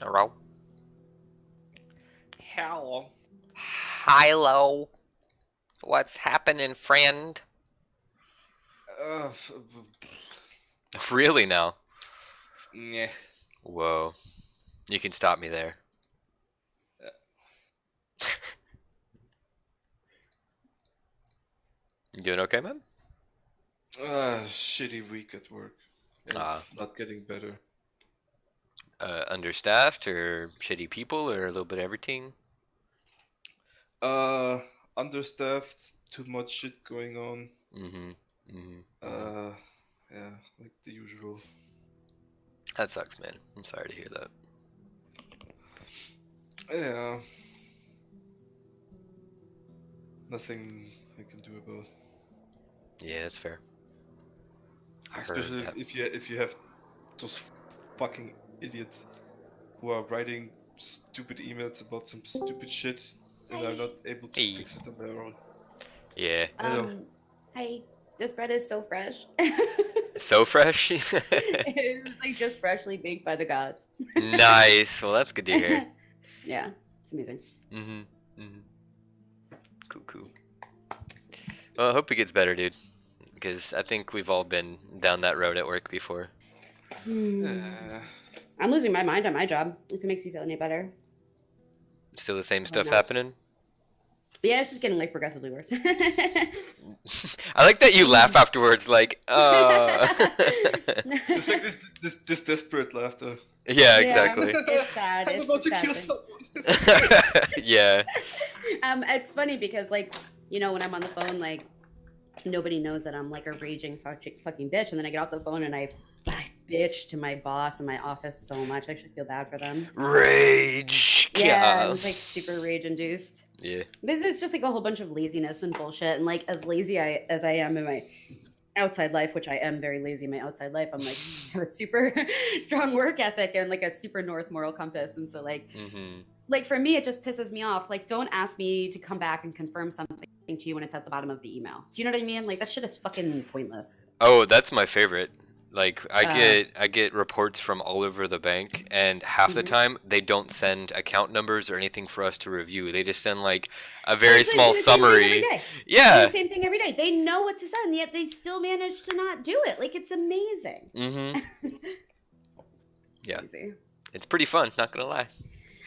Hello. Hello. Hello. What's happening, friend? Uh, Really now? yeah. Whoa. You can stop me there. You doing okay, man? Shitty week at work. Ah, It's not getting better. understaffed or shitty people or a little bit of everything? Uh, Understaffed, too much shit going on. Mm-hmm. Mm-hmm. Mm-hmm. Uh, yeah, like the usual. That sucks, man. I'm sorry to hear that. Yeah, nothing I can do about. Yeah, that's fair. I heard Especially that. if you have those fucking idiots who are writing stupid emails about some stupid shit and are Hi. not able to Hey. fix it on their own. Yeah. Hello. Hi. This bread is so fresh. So fresh. It was like just freshly baked by the gods. Nice. Well, that's good to hear. Yeah, it's amazing. Mm-hmm. Mm-hmm. Cool, cool. Well, I hope it gets better, dude. Because I think we've all been down that road at work before. Uh, I'm losing my mind on my job. If it makes you feel any better. Still the same Oh, stuff no. happening? Yeah, it's just getting like progressively worse. I like that you laugh afterwards, like, It's like this desperate laughter. Yeah, Yeah. exactly. It's sad. I'm It's about to sad kill thing. someone. Yeah. It's funny because like, when I'm on the phone, like nobody knows that I'm like a raging fucking bitch, and then I get off the phone and I bitch to my boss in my office so much. I actually feel bad for them. Rage. Yeah, it's like super rage induced. Yeah. This is just like a whole bunch of laziness and bullshit. And like as lazy as I am in my outside life, which I am very lazy in my outside life, I'm like have a super strong work ethic and like a super north moral compass. And so Mm-hmm. like for me, it just pisses me off. Like, don't ask me to come back and confirm something to you when it's at the bottom of the email. Do you know what I mean? Like that shit is fucking pointless. Oh, that's my favorite. Like I get reports from all over the bank, and half the Mhm. time they don't send account numbers or anything for us to review. They just send like a Well, very it's small do the same thing every summary. day. Do Yeah. the same thing every day. They know what to send, yet they still manage to not do it. Like it's amazing. Mm-hmm. Yeah. Crazy. It's pretty fun, not gonna lie.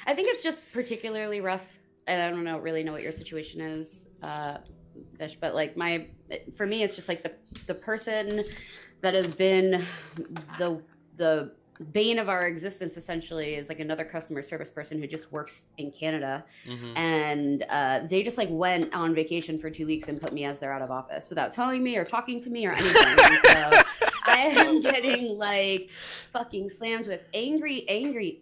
I think it's just particularly rough, and I don't really know what your situation is, Fish. But like for me, it's just like the person that has been the bane of our existence essentially is like another customer service person who just works in Canada, Mm-hmm. and they just like went on vacation for 2 weeks and put me as their out of office without telling me or talking to me or anything. And so I am getting like fucking slammed with angry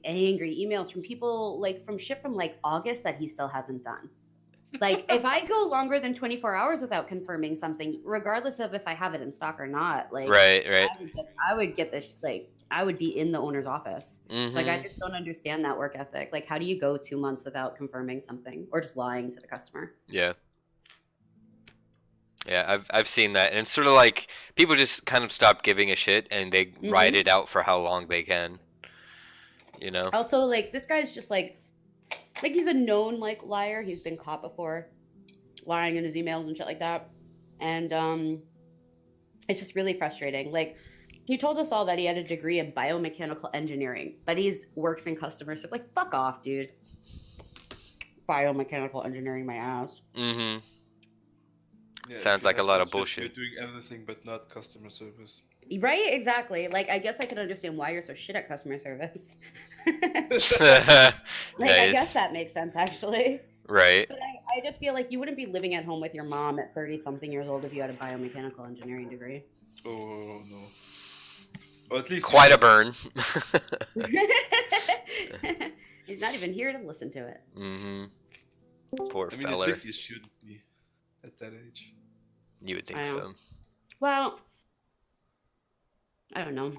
emails from people like from shit from like August that he still hasn't done. Like if I go longer than 24 hours without confirming something, regardless of if I have it in stock or not, like Right. I would get this like I would be in the owner's office. Mm-hmm. So like I just don't understand that work ethic. Like how do you go 2 months without confirming something or just lying to the customer? Yeah. Yeah, I've seen that, and it's sort of like people just kind of stop giving a shit, and they ride it out for how long they can. You know. Also, like this guy's just like he's a known like liar. He's been caught before, lying in his emails and shit like that, and it's just really frustrating. Like he told us all that he had a degree in biomechanical engineering, but he works in customer service. Like fuck off, dude. Biomechanical engineering, my ass. Mm-hmm. Yeah, Sounds if you like a have lot that of shit, bullshit. You're doing everything but not customer service. Right, exactly. Like I guess I can understand why you're so shit at customer service. Like I guess Nice. that makes sense actually. Right. But I just feel like you wouldn't be living at home with your mom at 30 something years old if you had a biomechanical engineering degree. Oh no. Or at least Quite a burn. He's not even here to listen to it. Mm-hmm. Poor I mean, at feller. least you shouldn't be at that age. You would think I know. so. Well, I don't know.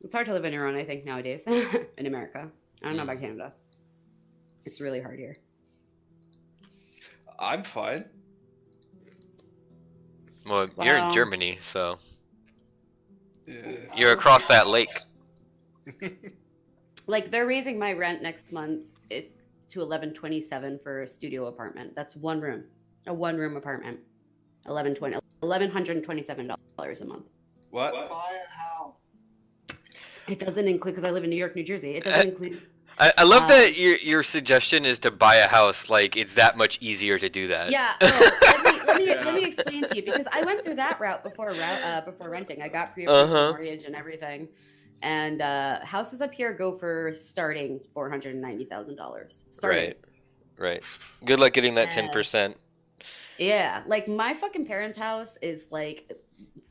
It's hard to live on your own, I think, nowadays in America. I don't know about Canada. It's really hard here. I'm fine. Well, you're in Wow. Germany, so Yeah. you're across that lake. Like they're raising my rent next month. It's to 1127 for a studio apartment. That's one room, a one-room apartment. $1,127 a month. What? Buy a house. It doesn't include, because I live in New York, New Jersey. It doesn't include. I love that your suggestion is to buy a house. Like it's that much easier to do that. Yeah. Oh, let me explain to you, because I went through that route before renting. I got pre-approved mortgage and everything, and houses up here go for starting $490,000. Right. Good luck getting that 10%. Yeah, like my fucking parents' house is like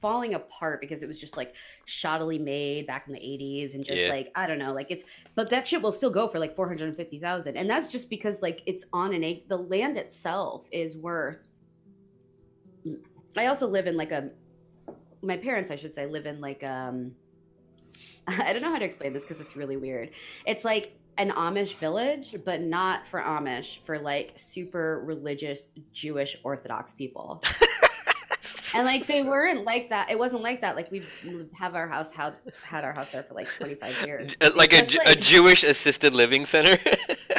falling apart because it was just like shoddily made back in the 80s and just like I don't know, like but that shit will still go for like 450,000, and that's just because like it's on the land itself is worth. I also live in like my parents, I should say, live in like I don't know how to explain this because it's really weird. It's like an Amish village, but not for Amish, for like super religious Jewish Orthodox people. And like they weren't like that. It wasn't like that. Like we had our house there for like 25 years. Like a Jewish assisted living center.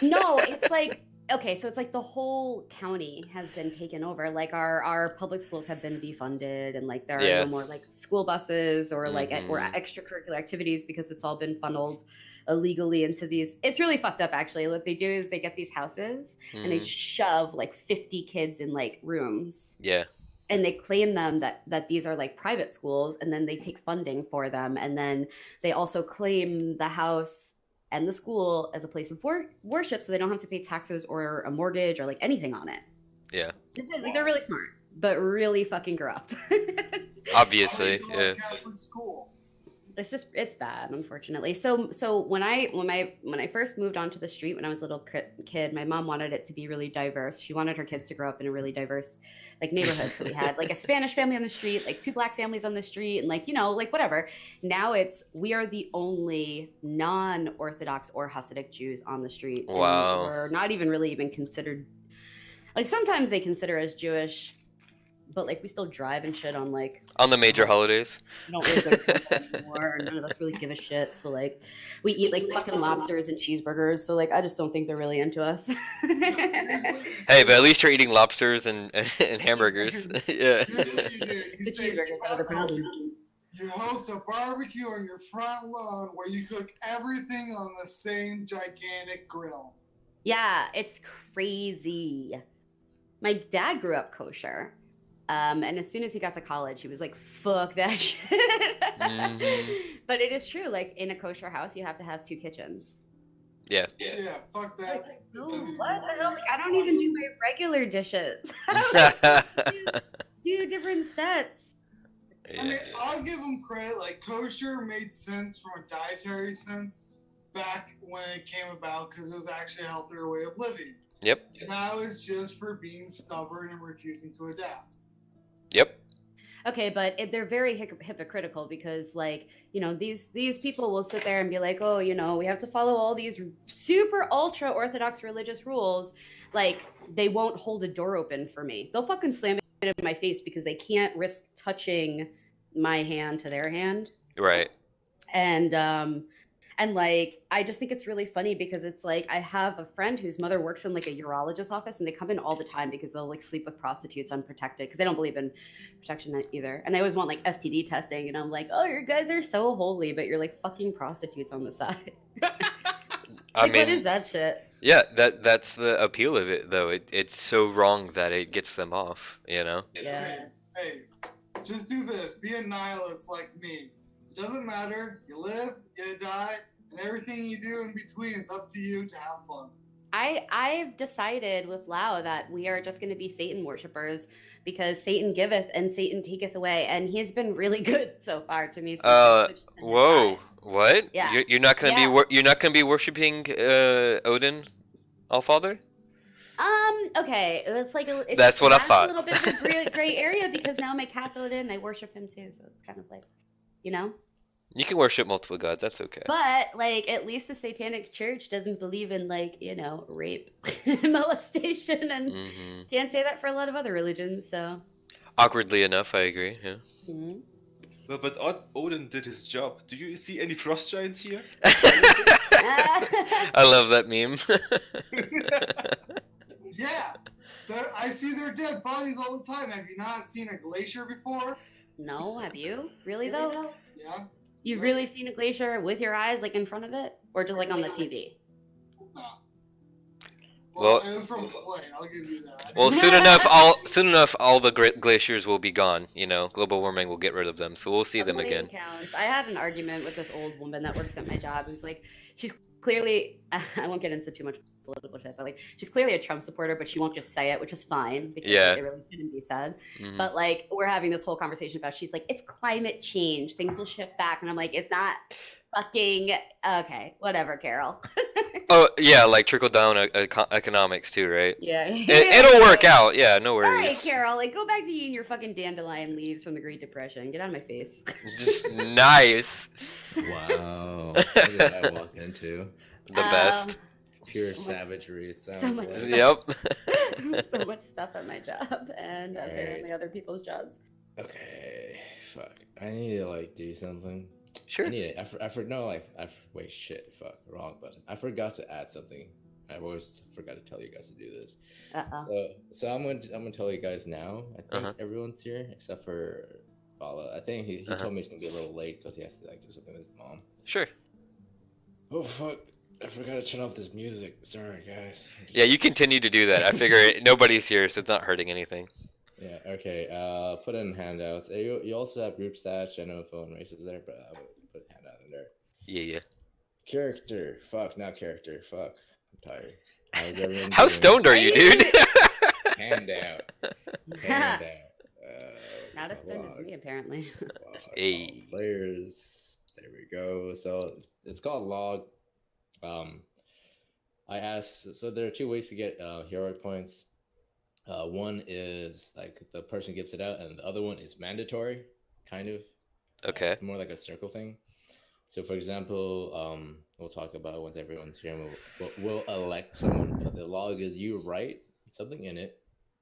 No, it's like okay, so it's like the whole county has been taken over. Like our public schools have been defunded, and like there are no more like school buses or like or extracurricular activities because it's all been funneled illegally into these. It's really fucked up actually. What they do is they get these houses and they shove like 50 kids in like rooms. Yeah. And they claim them that these are like private schools, and then they take funding for them, and then they also claim the house and the school as a place of worship, so they don't have to pay taxes or a mortgage or like anything on it. Yeah. They're really smart, but really fucking corrupt. Obviously, yeah. Catholic school. It's bad, unfortunately. So when I first moved onto the street when I was a little kid, my mom wanted it to be really diverse. She wanted her kids to grow up in a really diverse like neighborhood. So we had like a Spanish family on the street, like 2 black families on the street, and like, you know, like whatever. Now we are the only non-Orthodox or Hasidic Jews on the street. Wow. And we're not even considered, like sometimes they consider us Jewish, but like we still drive and shit on like on the major holidays. We don't really go to temple anymore. None of us really give a shit. So like we eat like fucking lobsters and cheeseburgers. So like I just don't think they're really into us. Hey, but at least you're eating lobsters and hamburgers. Yeah. The cheeseburgers are the problem. You host a barbecue on your front lawn where you cook everything on the same gigantic grill. Yeah, it's crazy. My dad grew up kosher. And as soon as he got to college, he was like, fuck that shit. But it is true. Like, in a kosher house, you have to have 2 kitchens. Yeah, fuck that. Like, no, what the hell? Like, I don't even do my regular dishes. I don't do different sets. Yeah. I mean, I'll give them credit. Like, kosher made sense from a dietary sense back when it came about because it was actually a healthier way of living. Yep. Now it's just for being stubborn and refusing to adapt. Yep. Okay, but they're very hypocritical because, like, you know, these people will sit there and be like, oh, you know, we have to follow all these super ultra orthodox religious rules. Like, they won't hold a door open for me. They'll fucking slam it in my face because they can't risk touching my hand to their hand. Right. And like, I just think it's really funny because it's like, I have a friend whose mother works in like a urologist office, and they come in all the time because they'll like sleep with prostitutes unprotected because they don't believe in protection either. And they always want like STD testing. And I'm like, oh, you guys are so holy, but you're like fucking prostitutes on the side. I mean, what is that shit? Yeah, that's the appeal of it, though. It's so wrong that it gets them off, you know? Yeah. Hey, just do this. Be a nihilist like me. It doesn't matter. You live, you die, and everything you do in between is up to you to have fun. I've decided with Lau that we are just going to be Satan worshipers because Satan giveth and Satan taketh away, and he's been really good so far to me. Whoa, what? Yeah. You're not gonna you're not gonna be worshiping Odin, Allfather? Okay, it's like that's what I thought. A little bit of a gray area because now my cat's Odin, I worship him too, so it's kind of like, you know. You can worship multiple gods. That's okay. But like, at least the Satanic Church doesn't believe in like, you know, rape, molestation, and can't say that for a lot of other religions. So awkwardly enough, I agree. Yeah. Mm-hmm. Well, but Odin did his job. Do you see any frost giants here? I love that meme. Yeah, I see their dead bodies all the time. Have you not seen a glacier before? No, have you? Really though? Yeah. You've really seen a glacier with your eyes, like in front of it, or just like on the TV? No. Well- Well, it was from a plane. I'll give you that. Well, soon enough, all the glaciers will be gone. You know, global warming will get rid of them, so we'll see them again. Counts. I had an argument with this old woman that works at my job who's like, she's clearly, I won't get into too much political shit, but like, she's clearly a Trump supporter, but she won't just say it, which is fine because Yeah. it really shouldn't be said. Mhm. But like, we're having this whole conversation about, she's like, it's climate change, things will shift back, and I'm like, it's not fucking okay, whatever, Carol. Oh yeah, like trickle down economics too, right? Yeah, It'll work out. Yeah, no All right, worries. Carol, like go back to eating your fucking dandelion leaves from the Great Depression. Get out of my face. Just nice. Wow. What did I walk into? The best. Pure so much- savagery, it sounds so much like. stuff. So much stuff at my job and All right. apparently other people's jobs. Okay, fuck. I need to like do something. Sure. I need it. Wait, shit, fuck, wrong button. I forgot to add something. I always forgot to tell you guys to do this. Uh-oh. So I'm gonna tell you guys now. I think Uh-huh. everyone's here except for Bala. I think he Uh-huh. told me he's gonna be a little late because he has to like do something with his mom. Sure. Oh fuck! I forgot to turn off this music. Sorry, guys. Yeah, you continue to do that. I figure nobody's here, so it's not hurting anything. Yeah, okay. Put in handouts. You also have group stats. I know phone races there, but I would put a handout in there. Yeah. Character. Fuck, not character. Fuck. I'm tired. How's everyone How doing? stoned are you, dude? Handout. Handout. Not as stoned as me, apparently. Hey. Players. There we go. So it's called log. I asked. So there are two ways to get heroic points. One is like the person gives it out, and the other one is mandatory, kind of. Okay. It's more like a circle thing. So, for example, we'll talk about once everyone's here, and we'll elect someone. But the log is you write something in it.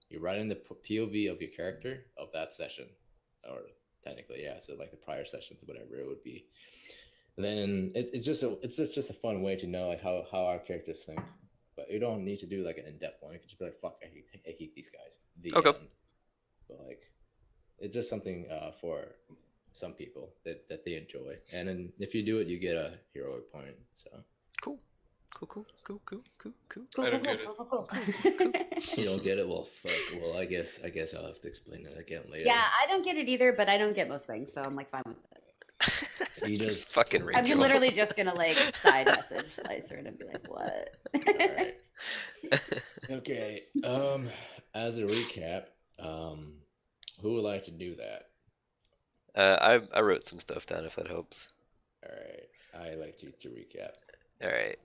You write in the POV of your character of that session, or technically, yeah. So like the prior sessions, whatever it would be. Then it's just a fun way to know like how our characters think. But you don't need to do like an in-depth one. You can just be like, "Fuck, I hate these guys." The Okay. end. But like, it's just something for some people that they enjoy, and then if you do it, you get a heroic point. So Cool. I don't get it. you don't get it. Well, fuck. Well, I guess I'll have to explain it again later. Yeah, I don't get it either, but I don't get most things, so I'm like fine with it. You just Fucking I'm Rachel. literally just gonna like side message Slicer and be like, what? Alright. Okay. As a recap, who would like to do that? I wrote some stuff down if that helps. All right. I like you to recap. All right.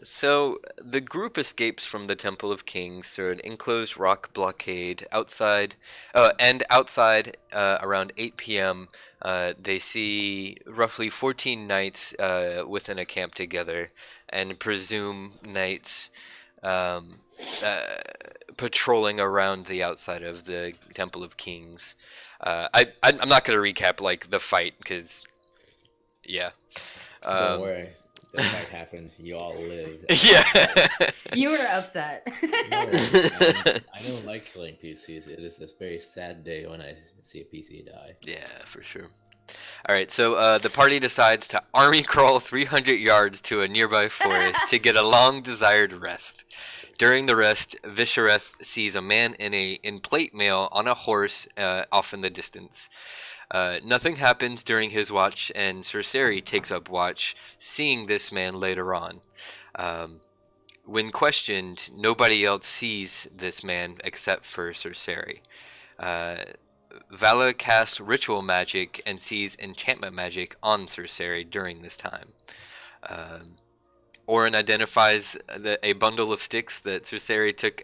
So the group escapes from the Temple of Kings through an enclosed rock blockade outside, around 8 p.m. They see roughly 14 knights within a camp together, and presume knights patrolling around the outside of the Temple of Kings. I'm not gonna recap like the fight because, yeah. Don't worry. That fight happened. You all lived. Yeah. You were upset. No, I don't like killing PCs. It is a very sad day when I see a PC die. Yeah, for sure. All right, so the party decides to army crawl 300 yards to a nearby forest to get a long-desired rest. During the rest, Vishareth sees a man in plate mail on a horse off in the distance. Nothing happens during his watch, and Cersei takes up watch, seeing this man later on. When questioned, nobody else sees this man except for Cersei. Vala casts ritual magic and sees enchantment magic on Cersei during this time. Orin identifies a bundle of sticks that Cersei took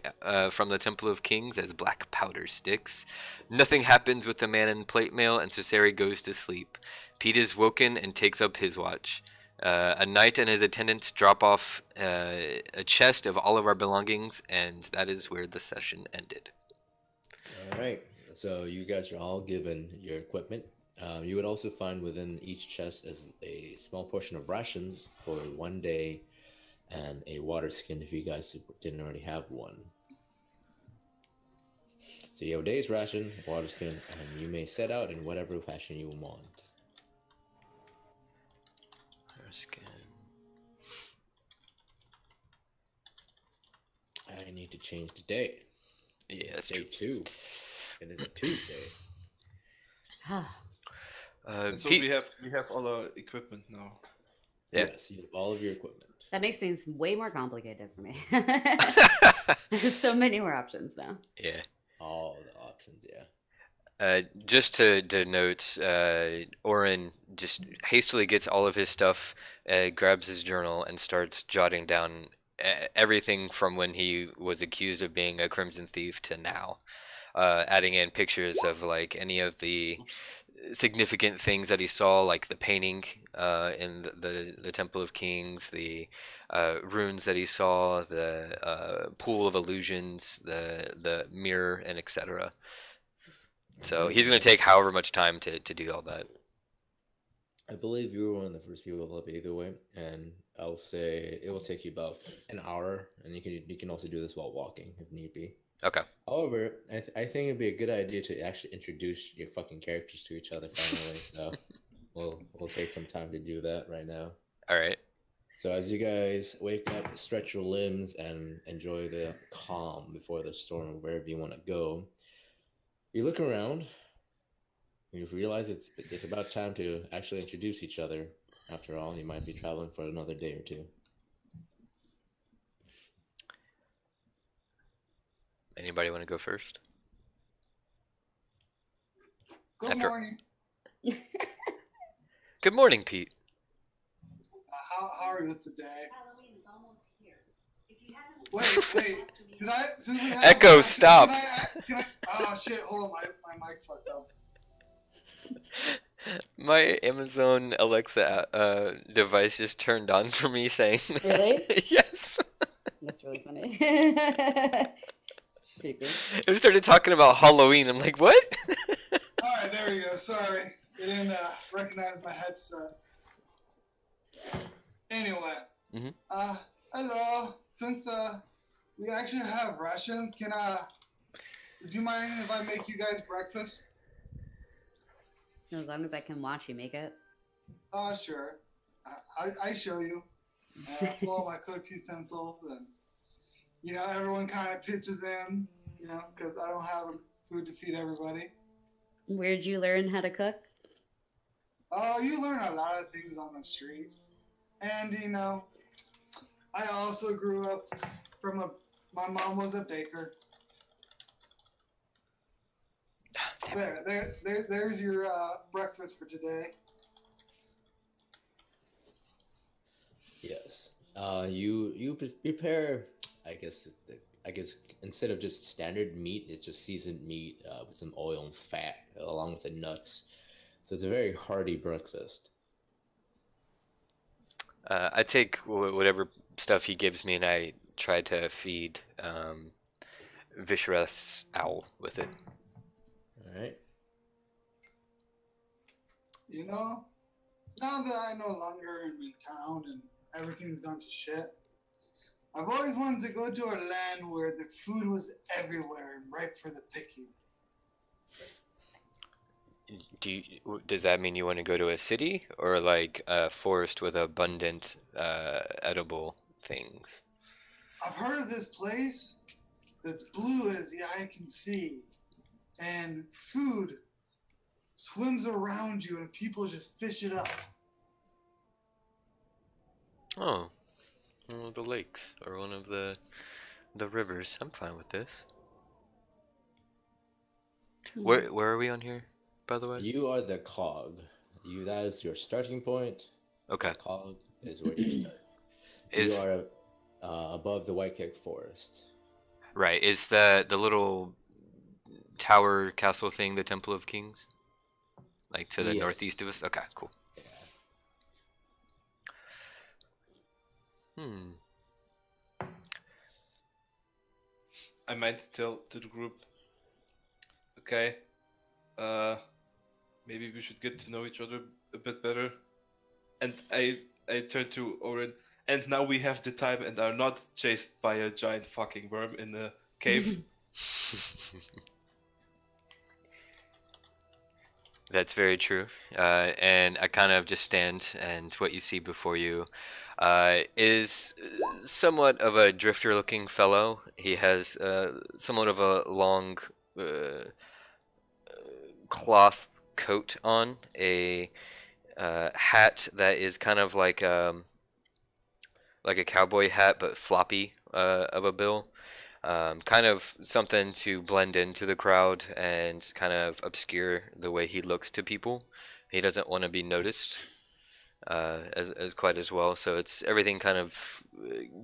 from the Temple of Kings as black powder sticks. Nothing happens with the man in plate mail, and Cersei goes to sleep. Pete is woken and takes up his watch. A knight and his attendants drop off a chest of all of our belongings, and that is where the session ended. All right. So you guys are all given your equipment. You would also find within each chest is a small portion of rations for 1 day and a water skin if you guys didn't already have one. So you have a day's ration, water skin, and you may set out in whatever fashion you want. Skin. I need to change the date. Yeah, that's Day true. 2. And it's a Tuesday. And so Pete, we have all our equipment now. Yeah. Yes, you have all of your equipment. That makes things way more complicated for me. There's so many more options now. yeah. All the options, yeah. Just to note, Oren just hastily gets all of his stuff, grabs his journal, and starts jotting down everything from when he was accused of being a crimson thief to now, adding in pictures of like any of the significant things that he saw, like the painting in the Temple of Kings, the runes that he saw, the pool of illusions, the mirror, and etc. So he's going to take however much time to do all that. I believe you were one of the first people up either way, and I'll say it will take you about an hour, and you can also do this while walking if need be. Okay. However, I think it'd be a good idea to actually introduce your fucking characters to each other finally. So we'll take some time to do that right now. All right. So as you guys wake up, stretch your limbs, and enjoy the calm before the storm, wherever you want to go, you look around. You realize it's about time to actually introduce each other. After all, you might be traveling for another day or two. Anybody want to go first? Good After- morning. Good morning, Pete. How are you today? Halloween's almost here. If you haven't Wait. Can I? Since we have, Echo, stop. Can I? Oh shit! Hold on, my mic's fucked up. My Amazon Alexa device just turned on for me saying Really? yes. That's really funny. Creepy. It started talking about Halloween. I'm like, what? All right, there we go. Sorry, it didn't recognize my headset. Anyway, Mhm. Hello. Since we actually have rations, would you mind if I make you guys breakfast? As long as I can watch you make it. Sure. I show you. Pull all my cook's utensils, and everyone kind of pitches in, because I don't have food to feed everybody. Where'd you learn how to cook? Oh, you learn a lot of things on the street, and I also grew up my mom was a baker. There's your breakfast for today. Yes. You prepare. I guess instead of just standard meat, it's just seasoned meat with some oil and fat along with the nuts. So it's a very hearty breakfast. I take whatever stuff he gives me and I try to feed Vishereth's owl with it. All right. Now that I no longer am in town and everything's gone to shit, I've always wanted to go to a land where the food was everywhere and ripe for the picking. Does that mean you want to go to a city or like a forest with abundant edible things? I've heard of this place that's blue as the eye can see, and food swims around you and people just fish it up. Oh, one of the lakes or one of the rivers. I'm fine with this. Where are we on here, by the way? You are the cog. That is your starting point. Okay. The cog is where you start. Is You are above the White Cake Forest. right? Is the little tower castle thing the Temple of Kings? Like to the Yes. northeast of us? Okay, cool. Yeah. I might tell to the group. Okay. maybe we should get to know each other a bit better. And I turned to Oren, and now we have the time and are not chased by a giant fucking worm in a cave. That's very true. And I kind of just stand, and what you see before you is somewhat of a drifter-looking fellow. He has somewhat of a long cloth coat on, a hat that is kind of like a cowboy hat, but floppy of a bill. Kind of something to blend into the crowd and kind of obscure the way he looks to people. He doesn't want to be noticed as quite as well. So it's everything kind of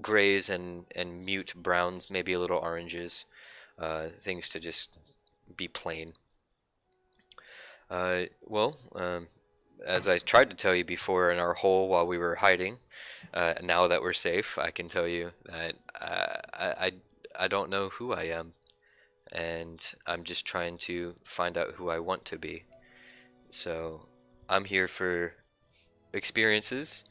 grays and mute browns, maybe a little oranges, things to just be plain. Well, as I tried to tell you before in our hole while we were hiding, now that we're safe, I can tell you that I don't know who I am, and I'm just trying to find out who I want to be. So I'm here for experiences,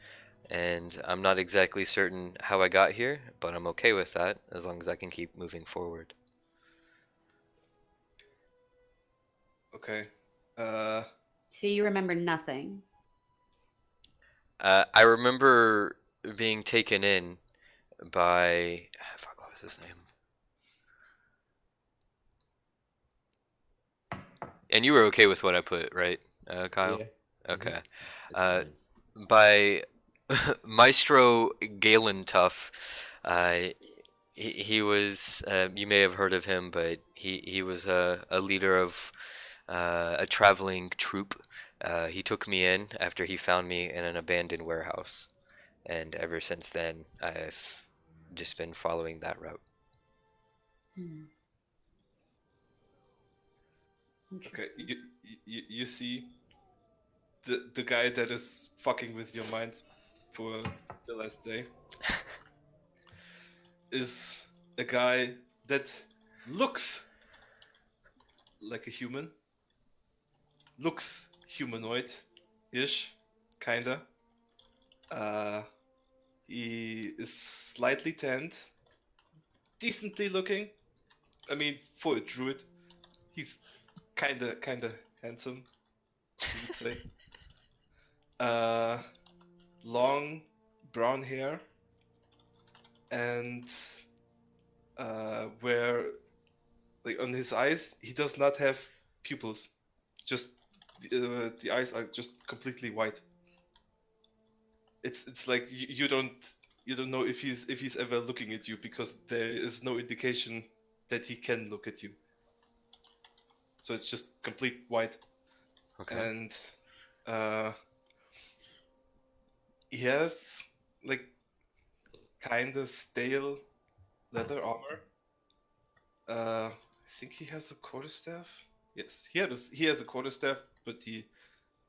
and I'm not exactly certain how I got here, but I'm okay with that as long as I can keep moving forward. Okay. So you remember nothing. I remember being taken in by fuck, what was his name? And you were okay with what I put, right, Kyle? Yeah. Okay. It's Uh, fine. by Maestro Galen Tuff. He was, you may have heard of him, but he was a leader of a traveling troupe. He took me in after he found me in an abandoned warehouse, and ever since then, I've just been following that route. Hmm. Okay. Interesting. You see the guy that is fucking with your mind for the last day is a guy that looks like a human, looks humanoid-ish, kinda. Uh, he is slightly tanned, decently looking. I mean, for a druid, he's kinda handsome, you would say. Uh, long brown hair, and where like on his eyes he does not have pupils, just the eyes are just completely white. It's like you don't know if he's ever looking at you because there is no indication that he can look at you. So it's just complete white, Okay. and uh, he has like kind of stale leather armor. I think he has a quarterstaff. Yes, he has a quarterstaff, but he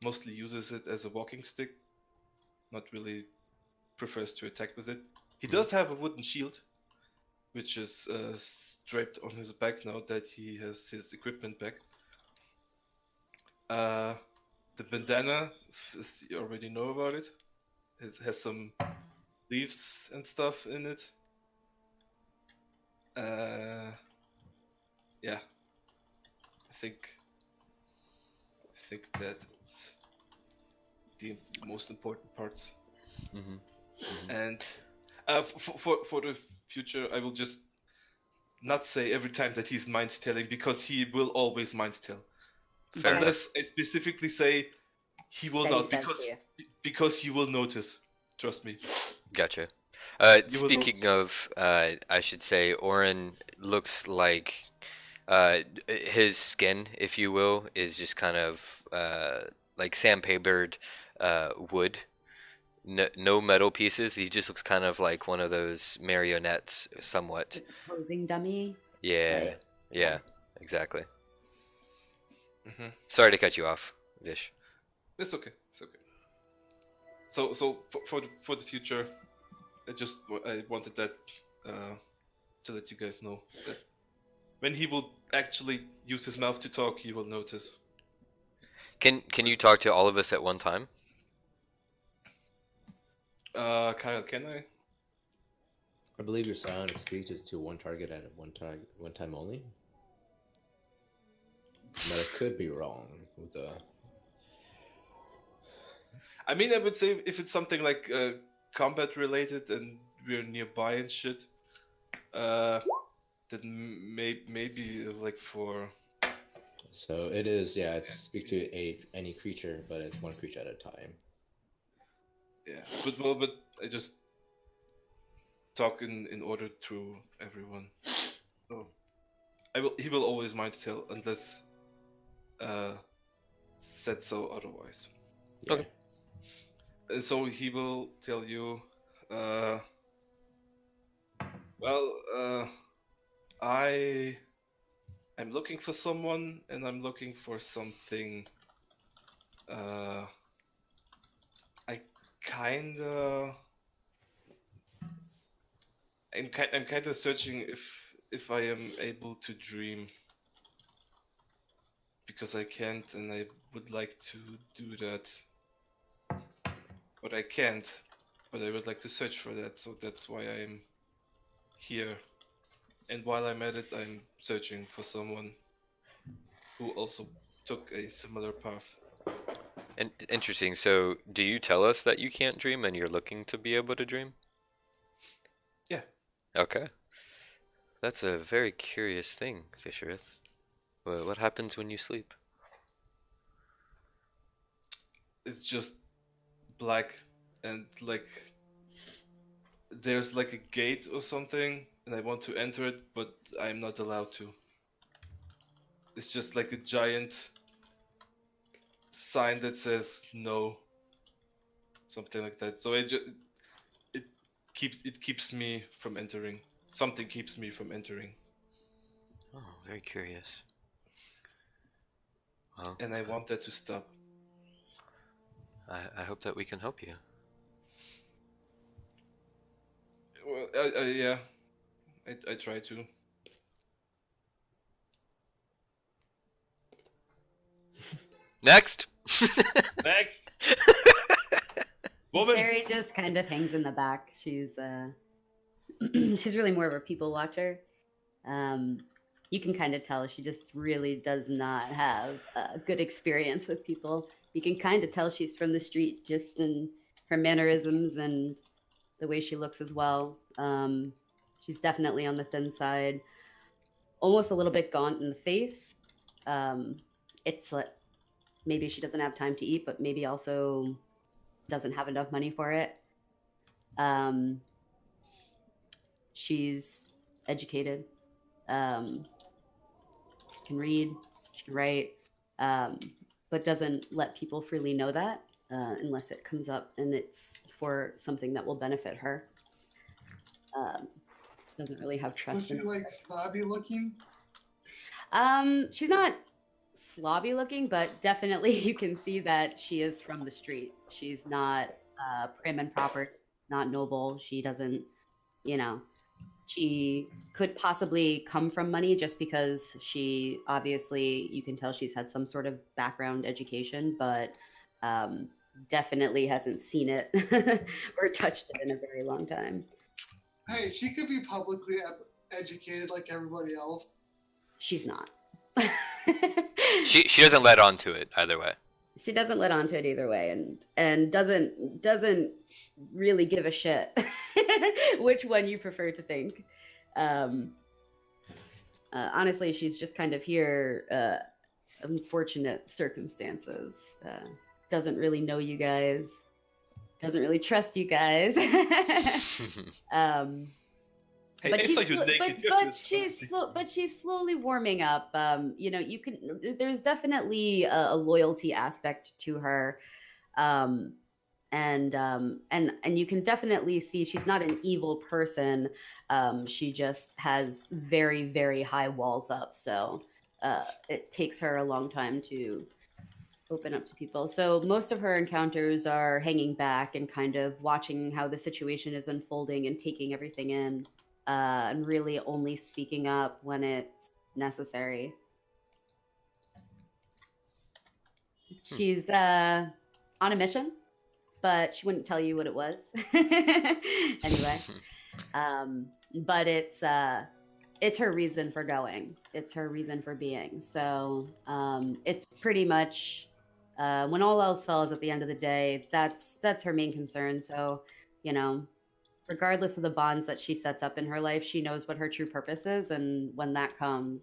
mostly uses it as a walking stick. Not really prefers to attack with it. He does have a wooden shield, which is strapped on his back now that he has his equipment back. The bandana, you already know about it. It has some leaves and stuff in it. Yeah, I think that's the most important parts. Mm-hmm. And for the future, I will just not say every time that he's mind telling because he will always mind tell. Fair enough. Unless I specifically say he will That he not says to you. because you will notice. Trust me. Gotcha. You will Speaking of, I should say, Oren looks like his skin, if you will, is just kind of like sandpapered wood. No metal pieces. He just looks kind of like one of those marionettes, somewhat. Like a posing dummy. Yeah, Like, yeah, exactly. Mhm. Sorry to cut you off, Vish. It's okay. It's okay. So for the future, I wanted that to let you guys know that when he will actually use his mouth to talk, you will notice. Can you talk to all of us at one time? Kyle, can I? I believe your psionic speech is to one target at one time only. But I could be wrong with the. I mean, I would say if it's something like combat related and we're nearby and shit, then maybe like for. So it is, yeah. It's speak to any creature, but it's one creature at a time. Yeah, but I just talk in order to everyone. So he will always mind to tell unless said so otherwise. Yeah. Okay. And so he will tell you, I'm looking for someone, and I'm looking for something. I kinda, I'm kinda searching if I am able to dream, because I can't, and I would like to do that, but I can't. But I would like to search for that, so that's why I'm here. And while I'm at it, I'm searching for someone who also took a similar path. And interesting. So, do you tell us that you can't dream and you're looking to be able to dream? Yeah. Okay. That's a very curious thing, Fisherith. What happens when you sleep? It's just black, and like there's like a gate or something, and I want to enter it, but I'm not allowed to. It's just like a giant sign that says no, something like that. So it keeps me from entering. Something keeps me from entering, Oh, very curious. Well, and I want that to stop. I hope that we can help you. Well, yeah, I try to. Next! Next, woman. Fairy just kind of hangs in the back. She's she's really more of a people watcher. You can kind of tell she just really does not have a good experience with people. You can kind of tell she's from the street just in her mannerisms and the way she looks as well. She's definitely on the thin side, almost a little bit gaunt in the face. It's like maybe she doesn't have time to eat, but maybe also doesn't have enough money for it. She's educated. She can read, she can write, but doesn't let people freely know that unless it comes up and it's for something that will benefit her. Doesn't really have So trust she in it. like snobby looking. She's not slobby looking, but definitely you can see that she is from the street. She's not prim and proper, not noble. She doesn't, you know, she could possibly come from money just because she obviously, you can tell she's had some sort of background education, but definitely hasn't seen it or touched it in a very long time. Hey, she could be publicly educated like everybody else. She's not. She doesn't let on to it either way. She doesn't let on to it either way, and doesn't really give a shit which one you prefer to think. Honestly, she's just kind of here, unfortunate circumstances. Doesn't really know you guys. Doesn't really trust you guys. Hey, But I she's saw you slo- naked. but she's slowly warming up. You can. There's definitely a loyalty aspect to her, and you can definitely see she's not an evil person. She just has very, very high walls up. So it takes her a long time to open up to people. So most of her encounters are hanging back and kind of watching how the situation is unfolding and taking everything in. And really only speaking up when it's necessary. She's on a mission, but she wouldn't tell you what it was. Anyway, but it's her reason for going. It's her reason for being. So it's pretty much when all else fails at the end of the day, that's her main concern. So, you know, regardless of the bonds that she sets up in her life, she knows what her true purpose is, and when that comes,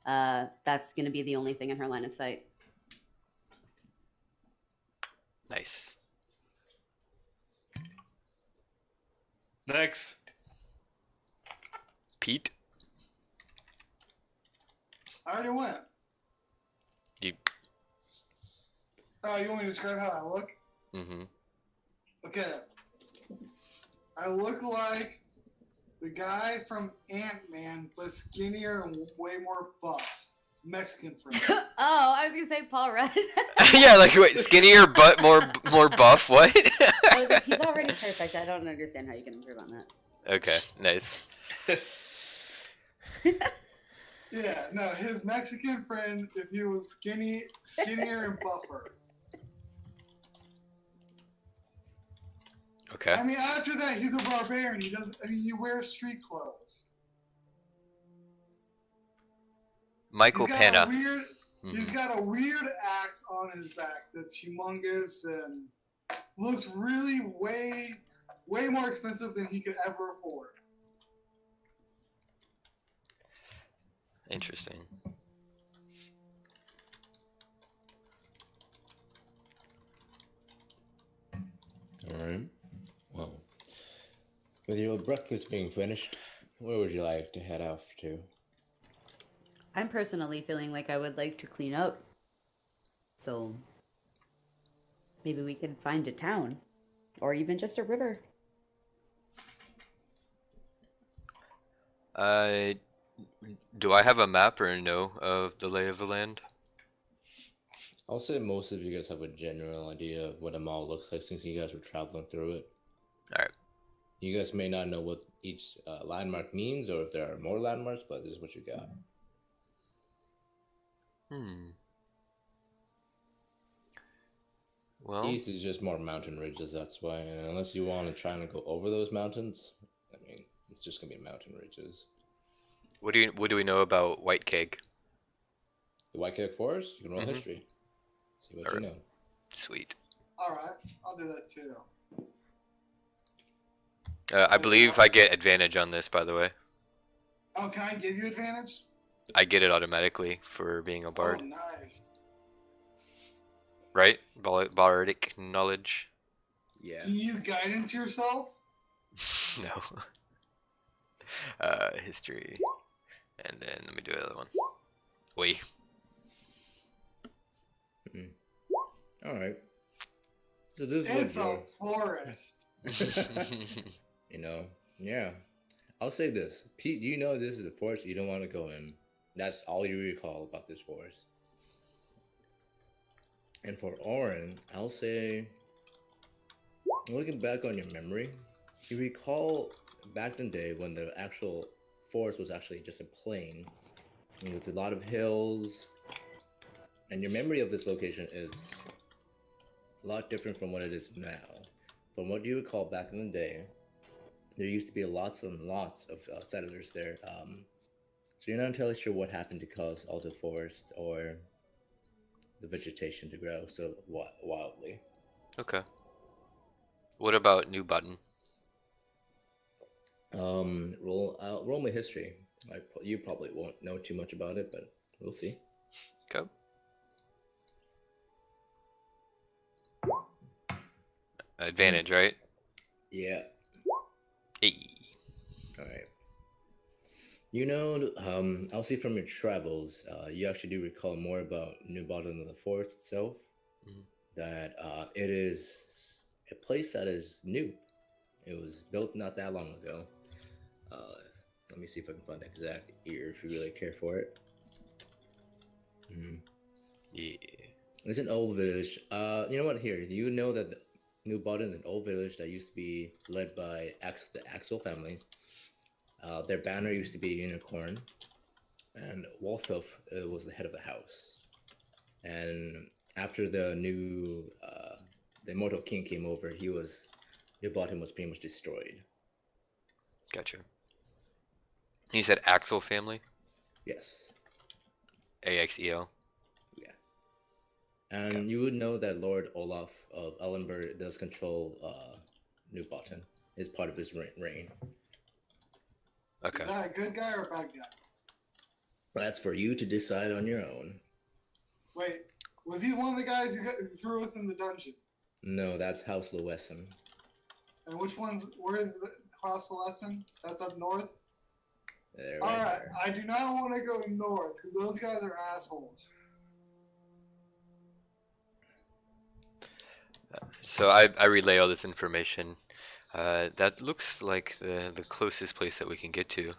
that's going to be the only thing in her line of sight. Nice. Next. Pete? I already went. You. Oh, you want me to describe how I look? Mm-hmm. Okay. I look like the guy from Ant-Man, but skinnier and way more buff. Mexican friend. Oh, I was gonna say Paul Rudd. Yeah, like wait, skinnier but more buff. What? I was like, he's already perfect. I don't understand how you can improve on that. Okay, nice. Yeah, no, his Mexican friend, if he was skinnier and buffer. Okay. I mean, after that, he's a barbarian. He wears street clothes. Michael He's got Pena. a weird, Mhm. He's got a weird axe on his back that's humongous and looks really way more expensive than he could ever afford. Interesting. All right. Well, with your breakfast being finished, where would you like to head off to? I'm personally feeling like I would like to clean up. So maybe we could find a town or even just a river. Do I have a map or no of the lay of the land? I'll say most of you guys have a general idea of what a mall looks like since you guys were traveling through it. Alright. You guys may not know what each landmark means or if there are more landmarks, but this is what you got. Well, East is just more mountain ridges, that's why. And unless you want to try and go over those mountains, I mean, it's just gonna be mountain ridges. what do we know about White Keg? The White Cake Forest, you can roll Mhm. history. See what Alright. you know. Sweet. All right, I'll do that too. I believe I get advantage on this, by the way. Oh, can I give you advantage? I get it automatically for being a bard, Oh, nice. right? Bardic knowledge. Yeah. Can you guidance yourself? No. History, and then let me do the other one. Wait. All right. So this It's is a what forest. you know, yeah. I'll say this, Pete. You know this is a forest you don't want to go in. That's all you recall about this forest. And for Oren, I'll say, looking back on your memory, you recall back in the day when the actual forest was actually just a plain with a lot of hills, and your memory of this location is a lot different from what it is now. From what you recall back in the day, there used to be lots and lots of settlers there. So you're not entirely sure what happened to cause all the forests or the vegetation to grow so wildly. Okay. What about New Button? Roll my history. You probably won't know too much about it, but we'll see. Okay. Advantage, right? Yeah. Hey. All right. You know, I'll see from your travels, you actually do recall more about New Bottom than the forest itself. Mhm. That it is a place that is new. It was built not that long ago. Let me see if I can find the exact year if you really care for it. Yeah. It's an old village. You know what? Here, you know that New Bottom is an old village that used to be led by the Axel family. Their banner used to be a unicorn, and Walthulf was the head of the house. And after the Immortal King came over, New Bottom was pretty much destroyed. Gotcha. You said Axel family? Yes. AXEL. Yeah. And you would know that Lord Olaf of Ellenberg does control New Bottom. Is part of his reign. Okay. Is that a good guy or a bad guy? That's for you to decide on your own. Wait, was he one of the guys who threw us in the dungeon? No, that's House Lewesson. And where is the House lesson? That's up north? There, Alright, there. I do not want to go north, because those guys are assholes. So I relay all this information. That looks like the closest place that we can get to.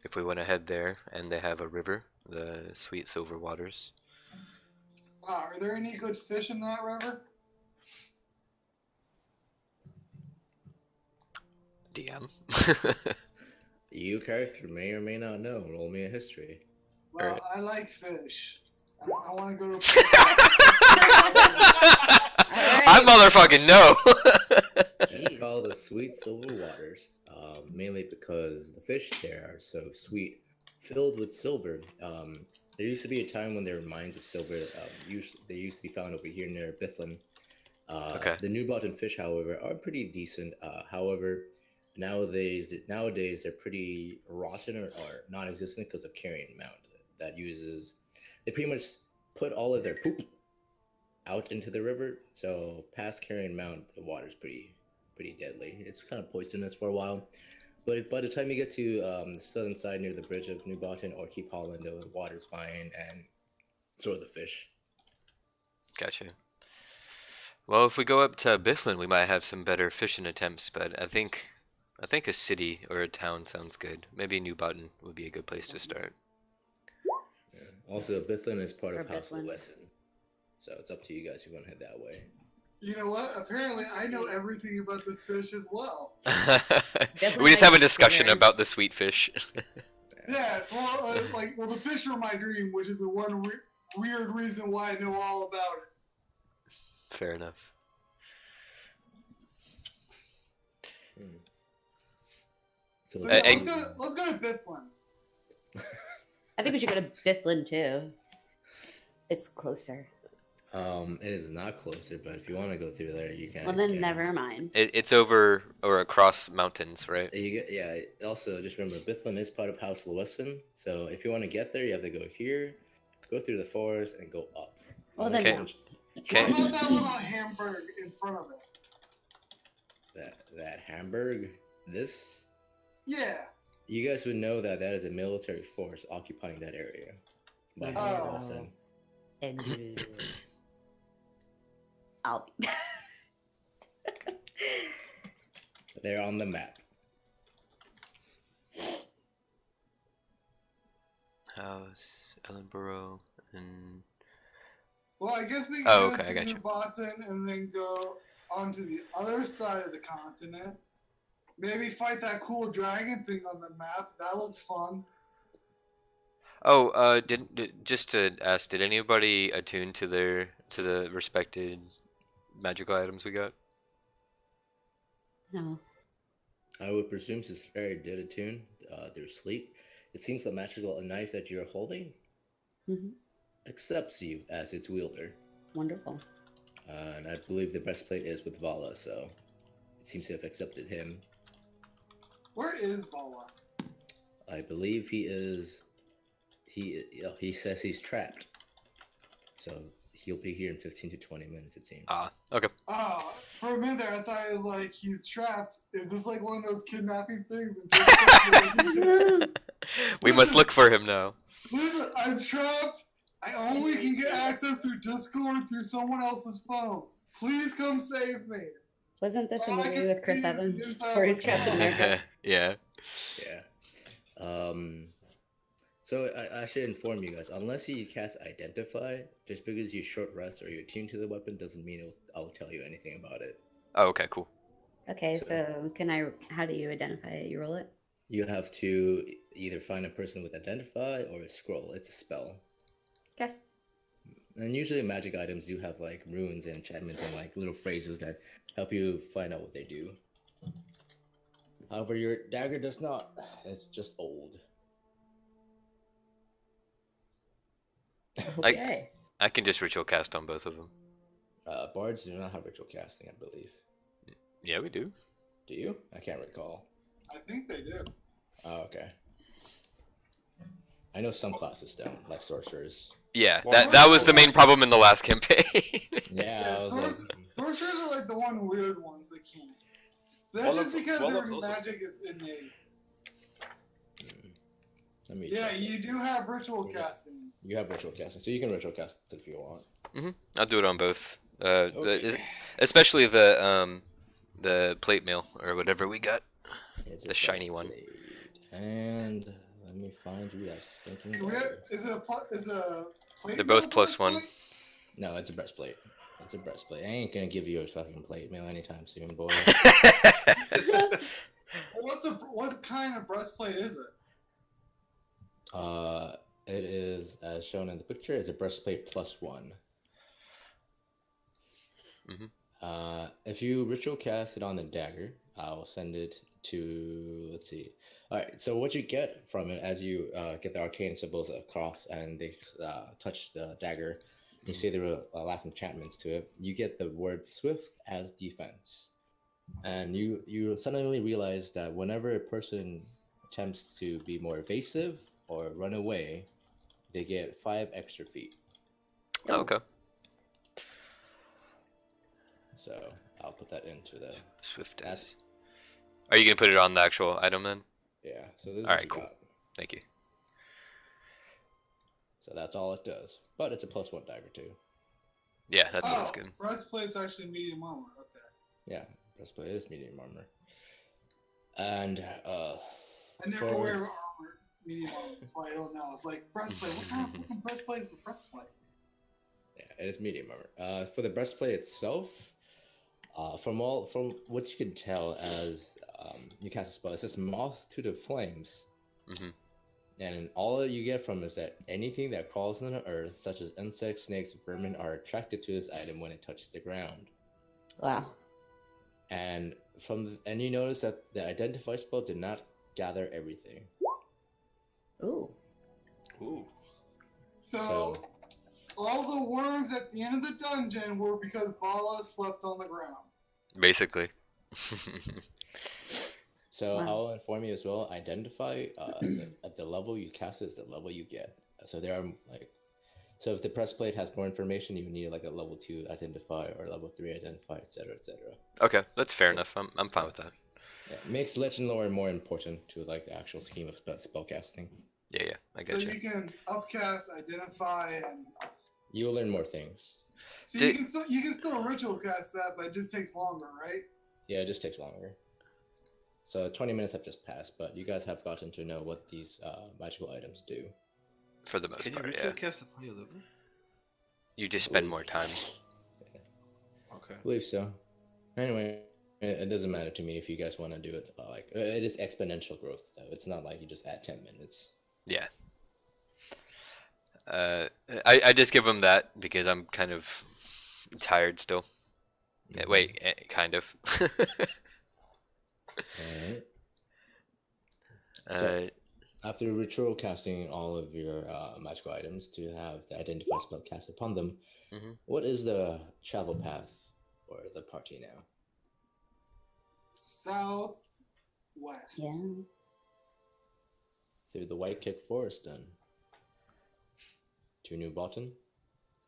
If we want to head there, and they have a river, the Sweet Silver Waters. Wow, are there any good fish in that river? DM. You character may or may not know. Roll me a history. Well, Alright. I like fish. I want to go to. I motherfucking know. It's called the Sweet Silver Waters, mainly because the fish there are so sweet, filled with silver. There used to be a time when there were mines of silver. They used to be found over here near Bithlin. Okay. The New Bottom fish, however, are pretty decent. However, nowadays they're pretty rotten or non-existent because of Carrion Mount. They pretty much put all of their poop out into the river. So past Carrion Mount, the water's pretty deadly. It's kind of poisonous for a while. But by the time you get to the southern side near the bridge of New Bottom or Keep Holland, the water's fine, and so are the fish. Gotcha. Well, if we go up to Bislin, we might have some better fishing attempts. But I think a city or a town sounds good. Maybe New Button would be a good place to start. Yeah. Also, Bithlin is part of Or House Bithlin. Lewesson, so it's up to you guys if you want to head that way. You know what? Apparently, I know everything about the fish as well. We just have a like discussion dinner. about the sweet fish. Yes, well, the fish are my dream, which is the one weird reason why I know all about it. Fair enough. So, So Uh, yeah, and- let's go to Bithlin. I think we should go to Bithlin too. It's closer. it is not closer, but if you want to go through there, you can. Well, then you can. never mind. It's over or across mountains, right? Yeah. Also, just remember, Bithlin is part of House Lewesson, so if you want to get there, you have to go here, go through the forest, and go up. Well, then Okay. no. Okay. What about that little Hamburg in front of it? That Hamburg, this, Yeah. you guys would know that is a military force occupying that area. By House Oh. Lewesson. And I'll be. They're on the map. House, Ellenborough, and Well, I guess we can Oh, go okay, I to got New you. Boston and then go onto the other side of the continent. Maybe fight that cool dragon thing on the map. That looks fun. oh, just to ask, did anybody attune to the respected magical items we got? No. I would presume Susperi did attune through sleep. It seems the magical knife that you're holding Hmm. accepts you as its wielder. Wonderful. And I believe the breastplate is with Vala, so it seems to have accepted him. Where is Vala? I believe he says he's trapped. So he'll be here in 15 to 20 minutes, it seems. Ah, okay. Oh, for a minute there, I thought it was like he's trapped. Is this like one of those kidnapping things? We must look for him now. Listen, I'm trapped. I only can get access through Discord through someone else's phone. Please come save me. Wasn't this a Well, I movie can with Chris see Evans his where he's Captain America? Yeah. Yeah. So I should inform you guys, unless you cast Identify, just because you short rest or you're attuned to the weapon doesn't mean I'll tell you anything about it. Oh, okay, cool. Okay, so how do you identify it? You roll it? You have to either find a person with identify or a scroll. It's a spell. Okay. And usually magic items do have like runes and enchantments and like little phrases that help you find out what they do. However, your dagger does not. It's just old. Okay. I can just ritual cast on both of them. Bards do not have ritual casting, I believe. Yeah, we do. Do you? I can't recall. I think they do. Oh, okay. I know some classes don't, like sorcerers. Yeah, Well, that was the main problem in the last campaign. Yeah, I was like, Sorcerers are like the one weird ones that can't. That's Warlocks- just because warlocks their also. magic is innate. let me Yeah, check. you do have ritual casting. You have ritual casting, so you can ritual cast if you want. I'll do it on both. Okay. Especially the plate mail or whatever we got. It's a The shiny one. breastplate. And let me find you that stinking Do we have, dagger. is a plate? They're both mail plus one. breastplate? No, it's a breastplate. It's a breastplate. I ain't gonna give you a fucking plate mail anytime soon, boy. What kind of breastplate is it? It is as shown in the picture. It's a breastplate plus one. If you ritual cast it on the dagger, I'll send it to. Let's see. All right. So what you get from it as you get the arcane symbols across and they touch the dagger, you see the last enchantments to it. You get the word "swift" as defense, and you suddenly realize that whenever a person attempts to be more evasive or run away, they get 5 extra feet. Oh, okay. So I'll put that into the Swift That's- is. Are you gonna put it on the actual item then? yeah. So this is All what right, you cool. got. Thank you. So that's all it does, but it's a plus 1 dagger too. Yeah, that's always good. Breastplate's actually medium armor. Okay. Yeah, breastplate is medium armor. And I never For- wear armor, medium armor. That's why I don't know. It's like breastplate. What kind of fucking breastplate is the breastplate? yeah, it is medium armor. For the breastplate itself, from what you can tell as you cast a spell, it says "Moth to the Flames," and all you get from it is that anything that crawls on the earth, such as insects, snakes, vermin, are attracted to this item when it touches the ground. Wow. And and you notice that the identify spell did not gather everything. Ooh. Ooh. So, all the worms at the end of the dungeon were because Vala slept on the ground. Basically. So Wow. I'll inform you as well. Identify at the level you cast it is the level you get. So there are so if the breastplate has more information, you need like a level 2 identify or level 3 identify, etc., etc. Okay, that's fair enough. I'm fine with that. Yeah, it makes legend lore more important to like the actual scheme of spellcasting. Yeah, I So get you can upcast, identify, and You will learn more things. so Did- you can still ritual cast that, but it just takes longer, right? Yeah, it just takes longer. So 20 minutes have just passed, but you guys have gotten to know what these magical items do. For the most Can you part, ritual yeah. cast at higher level? You just spend more time. Okay. I believe so. Anyway, it doesn't matter to me if you guys want to do it. It is exponential growth, though. It's not like you just add 10 minutes. Yeah. I just give them that because I'm kind of tired still. Yeah, wait, kind of. Alright. uh, After ritual casting all of your magical items to have the identify spell cast upon them, what is the travel path for the party now? Southwest. Yeah. Through the White Kick Forest, then. To New Bottom?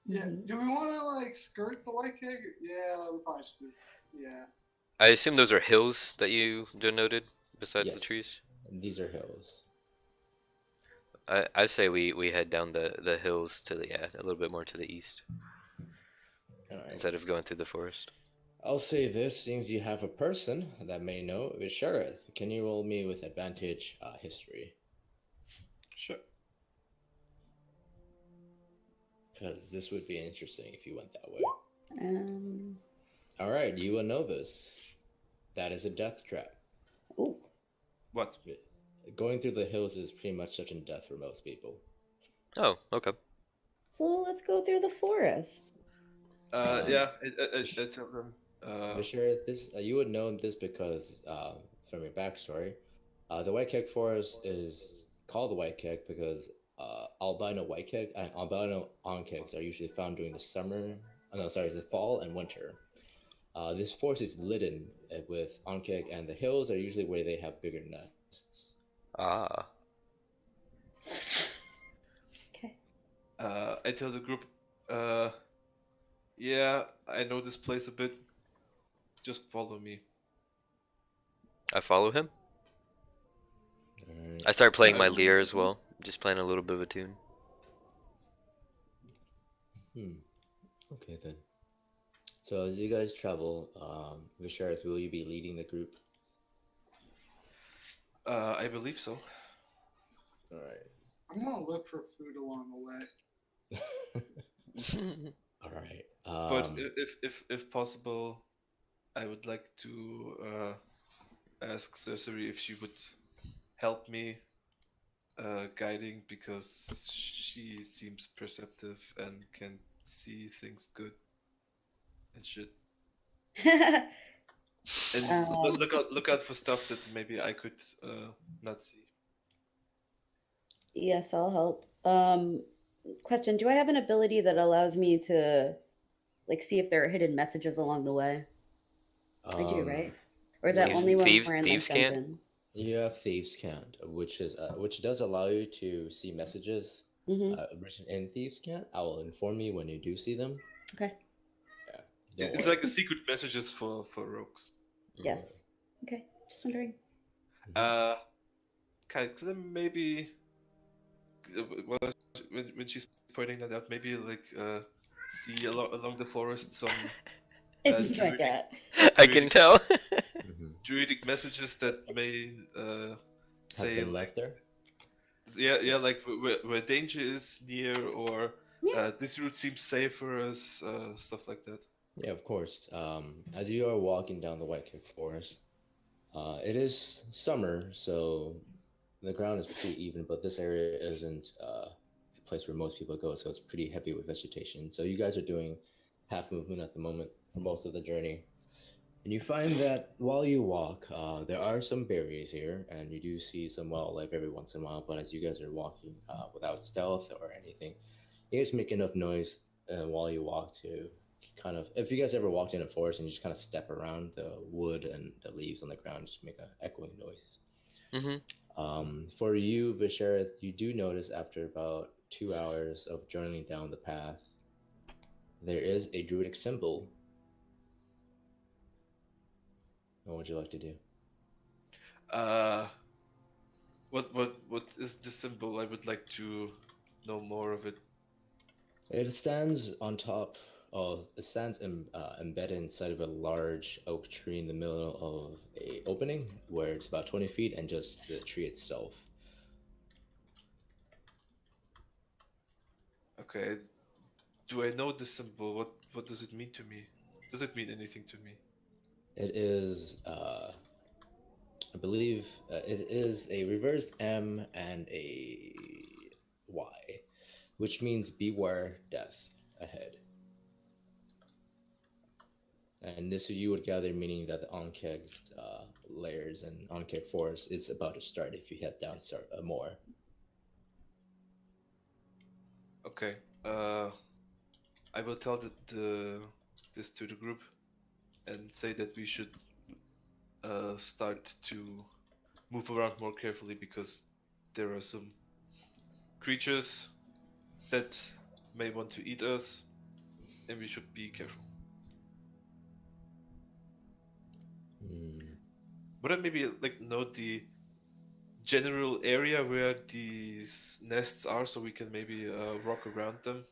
Yeah. Do we want to like skirt the white keg? Yeah, we probably should just. Yeah. I assume those are hills that you denoted besides the Yes. trees. These are hills. I say we head down the hills to the a little bit more to the east Alright. instead of going through the forest. I'll say this, since you have a person that may know, with Sheriff, can you roll me with advantage history? Sure. Because this would be interesting if you went that way. Um. Alright, you will know this. That is a death trap. Ooh. What? going through the hills is pretty much such a death for most people. Oh, okay. So let's go through the forest. Yeah, I tell them. For sure, this you would know this because from your backstory, the white keg forest is called the white keg because albino white keg and albino onkegs are usually found during the summer. No, sorry, the fall and winter. This forest is lidden with onkeg, and the hills are usually where they have bigger nests. Ah. Okay. I tell the group, yeah, I know this place a bit. Just follow me. I follow him. Alright. I start playing my Alright. lyre as well. Just playing a little bit of a tune. Okay then. So as you guys travel, Visharith, will you be leading the group? I believe so. All right. I'm gonna look for food along the way. All right. But if possible, I would like to ask Cersei if she would help me guiding, because she seems perceptive and can see things good and shit. And look out for stuff that maybe I could not see. Yes, I'll help. Question: do I have an ability that allows me to, like, see if there are hidden messages along the way? I do, right? Or is that yeah, only when Thieves- we're in thieves like can't? dungeon? You have Thieves' Cant, which does allow you to see messages Mm-hmm. written in Thieves' Cant. I will inform you when you do see them. Okay. Yeah, don't It's worry. like a secret messages for rogues. Yes. Okay. Just wondering. Could I maybe well, when she's pointing that out, maybe like see along the forest some It's my druidic, cat. I can tell. druidic messages that may Have say been like, left there. yeah, like where danger is near, or Yeah. this route seems safer, as stuff like that. Yeah, of course. As you are walking down the White Cake Forest, it is summer, so the ground is pretty even, but this area isn't a place where most people go, so it's pretty heavy with vegetation. So you guys are doing half movement at the moment for most of the journey. And you find that while you walk, there are some berries here, and you do see some wildlife every once in a while, but as you guys are walking without stealth or anything, you just make enough noise while you walk to kind of, if you guys ever walked in a forest and you just kind of step around the wood and the leaves on the ground, just make an echoing noise. For you, Visharith, you do notice after about 2 hours of journeying down the path, there is a druidic symbol. What would you like to do? What is the symbol? I would like to know more of it. It stands on top. Oh, it stands embedded inside of a large oak tree in the middle of a opening where it's about 20 feet and just the tree itself. Okay. Do I know the symbol? What does it mean to me? Does it mean anything to me? It is, I believe, it is a reversed M and a Y, which means beware death ahead. And this you would gather meaning that the Onkeg's layers and Onkeg forest is about to start if you head down more. Okay. I will tell this to the group and say that we should start to move around more carefully, because there are some creatures that may want to eat us, and we should be careful. Would I maybe like know the general area where these nests are, so we can maybe walk around them?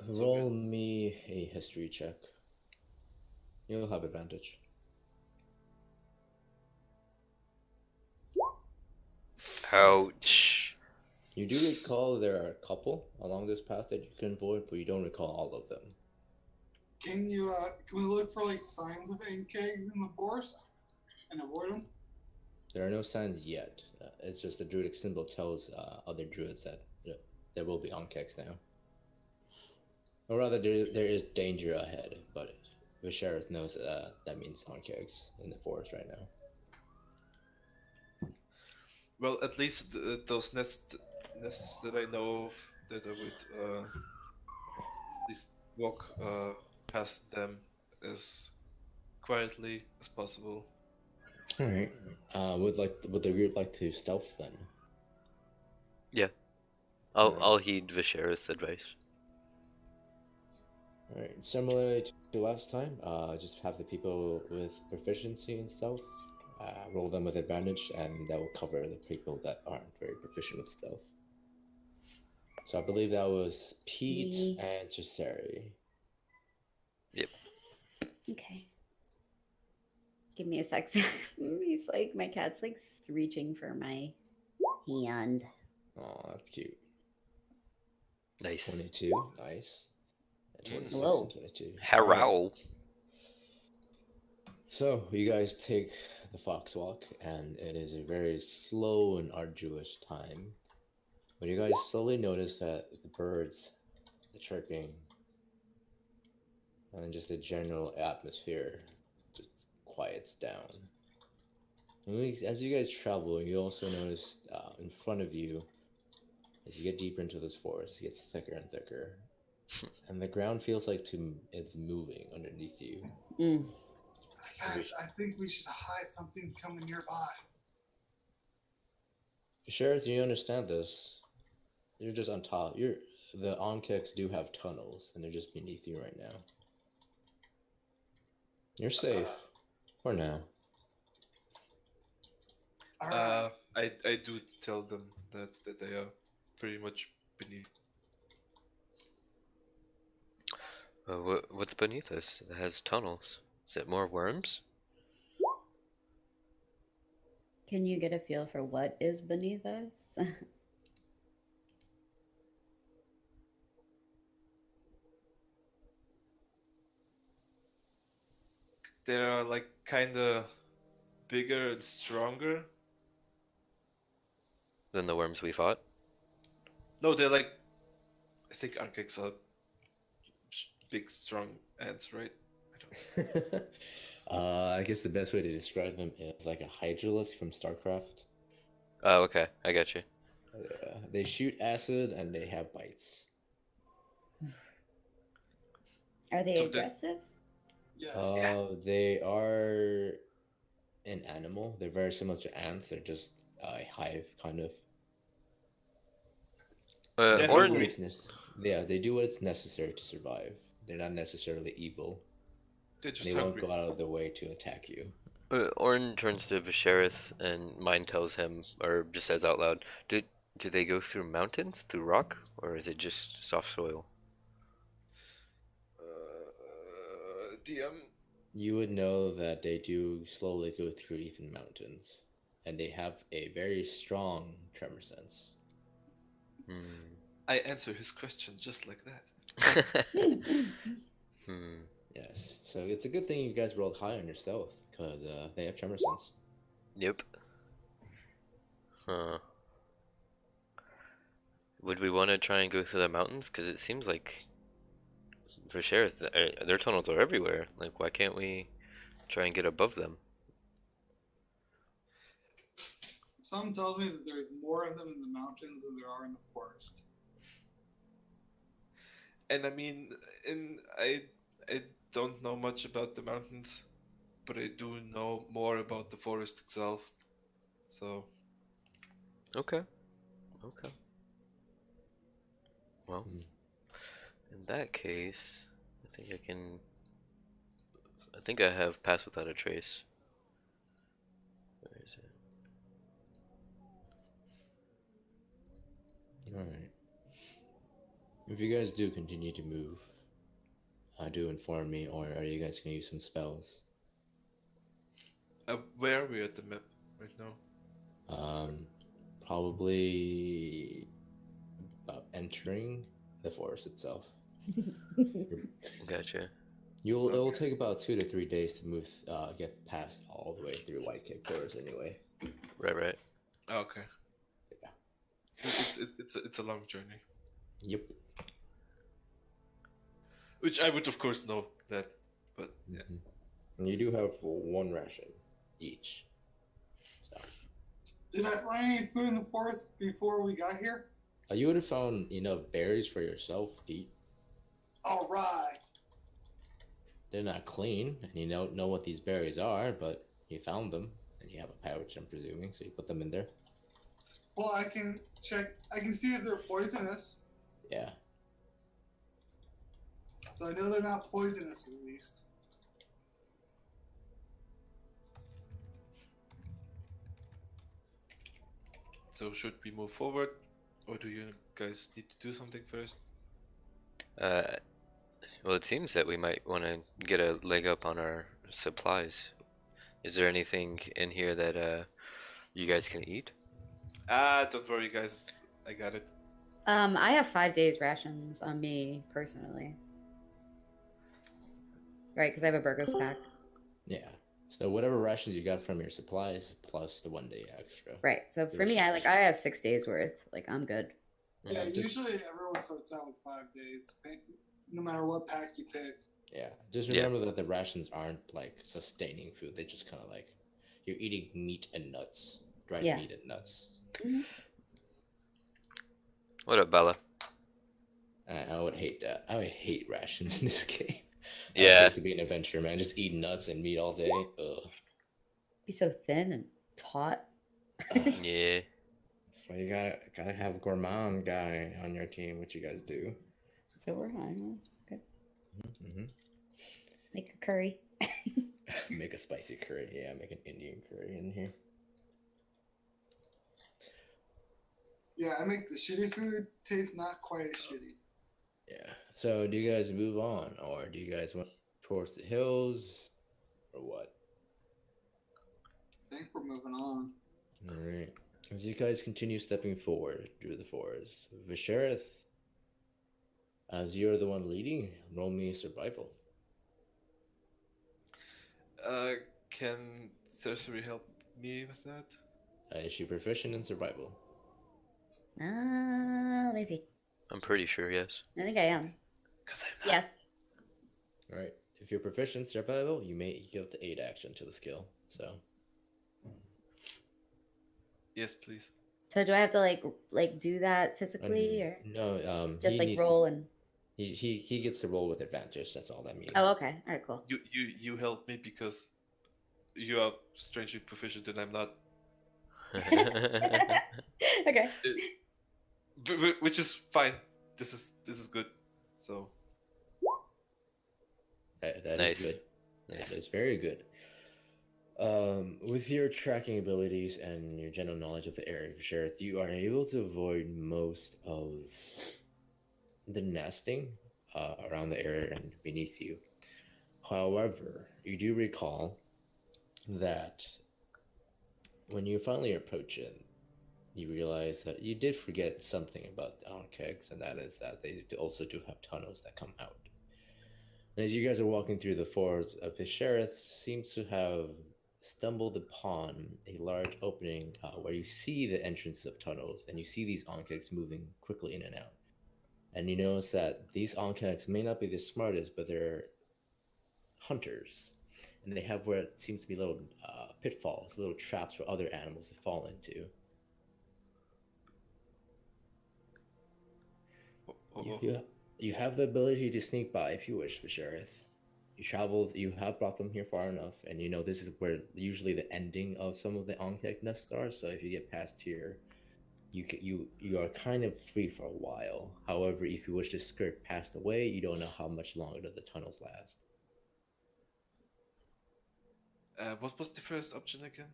Roll me a history check. You'll have advantage. Ouch. You do recall there are a couple along this path that you can avoid, but you don't recall all of them. Can you can we look for like signs of ink kegs in the forest and avoid them? There are no signs yet. It's just the druidic symbol tells other druids that there will be Onkex now. Or rather, there is danger ahead, but the sheriff knows that means Onkex in the forest right now. Well, at least those nests that I know of, that I would at least walk past them as quietly as possible. All right. Would the group like to stealth then? Yeah. Alright. I'll heed Viserys' advice. All right. Similar to last time, just have the people with proficiency in stealth roll them with advantage, and that will cover the people that aren't very proficient with stealth. So I believe that was Pete and Cesare. Yep. Okay. Give me a sec. He's like, my cat's like reaching for my hand. Oh, that's cute. Nice. 22, nice. And 26 Hello. and 22. Hello. So you guys take the fox walk, and it is a very slow and arduous time. But you guys slowly notice that the birds, the chirping, and then just the general atmosphere just quiets down. And as you guys travel, you also notice in front of you, as you get deeper into this forest, it gets thicker and thicker. And the ground feels like it's moving underneath you. Guys, I think we should hide. Something's coming nearby. Sheriff, you understand this. You're just on top. The Onkex do have tunnels, and they're just beneath you right now. You're safe. For now. All right. I do tell them that they are pretty much beneath. What's beneath us? It has tunnels. Is it more worms? Can you get a feel for what is beneath us? They are like kind of bigger and stronger. Than the worms we fought? No, they're like, I think Ankeks are big, strong ants, right? I don't know. I guess the best way to describe them is like a hydralisk from StarCraft. Oh, okay. I got you. They shoot acid and they have bites. Are they So aggressive? Yes. They are an animal. They're very similar to ants. They're just a hive, kind of. Yeah, Orin, agree. Yeah, they do what is necessary to survive. They're not necessarily evil. They're just They hungry. won't go out of their way to attack you. Orin turns to Viserys and mind tells him, or just says out loud, do they go through mountains, through rock, or is it just soft soil? DM. You would know that they do slowly go through even mountains, and they have a very strong tremor sense. I answer his question just like that. Yes, so it's a good thing you guys rolled high on your stealth, because they have tremor sense. Yep. Huh. Would we want to try and go through the mountains? Because it seems like, for Sheriff, their tunnels are everywhere. Like, why can't we try and get above them? Something tells me that there's more of them in the mountains than there are in the forest. And I mean, I don't know much about the mountains, but I do know more about the forest itself. So. Okay. Okay. Well, in that case, I think I have Pass Without a Trace. Where is it? Alright. If you guys do continue to move, do inform me, or are you guys going to use some spells? Where are we at the map right now? Probably entering the forest itself. Gotcha. It'll Okay. take about 2 to 3 days to move, get past all the way through White Cake Forest anyway. Right. Okay. Yeah. It's a long journey, Yep. which I would of course know that, but yeah. Mhm. And you do have one ration each. So Did I find any food in the forest before we got here? you would have found enough berries for yourself to eat. All right. They're not clean, and you don't know what these berries are, but you found them, and you have a pouch, I'm presuming, so you put them in there. Well, I can check. I can see if they're poisonous. Yeah. So I know they're not poisonous at least. So should we move forward, or do you guys need to do something first? Well, it seems that we might want to get a leg up on our supplies. Is there anything in here that you guys can eat? Don't worry, guys. I got it. I have 5 days rations on me personally. Right, because I have a burgers pack. Yeah. So whatever rations you got from your supplies plus the 1 day extra. Right. So for me, I have 6 days worth. Like I'm good. Yeah, just, usually everyone starts out with 5 days, no matter what pack you pick. yeah. Just remember that the rations aren't like sustaining food. They just kind of like you're eating meat and nuts, dried Yeah. meat and nuts. Mhm. What up, Bella? I would hate that. I would hate rations in this game. Yeah. I'd to be an adventurer, man. Just eat nuts and meat all day. Ugh. Be so thin and taut. Yeah. That's why you gotta have a gourmand guy on your team, which you guys do. So we're fine. Good. Mm-hmm. Make a curry. Make a spicy curry. Yeah, make an Indian curry in here. Yeah, I make the shitty food taste not quite as shitty. Yeah. So do you guys move on, or do you guys want towards the hills, or what? I think we're moving on. All right. As you guys continue stepping forward through the forest, Vishareth, as you're the one leading, roll me survival. Can sorcery help me with that? Is she proficient in survival? Let me see. I'm pretty sure, yes. I think I am. Cause I'm not. Yes. All right. If you're proficient in survival, you may give the 8 action to the skill. So. Yes, please. So do I have to like do that physically or No. just he like needs- roll and? He gets to roll with advantage. That's all that means. Oh, okay. All right, cool. You help me because you are strangely proficient and I'm not. Okay. Which is fine. This is good. So. That Nice. is good. Nice. That is very good. With your tracking abilities and your general knowledge of the area, Sheriff, you are able to avoid most of the nesting around the area and beneath you. However, you do recall that when you finally approach it, you realize that you did forget something about the kegs, and that is that they also do have tunnels that come out. And as you guys are walking through the forest, the sheriff seems to have stumbled upon a large opening where you see the entrance of tunnels, and you see these onkegs moving quickly in and out. And you notice that these onkegs may not be the smartest, but they're hunters. And they have where it seems to be little pitfalls, little traps for other animals to fall into. You have the ability to sneak by if you wish, Vishareth. You have brought them here far enough, and you know this is where usually the ending of some of the Onkek nests are. So if you get past here, you are kind of free for a while. However, if you wish to skirt past the way, you don't know how much longer the tunnels last. What was the first option again?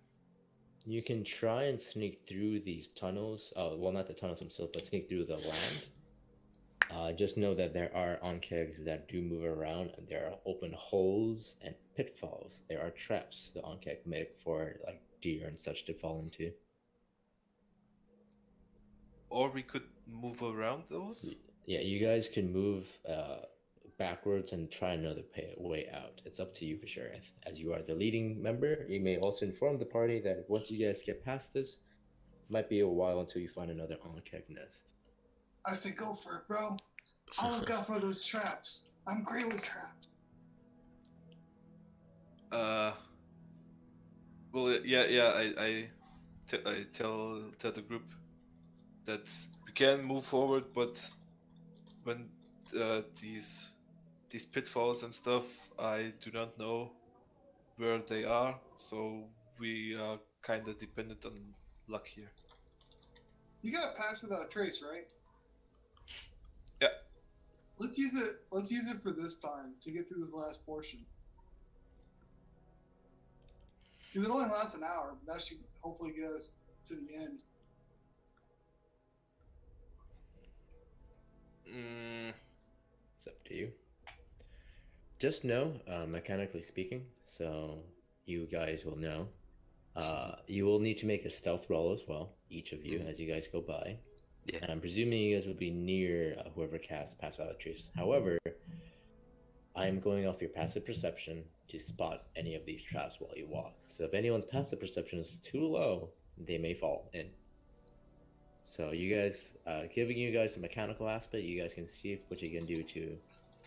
You can try and sneak through these tunnels. Well, not the tunnels themselves, but sneak through the land. Just know that there are onkegs that do move around, and there are open holes and pitfalls. There are traps the onkeg make for like deer and such to fall into. Or we could move around those? Yeah, you guys can move backwards and try another way out. It's up to you, Vishareth. As you are the leading member, you may also inform the party that once you guys get past this, it might be a while until you find another Ankeg nest. I say go for it, bro. I'll look out for those traps. I'm great with traps. Well, yeah. I tell the group that we can move forward, but when these pitfalls and stuff, I do not know where they are, so we are kind of dependent on luck here. You got pass without trace, right? Yeah. Let's use it. Let's use it for this time to get through this last portion. Because it only lasts an hour, but that should hopefully get us to the end. It's up to you. Just know, mechanically speaking, so you guys will know. You will need to make a stealth roll as well, each of you, as you guys go by. Yeah. And I'm presuming you guys will be near whoever casts Pass Without Trace. However, I'm going off your passive perception to spot any of these traps while you walk. So if anyone's passive perception is too low, they may fall in. So you guys, giving you guys the mechanical aspect, you guys can see what you can do to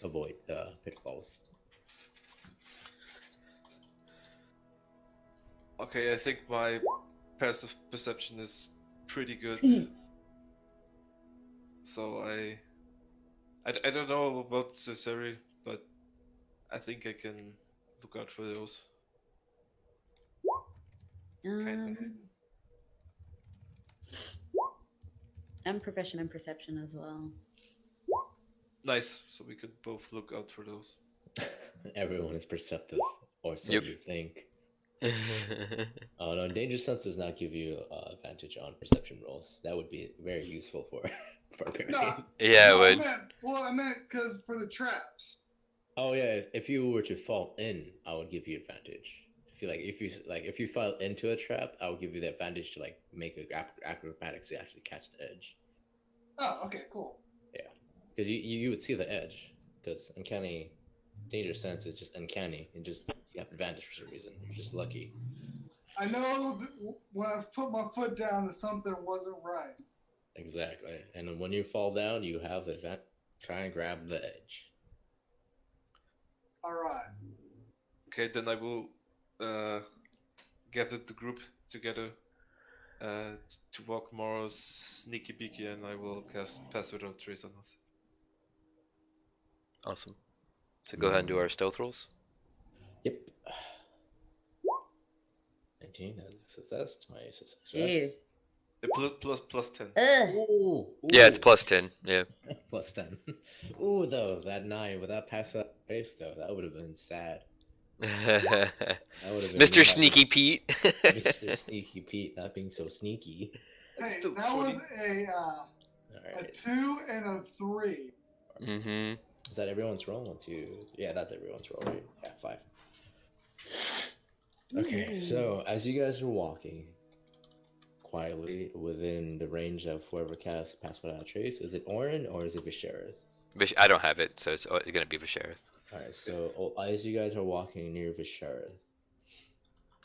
avoid the pitfalls. Okay, I think my passive perception is pretty good. So I don't know about Cesare, but I think I can look out for those. I'm proficient in perception as well. Nice. So we could both look out for those. Everyone is perceptive, or so Yep. you think. Oh no, Danger Sense does not give you advantage on perception rolls. That would be very useful for barbarian. No, Yeah, no, it would. I meant because for the traps. Oh yeah, if you were to fall in, I would give you advantage. If you fall into a trap, I would give you the advantage to like make a acrobatics to actually catch the edge. Oh, okay, cool. Yeah, because you would see the edge. Because uncanny Danger Sense is just uncanny, and just you have advantage for some reason. You're just lucky. I know that when I put my foot down that something wasn't right. Exactly, and when you fall down, you have the advantage. Try and grab the edge. All right. Okay, then I will gather the group together to walk more sneaky beaky, and I will cast Pass Without Trace on us. Awesome. So go ahead and do our stealth rolls. Yep. 19 as a success. 20 as a success. Jeez. Plus 10. Ugh. Ooh, Yeah, it's plus 10. Yeah. plus 10. Ooh, though, that 9 without pass without trace, though, that would have been sad. That would have been Mr. Sneaky Pete. Mr. Sneaky Pete not being so sneaky. Hey, still that 20. was a Alright. 2 and a 3. Mm-hmm. Is that everyone's roll? 1, 2. Yeah, that's everyone's roll, right? Yeah, 5. Okay, so as you guys are walking quietly within the range of whoever casts Pass Without Trace, is it Orin or is it Vishareth? I don't have it, so it's gonna be Vishareth. Alright, so as you guys are walking near Vishareth,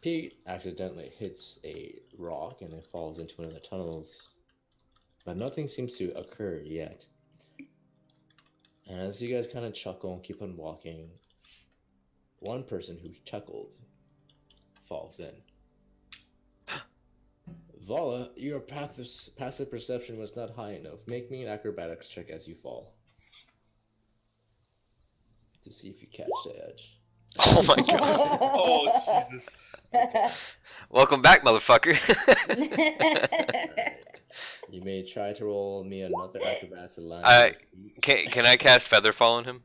Pete accidentally hits a rock and it falls into one of the tunnels, but nothing seems to occur yet. And as you guys kind of chuckle and keep on walking, one person who chuckled falls in. Vala, your passive perception was not high enough. Make me an acrobatics check as you fall. To see if you catch the edge. Oh my god. Oh, Jesus. Welcome back, motherfucker. Alright. You may try to roll me another acrobatics to land. Can I cast Featherfall on him?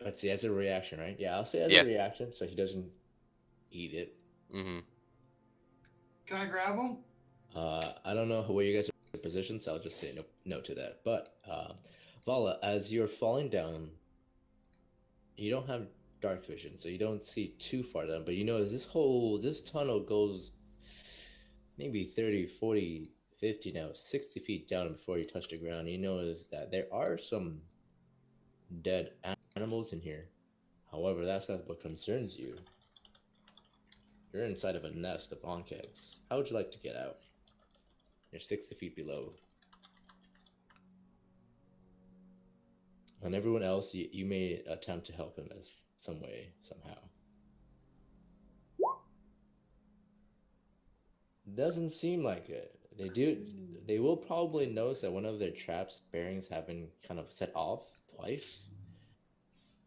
Let's see, as a reaction, right? Yeah, I'll say as Yeah. a reaction, so he doesn't eat it. Mm-hmm. Can I grab him? I don't know where you guys are positioned, so I'll just say no to that. But Vala, as you're falling down, you don't have dark vision, so you don't see too far down. But you know, this tunnel goes maybe 30, 40, 50 now, 60 feet down before you touch the ground. You notice that there are some dead animals in here. However, that's not what concerns you. You're inside of a nest of onkegs. How would you like to get out? You're 60 feet below. And everyone else, you may attempt to help him in some way, somehow. Doesn't seem like it. They will probably notice that one of their traps bearings have been kind of set off twice,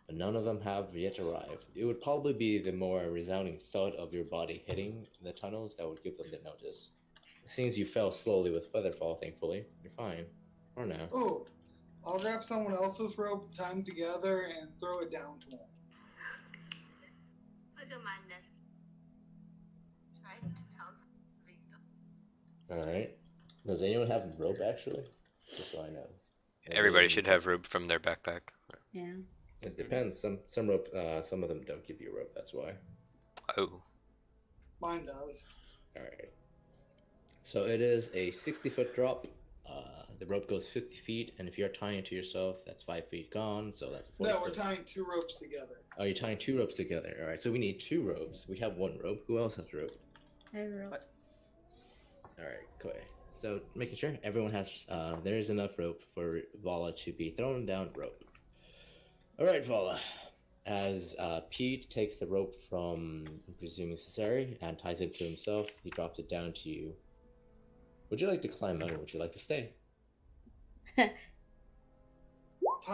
but none of them have yet arrived. It would probably be the more resounding thud of your body hitting the tunnels that would give them the notice. It seems you fell slowly with featherfall, thankfully. You're fine. For now. Oh, I'll grab someone else's rope, tie them together, and throw it down to him. Look at my nest. Try to pounce Victor. Alright. Does anyone have rope, actually? Just so I know. Everybody should have rope from their backpack. Yeah. It depends. Some rope, some of them don't give you rope, that's why. Oh. Mine does. Alright. So it is a 60-foot drop. The rope goes 50 feet, and if you're tying it to yourself, that's 5 feet gone, so that's 40 No, we're foot. tying 2 ropes together. Oh, you're tying 2 ropes together. Alright, so we need 2 ropes. We have 1 rope. Who else has rope? Hey, rope. Alright, okay. So, making sure everyone has, there is enough rope for Vala to be thrown down rope. Alright, Vala. As Pete takes the rope from, I'm presuming, Cesare and ties it to himself, he drops it down to you. Would you like to climb out, or would you like to stay? Tie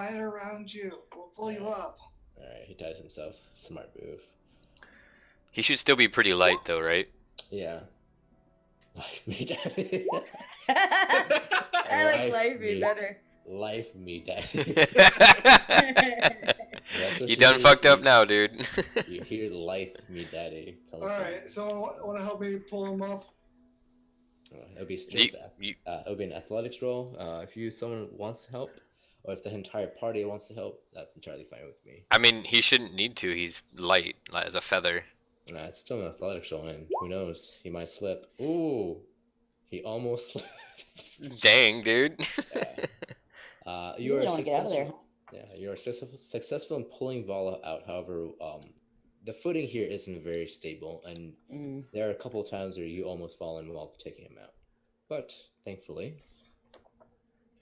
it around you. We'll pull you up. Alright, he ties himself. Smart move. He should still be pretty light, though, right? Yeah. Life me daddy. I like life me. better. Life me daddy. You done fucked up now, dude. You hear life me daddy. Alright, someone want to help me pull him up? It'll be strength. It'll be an athletics roll. If someone wants help, or if the entire party wants to help, that's entirely fine with me. I mean, he shouldn't need to. He's light, like as a feather. Nah, it's still an athletics roll, and who knows? He might slip. Ooh, he almost slipped. Dang, dude. Yeah. You really don't want to get out of there. Yeah, you're successful in pulling Vala out. However, the footing here isn't very stable, and there are a couple of times where you almost fall in while taking him out. But thankfully,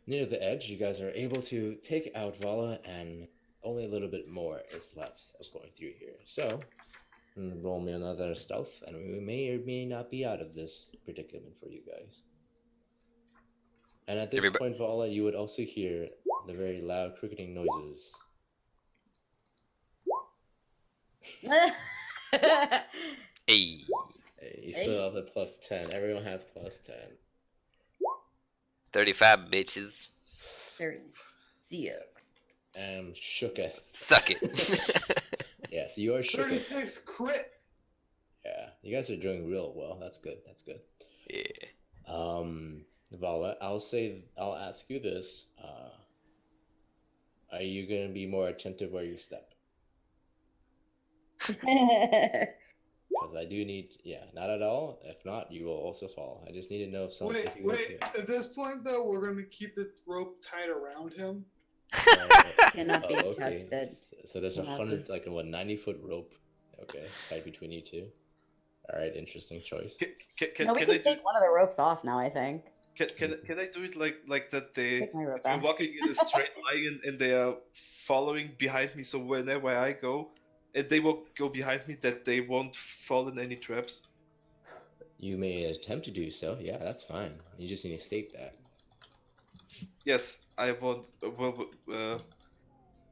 near the edge, you guys are able to take out Vala, and only a little bit more is left of going through here. So, roll me another stealth, and we may or may not be out of this predicament for you guys. And at this point, Vala, you would also hear the very loud cricketing noises. Hey. Hey, you still have a plus 10. Everyone has plus 10. 35 bitches. 30. See ya. And shooketh. Suck it. Yeah, so you are shooketh. 36 crit. Yeah, you guys are doing real well. That's good. That's good. Yeah. Vala, I'll ask you this. Are you gonna be more attentive where you step? Because I do need, not at all. If not, you will also fall. I just need to know if something. Wait. At this point, though, we're going to keep the rope tied around him. Cannot be okay. tested. So there's Cannot 100, like a 90-foot rope. Okay, tied between you two. All right, interesting choice. No, we can take one of the ropes off now, I think. Can I do it like that? Take my rope They're off. walking in a straight line and they are following behind me. So whenever I go, and they will go behind me, that they won't fall in any traps. You may attempt to do so. Yeah, that's fine. You just need to state that. Yes, I won't.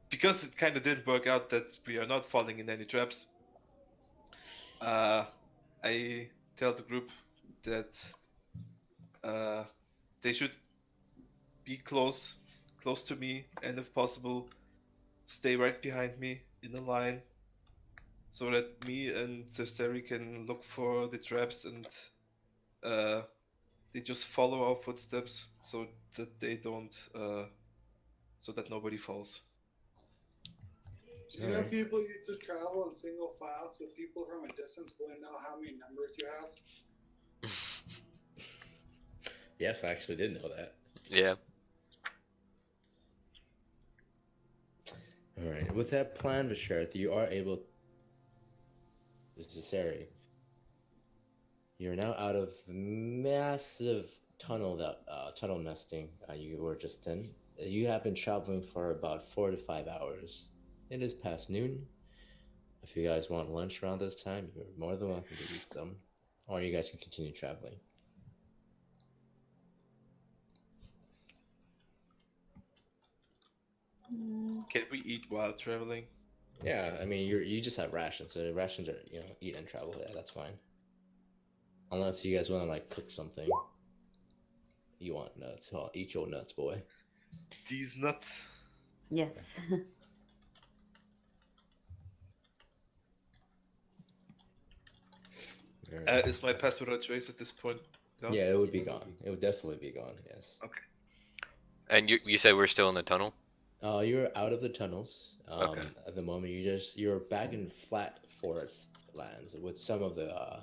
Because it kind of didn't work out that we are not falling in any traps. I tell the group that they should be close to me, and if possible, stay right behind me in a line, so that me and Cesteri can look for the traps, and they just follow our footsteps, so that they don't, so that nobody falls. Do you know people used to travel in single file, so people from a distance wouldn't know how many numbers you have? Yes, I actually did know that. Yeah. All right. With that plan, Visharth, you are able. Necessary. You're now out of massive tunnel nesting you were just in. You have been traveling for about 4 to 5 hours. It is past noon. If you guys want lunch around this time, you're more than welcome to eat some, or you guys can continue traveling. Can we eat while traveling? Yeah, I mean you just have rations, so the rations are eat and travel. Yeah, that's fine. Unless you guys want to like cook something. You want nuts? Oh, eat your nuts, boy. These nuts. Yes. Alright. Is my password a trace at this point? No? Yeah, it would be gone. It would definitely be gone. Yes. Okay. And you said we're still in the tunnel? You're out of the tunnels. Okay. At the moment, you're back in flat forest lands with some of the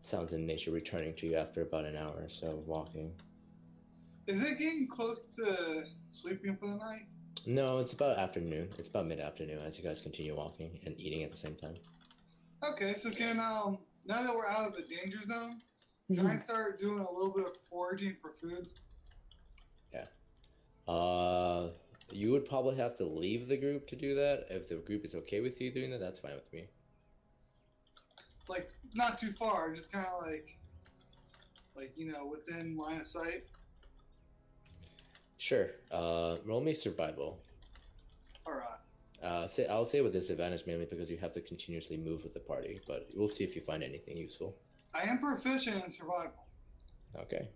sounds in nature returning to you after about an hour or so of walking. Is it getting close to sleeping for the night? No, it's about afternoon. It's about mid-afternoon as you guys continue walking and eating at the same time. Okay, so can now that we're out of the danger zone, can I start doing a little bit of foraging for food? You would probably have to leave the group to do that. If the group is okay with you doing that, that's fine with me. Like not too far, just kind of like within line of sight. Sure. Roll me survival. All right. I'll say with disadvantage mainly because you have to continuously move with the party, but we'll see if you find anything useful. I am proficient in survival. Okay.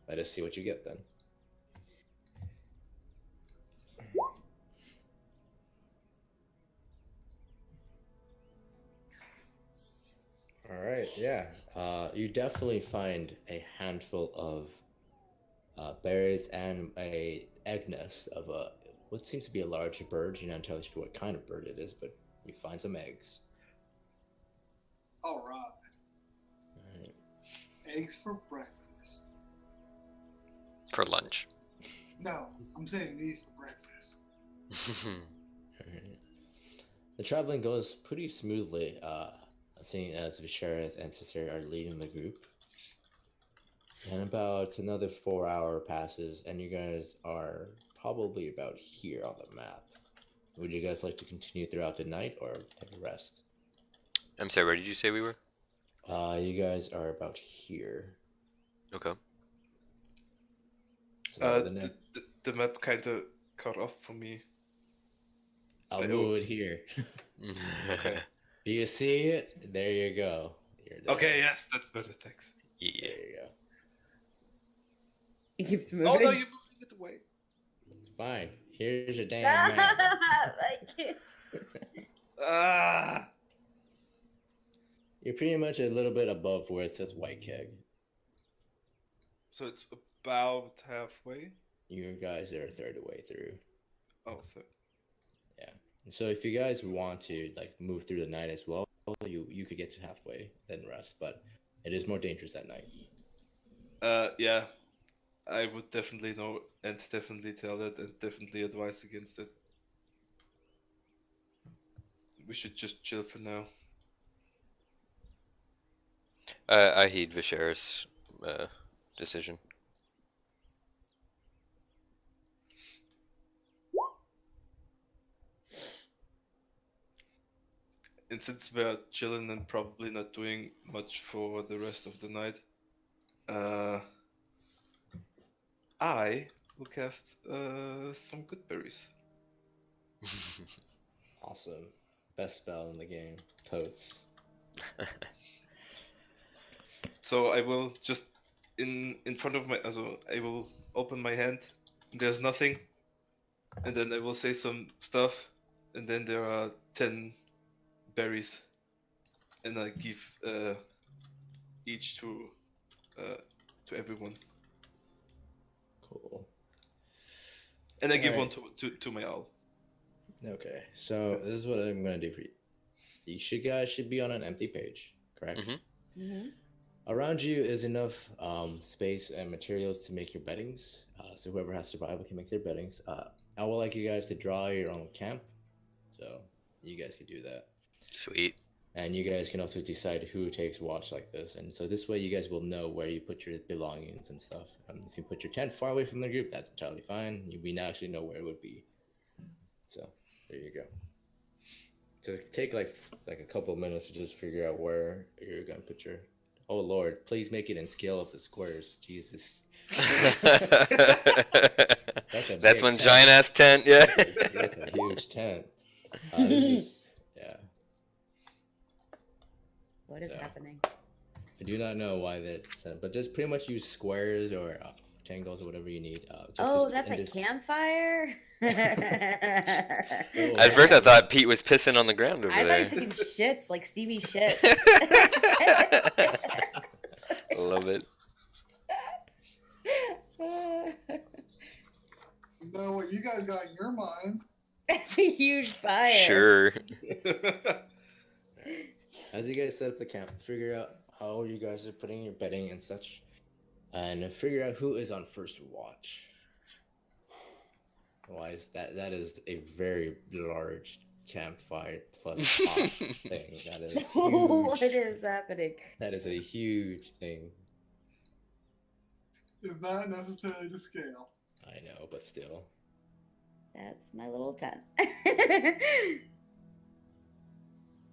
Let us see what you get then. All right, yeah. You definitely find a handful of berries and a egg nest of what seems to be a large bird. You're not entirely sure what kind of bird it is, but you find some eggs. All right. All right. Eggs for breakfast. For lunch. No, I'm saying these for breakfast. Alright. The traveling goes pretty smoothly, seeing as Vishareth and Sister are leading the group. And about another 4 hour passes, and you guys are probably about here on the map. Would you guys like to continue throughout the night or take a rest? I'm sorry, where did you say we were? You guys are about here. Okay. So The map kind of cut off for me. I'll move it here. Okay. Do you see it? There you go. You're there. Okay, yes, that's better, thanks. Yeah. There you go. It keeps moving. Oh no, you're moving it away. It's fine. Here's your damn map. I can't. Ah! You're pretty much a little bit above where it says White Keg. So it's about halfway? You guys are a third of the way through. Oh, so. So if you guys want to like move through the night as well, you could get to halfway, then rest. But it is more dangerous at night. Yeah. I would definitely know and definitely tell that and definitely advise against it. We should just chill for now. I heed Vishareth's decision. And since we're chilling and probably not doing much for the rest of the night, I will cast some good berries. Awesome. Best spell in the game. Totes. So I will just in front of my, also I will open my hand. There's nothing, and then I will say some stuff, and then there are 10 berries, and I give each to everyone, Cool. and I give Alright. one to my owl. Okay, so this is what I'm gonna do for you. You guys should be on an empty page, correct? Mhm. Mm-hmm. Around you is enough space and materials to make your beddings. So whoever has survival can make their beddings. I would like you guys to draw your own camp So you guys could do that. Sweet. And you guys can also decide who takes watch like this. And so this way you guys will know where you put your belongings and stuff. If you put your tent far away from the group, that's entirely fine. We now actually know where it would be. So there you go. So take like a couple minutes to just figure out where you're going to put your... Oh, Lord, please make it in scale of the squares. Jesus. That's one giant-ass tent, yeah. That's a huge tent. This is... Yeah. What is So. happening? I do not know why that's, but just pretty much use squares or rectangles or whatever you need. That's a campfire? At first I thought Pete was pissing on the ground over I there. thought he was taking shits, like Stevie shit. Love it. You know what you guys got in your minds. That's a huge fire. Sure. As you guys set up the camp, figure out how you guys are putting your bedding and such, and figure out who is on first watch. Why is that? That is a very large campfire plus hot thing. That is huge. What is happening? That is a huge thing. Is not necessarily to scale. I know, but still. That's my little tent.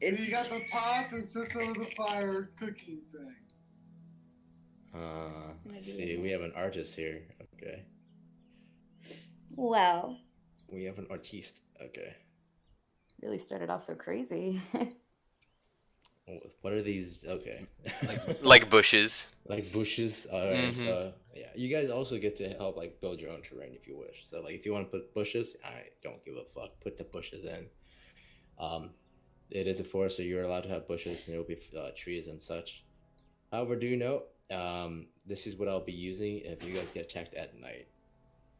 So you got the pot that sits over the fire cooking thing. Let's see, we have an artist here. Okay. Wow. We have an artiste. Okay. Really started off so crazy. What are these? Okay. Like bushes. Like bushes. Alright. Mhm. So yeah, you guys also get to help like build your own terrain if you wish. So like if you want to put bushes, I don't give a fuck. Put the bushes in. It is a forest, so you're allowed to have bushes, and there will be trees and such. However, do note, this is what I'll be using if you guys get attacked at night.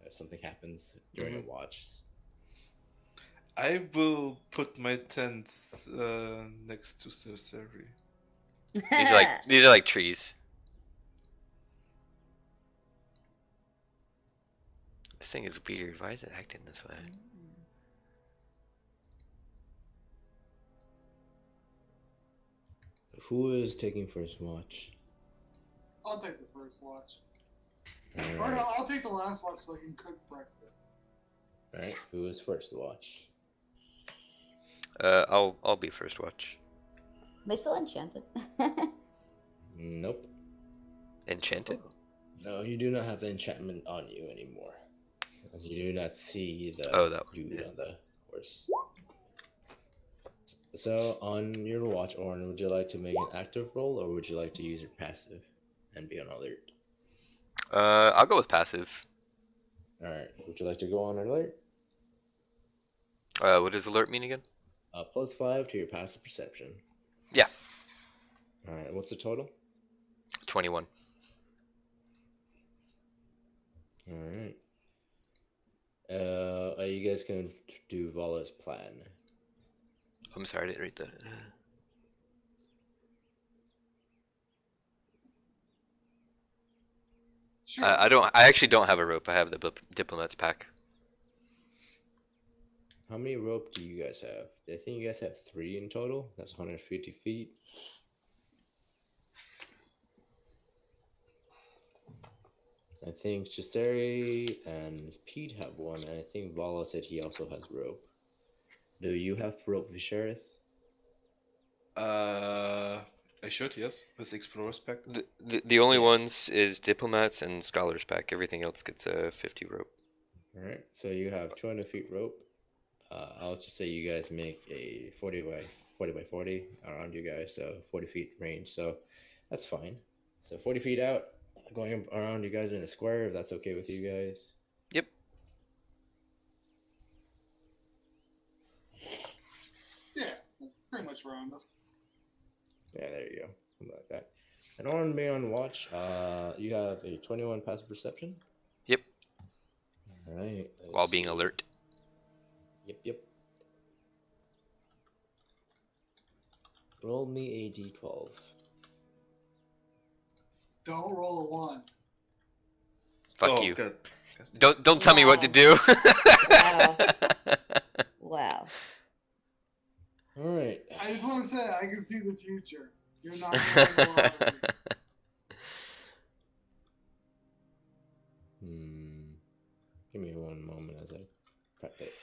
If something happens during a watch. I will put my tents next to Sorcery. These are like trees. This thing is weird. Why is it acting this way? Who is taking first watch? I'll take the first watch. All Or right. no, I'll take the last watch so I can cook breakfast. All right. Who is first watch? I'll be first watch. Am I still enchanted? Nope. Enchanted? No, you do not have the enchantment on you anymore. Because you do not see the that one, dude yeah. on the horse. So, on your watch, Orin, would you like to make an active roll, or would you like to use your passive and be on alert? I'll go with passive. Alright, would you like to go on alert? What does alert mean again? +5 to your passive perception. Yeah. Alright, what's the total? 21. Alright. Are you guys going to do Vala's plan? I'm sorry, I didn't read that. Sure. I actually don't have a rope. I have the diplomat's pack. How many rope do you guys have? I think you guys have 3 in total. That's 150 feet. I think Cesare and Pete have one, and I think Vala said he also has rope. Do you have rope, Vishareth? I should, yes, with Explorer's Pack. The only ones is diplomats and scholars pack. Everything else gets a 50 rope. Alright, so you have 200 feet rope. I'll just say you guys make a 40 by 40 around you guys, so 40 feet range, so that's fine. So 40 feet out, going around you guys in a square, if that's okay with you guys. Yep. Yeah, pretty much around us. Yeah, there you go. Something like that. And on being on watch, you have a 21 passive perception. Yep. Alright. While being alert. Yep. Roll me a d12. Don't roll a 1. Fuck you. God. Don't tell me what to do. Wow. Wow. All right. I just want to say I can see the future. You're not going to win the lottery. Give me one moment as I prep it.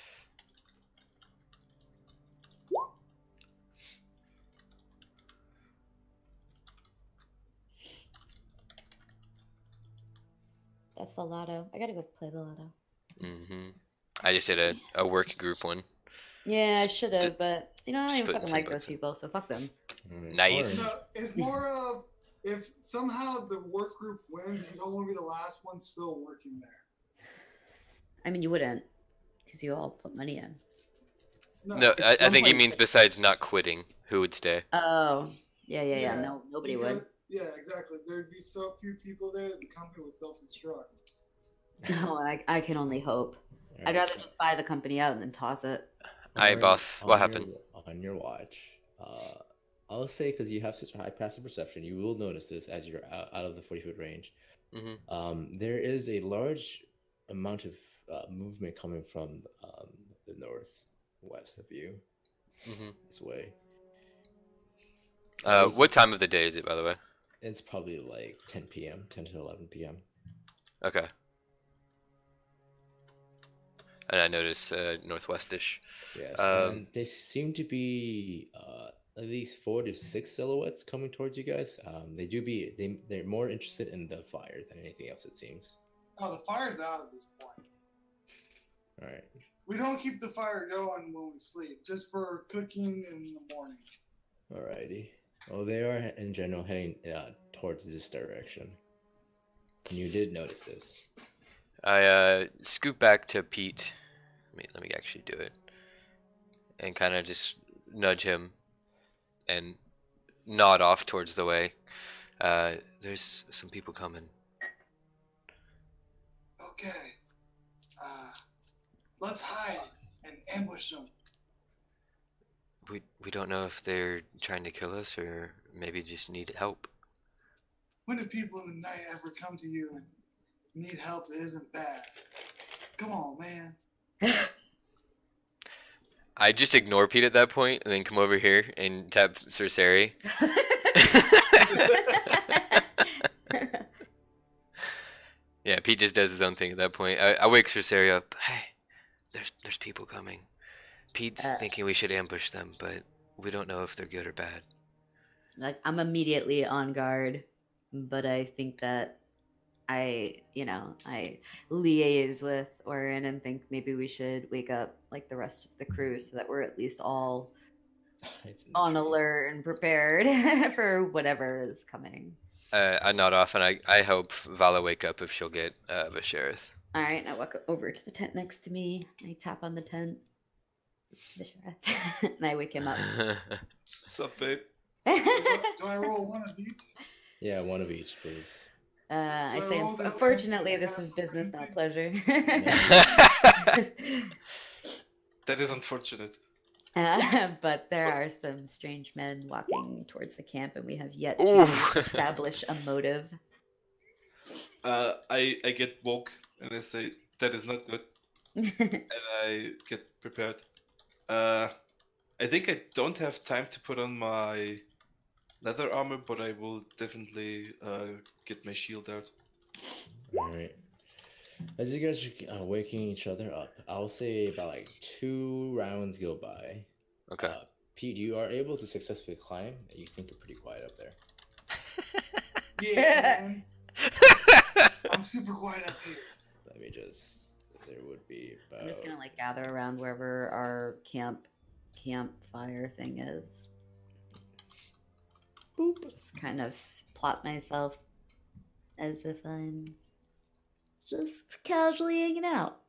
That's the lotto. I gotta go play the lotto. I just did a work group one. Yeah, I should have, but I don't just even put fucking 10 like bucks those in. people, so fuck them. Nice. No, it's more of if somehow the work group wins, you don't want to be the last one still working there. I mean, you wouldn't, because you all put money in. No, I think he 1.6. means besides not quitting, who would stay? Oh, yeah. No, nobody because, would. Yeah, exactly. There'd be so few people there that the company would self-destruct. No, I can only hope. I'd rather just buy the company out and then toss it. Alright, boss. What happened? On your watch, I'll say because you have such a high passive perception, you will notice this as you're out of the 40-foot range. There is a large amount of movement coming from the northwest of you. This way. What time of the day is it, by the way? It's probably like 10 p.m., 10 to 11 p.m. Okay. And I notice northwestish. Yes, and they seem to be at least 4 to 6 silhouettes coming towards you guys. They're more interested in the fire than anything else, it seems. Oh, the fire's out at this point. All right. We don't keep the fire going when we sleep, just for cooking in the morning. Alrighty. Well, they are in general heading towards this direction. And you did notice this. I scoot back to Pete. Let me actually do it. And kind of just nudge him and nod off towards the way. There's some people coming. Okay. Let's hide and ambush them. We don't know if they're trying to kill us or maybe just need help. When do people in the night ever come to you and need help that isn't bad? Come on, man. I just ignore Pete at that point and then come over here and tap Cersei. Yeah, Pete just does his own thing at that point. I wake Cersei up. Hey, there's people coming. Pete's thinking we should ambush them, but we don't know if they're good or bad. Like, I'm immediately on guard, but I think that I liaise with Orin and think maybe we should wake up like the rest of the crew so that we're at least all on alert and prepared for whatever is coming. I nod off and I hope Vala wake up if she'll get Visherith. All right, I walk over to the tent next to me. I tap on the tent. Visherith. And I wake him up. Sup, babe? Do I roll one of each? Yeah, one of each, please. I say, unfortunately, this is business, not pleasure. That is unfortunate. But there are some strange men walking towards the camp, and we have yet to establish a motive. I get woke and I say that is not good, and I get prepared. I think I don't have time to put on my leather armor, but I will definitely get my shield out. Alright. As you guys are waking each other up, I'll say about like 2 rounds go by. Okay. Pete, you are able to successfully climb. You think you're pretty quiet up there. Yeah, man. I'm super quiet up here. Let me just... There would be about... I'm just gonna like gather around wherever our campfire thing is. Boop. Just kind of plot myself as if I'm just casually hanging out.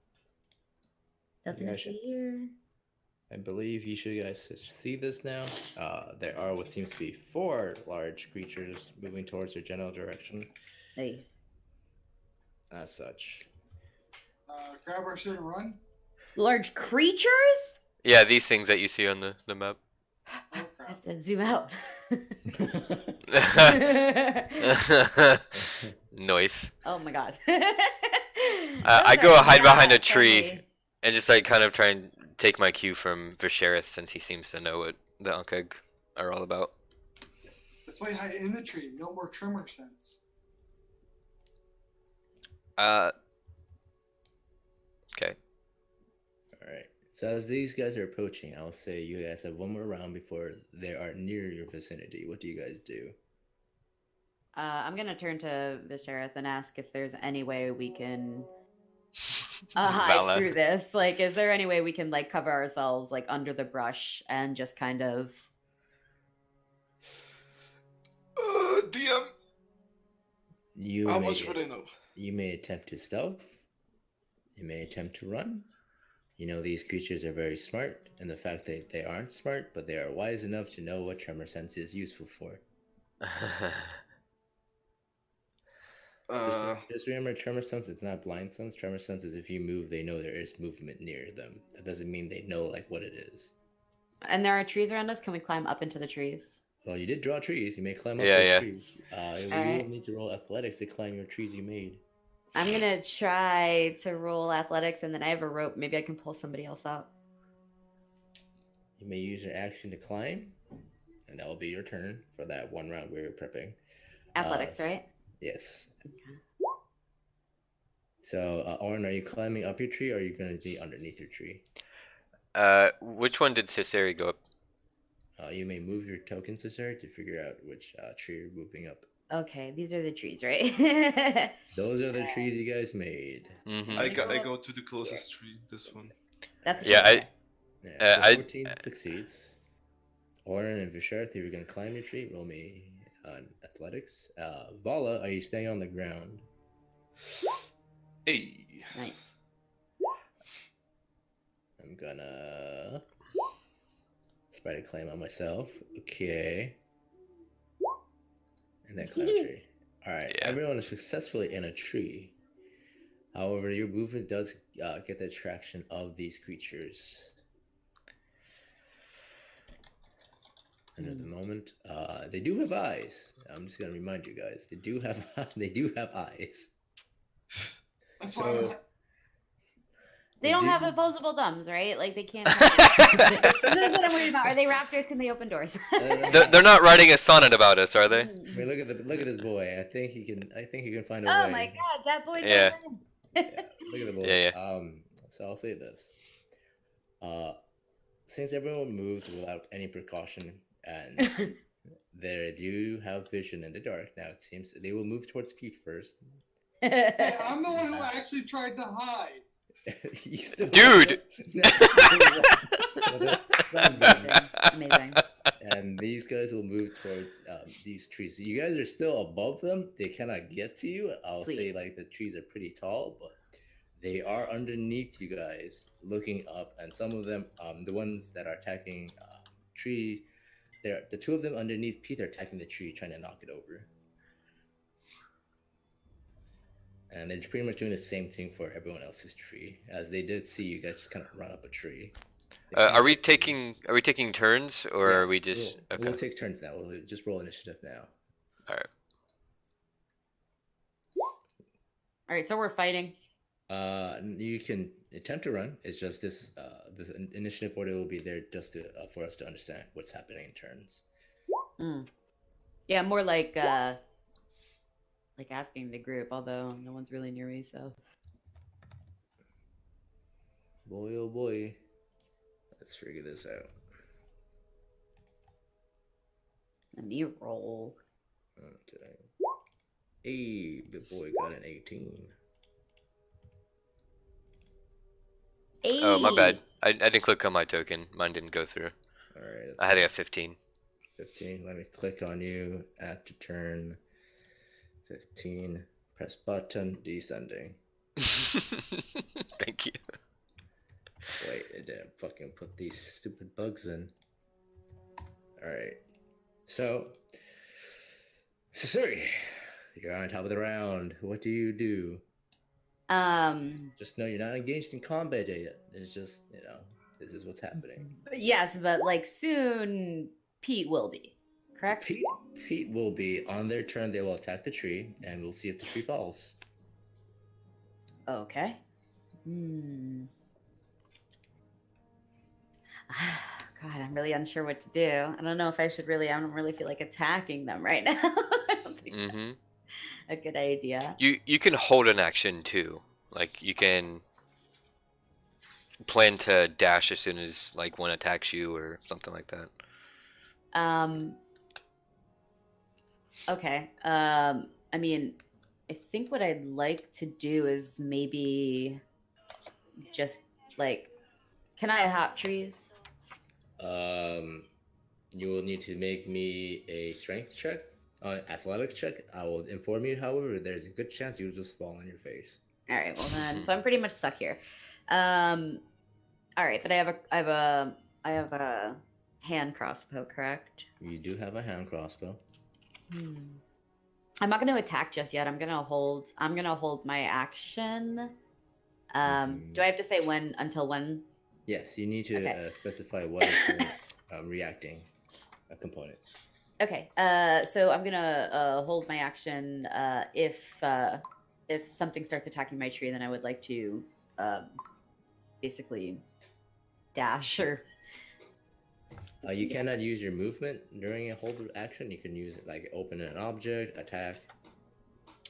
Nothing to see here. I believe you should guys see this now. There are what seems to be 4 large creatures moving towards your general direction. Hey. As such. Grab our shit and run? Large creatures? Yeah, these things that you see on the map. Oh, I crap. have to zoom out. Noise. Oh my god. I go hide behind a tree and just like kind of try and take my cue from Visherith since he seems to know the Unkeg are all about. That's why you hide in the tree. No more tremor sense. Okay. All right. So as these guys are approaching, I'll say you guys have one more round before they are near your vicinity. What do you guys do? I'm gonna turn to Vishareth and ask if there's any way we can hide Vala. through this. Like, is there any way we can like cover ourselves like under the brush and just kind of? DM. You How may, much would I know? You may attempt to stealth. You may attempt to run. You know, these creatures are very smart, and the fact that they aren't smart, but they are wise enough to know what tremor sense is useful for. Just remember, tremor sense, it's not blind sense. Tremor sense is if you move, they know there is movement near them. That doesn't mean they know, like, what it is. And there are trees around us. Can we climb up into the trees? Well, you did draw trees. You may climb up Yeah, those yeah. trees. You Alright. will need to roll athletics to climb your trees you made. I'm gonna try to roll athletics, and then I have a rope. Maybe I can pull somebody else out. You may use your action to climb, and that will be your turn for that one round we were prepping. Athletics, right? Yes. Okay. So, Oren, are you climbing up your tree, or are you going to be underneath your tree? Which one did Ciceri go up? You may move your tokens to Sarah to figure out which tree you're moving up. Okay, these are the trees, right? Those are the trees you guys made. Mm-hmm. I go to the closest tree. This one. That's Yeah, Yeah, I- 14 succeeds. Oren and Visharth, if you're going to climb your tree, roll me athletics. Vala, are you staying on the ground? Hey. nice. I'm gonna spider climb on myself. Okay. And then climb a tree. Alright, Yeah. everyone is successfully in a tree. However, your movement does get the attraction of these creatures. And at the moment, they do have eyes. I'm just gonna remind you guys, they do have eyes. That's So- why They don't did- have opposable thumbs, right? Like they can't. This is what I'm worried about. Are they raptors? Can they open doors? They're not writing a sonnet about us, are they? I mean, look at this boy. I think he can find a Oh way. my god, that boy! Yeah. Yeah, look at the boy. Yeah, So I'll say this. Since everyone moved without any precaution and they do have vision in the dark, now it seems they will move towards Pete first. hey, I'm the one who actually tried to hide. Dude! Amazing. And these guys will move towards these trees. You guys are still above them. They cannot get to you. I'll Sweet. say like the trees are pretty tall, but they are underneath you guys, looking up. And some of them, the ones that are attacking tree, the two of them underneath Pete are attacking the tree, trying to knock it over. And they're pretty much doing the same thing for everyone else's tree, as they did see you guys kind of run up a tree. Are we taking turns, or Yeah, are we just we'll okay? take turns now. We'll just roll initiative now. All right. All right, so we're fighting. You can attempt to run. It's just this initiative order will be there just to for us to understand what's happening in turns. Yeah, more like asking the group. Although no one's really near me, so. Boy, oh boy, let's figure this out. Let me roll. Okay. Hey, good boy got an 18. Oh, my Hey! bad. I didn't click on my token. Mine didn't go through. All right. I had a 15. 15. Let me click on you. Add to turn. 15. Press button. Descending. Thank you. Wait, it didn't fucking put these stupid bugs in. Alright. So, Suri, you're on top of the round. What do you do? Just know you're not engaged in combat yet. It's just, this is what's happening. Yes, but like soon, Pete will be. Correct? Pete will be on their turn. They will attack the tree, and we'll see if the tree falls. Okay. God, I'm really unsure what to do. I don't know if I should really. I don't really feel like attacking them right now. I don't think Mm-hmm. that's a good idea. You can hold an action too. Like you can plan to dash as soon as like one attacks you or something like that. Um. Okay. I mean, I think what I'd like to do is maybe just like, can I hop trees? You will need to make me a strength check, athletic check. I will inform you, however, there's a good chance you'll just fall on your face. All right. Well then, so I'm pretty much stuck here. All right, but I have a hand crossbow, correct? You do have a hand crossbow. I'm not going to attack just yet. I'm gonna hold my action. Do I have to say when until when? Yes, you need to Okay. specify what is your reacting component. Okay. So I'm gonna hold my action. If something starts attacking my tree, then I would like to basically dash or. You cannot use your movement during a hold action. You can use it like open an object, attack.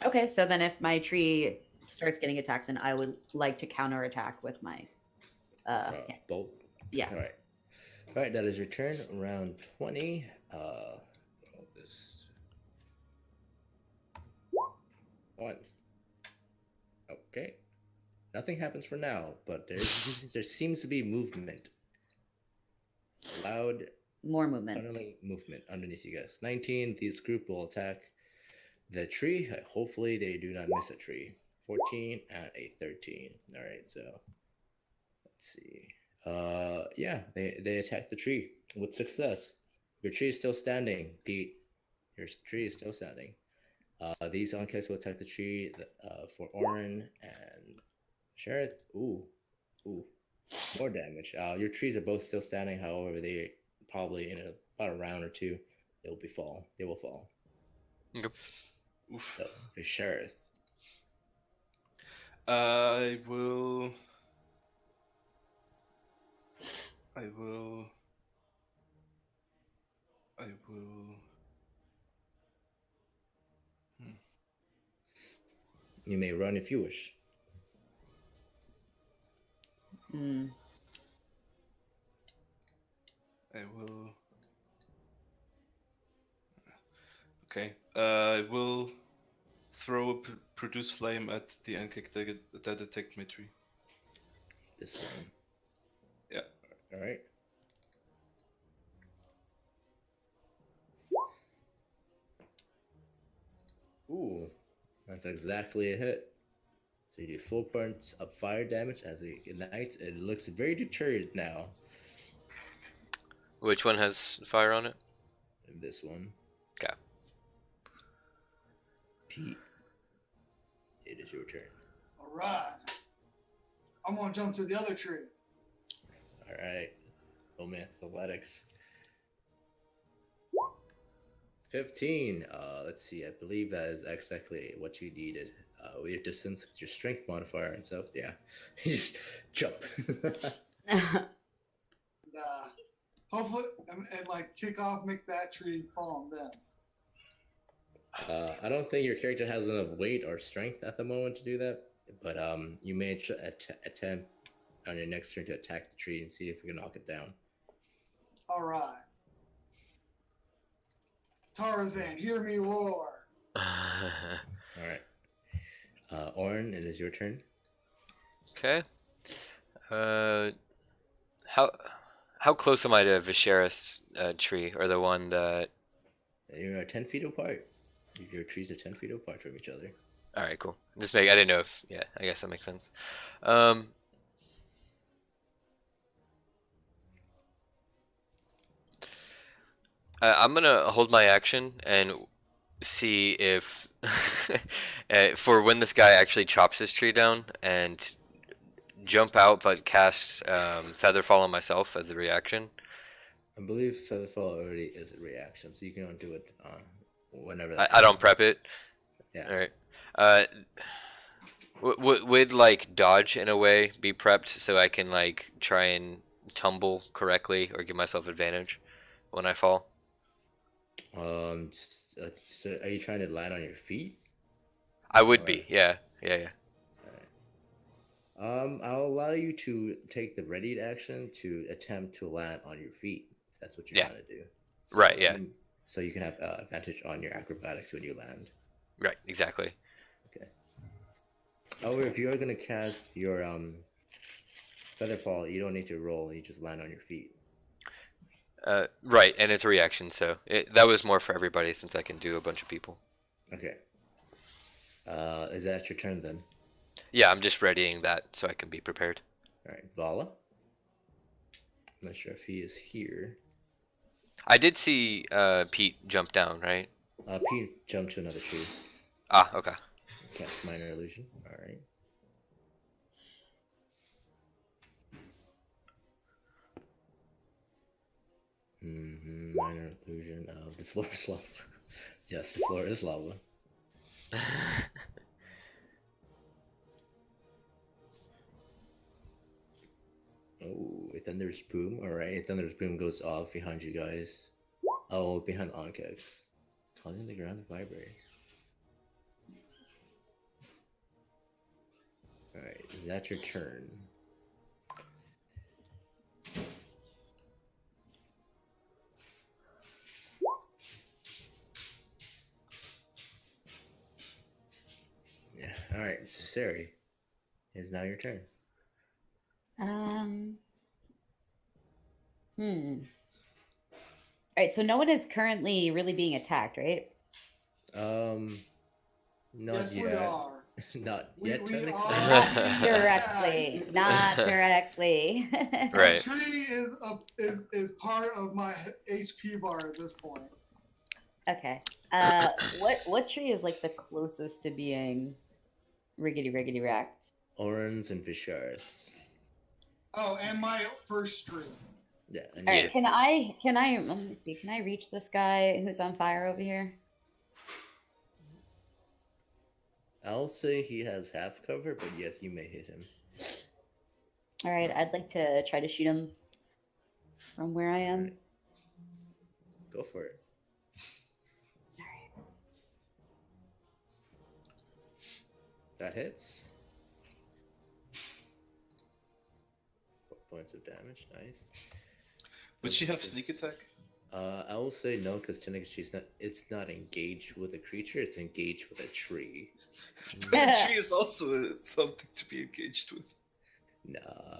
Okay, so then if my tree starts getting attacked, then I would like to counterattack with my Bolt. yeah. All right. All right. That is your turn. Round 20. Roll this. 1. Okay. Nothing happens for now, but there seems to be movement. Loud More movement. movement underneath you guys. 19. This group will attack the tree. Hopefully they do not miss a tree. 14 and a 13. All right, so let's see. Yeah, they attack the tree with success. Your tree is still standing, Pete. Your tree is still standing. These oncas will attack the tree for Orin and Shareth. Ooh, more damage. Your trees are both still standing. However, they probably in about a round or two, they will fall. Yep. Oof. So for Shareth. I will. You may run if you wish. I will. Okay. I will throw a produce flame at the anklet that attacked my tree. This one. Yeah. All right. Ooh, that's exactly a hit. So you do 4 points of fire damage as it ignites. It looks very deterred now. Which one has fire on it? And this one. Okay. Pete, it is your turn. All right. I'm gonna jump to the other tree. All right. Oh man, athletics. 15. Let's see. I believe that is exactly what you needed. With your distance, with your strength modifier and stuff. Yeah, you just jump. Hopefully, and like kick off, make that tree fall on them. I don't think your character has enough weight or strength at the moment to do that, but you may attempt on your next turn to attack the tree and see if you can knock it down. All right. Tarzan, hear me roar. All right. Orin, it is your turn. Okay. How close am I to Viserys' tree, or the one that? You're 10 feet apart. Your trees are 10 feet apart from each other. All right, cool. I didn't know if. Yeah, I guess that makes sense. I'm gonna hold my action and see if for when this guy actually chops his tree down and jump out, but cast Featherfall on myself as a reaction. I believe Featherfall already is a reaction, so you can do it whenever. I don't prep it. Yeah. All right. Would like dodge in a way be prepped so I can like try and tumble correctly or give myself advantage when I fall? So are you trying to land on your feet? I would Or- be. Yeah. Yeah. I'll allow you to take the readied action to attempt to land on your feet. If that's what you're Yeah. trying to do. Right, yeah. So you can have advantage on your acrobatics when you land. Right. Exactly. Okay. However, if you are gonna cast your featherfall, you don't need to roll. You just land on your feet. Right, and it's a reaction, so that was more for everybody since I can do a bunch of people. Okay. Is that your turn then? Yeah, I'm just readying that so I can be prepared. All right, Vala. I'm not sure if he is here. I did see Pete jump down, right? Pete jumped to another tree. Ah, okay. Cast minor illusion. All right. Minor illusion. The floor is lava. Yes, the floor is lava. Oh, a thunderous boom. All right, a thunderous boom goes off behind you guys. Oh, behind Onkex, causing the ground to vibrate. All right, is that your turn? Yeah. All right, Sari, it's now your turn. All right, so no one is currently really being attacked, right? Not Yes, yet. we are. Not We yet. are Technically. Not directly. Not directly. Right. The tree is part of my HP bar at this point. Okay. What tree is like the closest to being riggedy wrecked? Orans and Vishards. Oh, and my first tree. Yeah. And All right, Yeah. can I let me see, can I reach this guy who's on fire over here? I'll say he has half cover, but yes, you may hit him. All right, I'd like to try to shoot him from where I am. Right. Go for it. All right. That hits. 4 points of damage. Nice. Would she have sneak attack? I will say no, because technically she's not. It's not engaged with a creature. It's engaged with a tree. But tree is also something to be engaged with. Nah.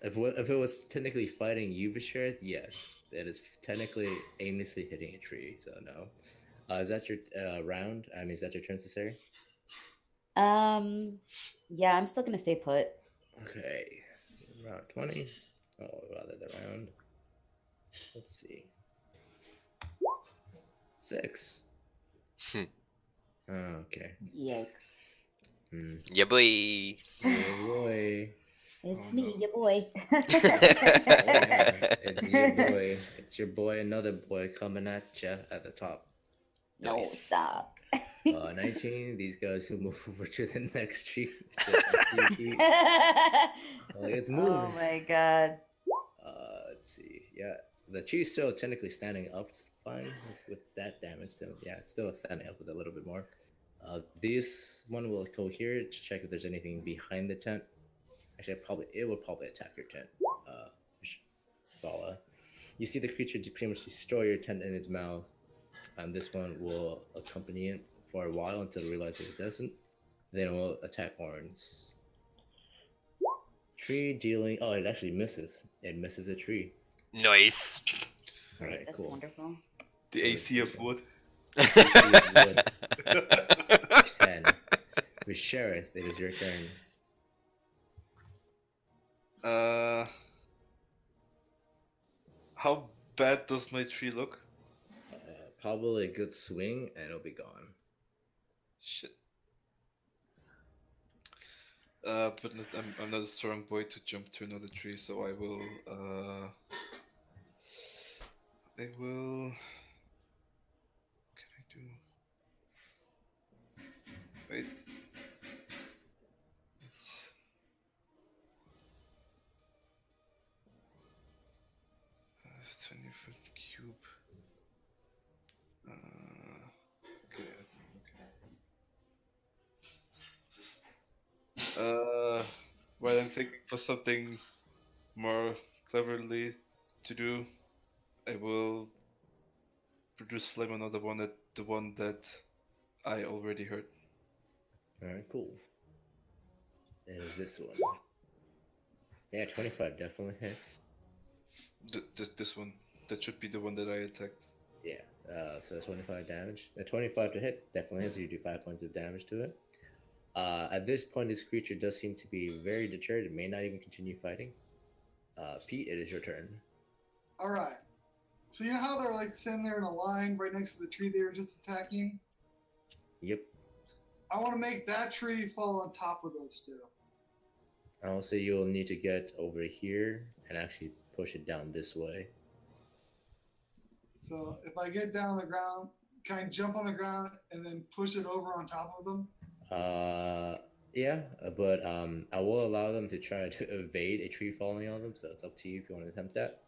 If it was technically fighting you, Vishard, yes, it is technically aimlessly hitting a tree. So no. Is that your round? I mean, is that your turn, Cesare? Yeah, I'm still gonna stay put. Okay. Round 20. Oh, rather the round. Let's see. 6. Hmm. Okay. Yikes. Yeah, boy. Oh boy. It's Oh, me, no. your boy. It's your boy. It's your boy, another boy coming at you at the top. No, Nice. stop. 19. These guys will move over to the next tree. It's moving. Oh my god. Let's see. Yeah, the tree's still technically standing up fine with that damage. So yeah, it's still standing up with a little bit more. This one will go here to check if there's anything behind the tent. Actually, it will probably attack your tent. Vala. You see the creature pretty much destroy your tent in its mouth, and this one will accompany it for a while until it realizes it doesn't. Then it will attack Orange. Tree dealing. Oh, it actually misses. It misses a tree. Nice. All right, That's cool. wonderful. The AC of wood. 10. With Sheriff, it is your turn. How bad does my tree look? Probably a good swing, and it'll be gone. Shit. But I'm not a strong boy to jump to another tree, so I will. What can I do? Wait. cube. Okay, well, I'm thinking for something more cleverly to do. I will produce flame on the one that I already heard. Alright, cool. There's this one. Yeah, 25 definitely hits. This one. That should be the one that I attacked. Yeah, so 25 damage. 25 to hit definitely hits. You do 5 points of damage to it. At this point, this creature does seem to be very deterred. It may not even continue fighting. Pete, it is your turn. All right. So you know how they're like sitting there in a line right next to the tree they were just attacking? Yep. I want to make that tree fall on top of those two. I'll say you'll need to get over here and actually push it down this way. So if I get down on the ground, can I jump on the ground and then push it over on top of them? Yeah, but I will allow them to try to evade a tree falling on them, so it's up to you if you want to attempt that.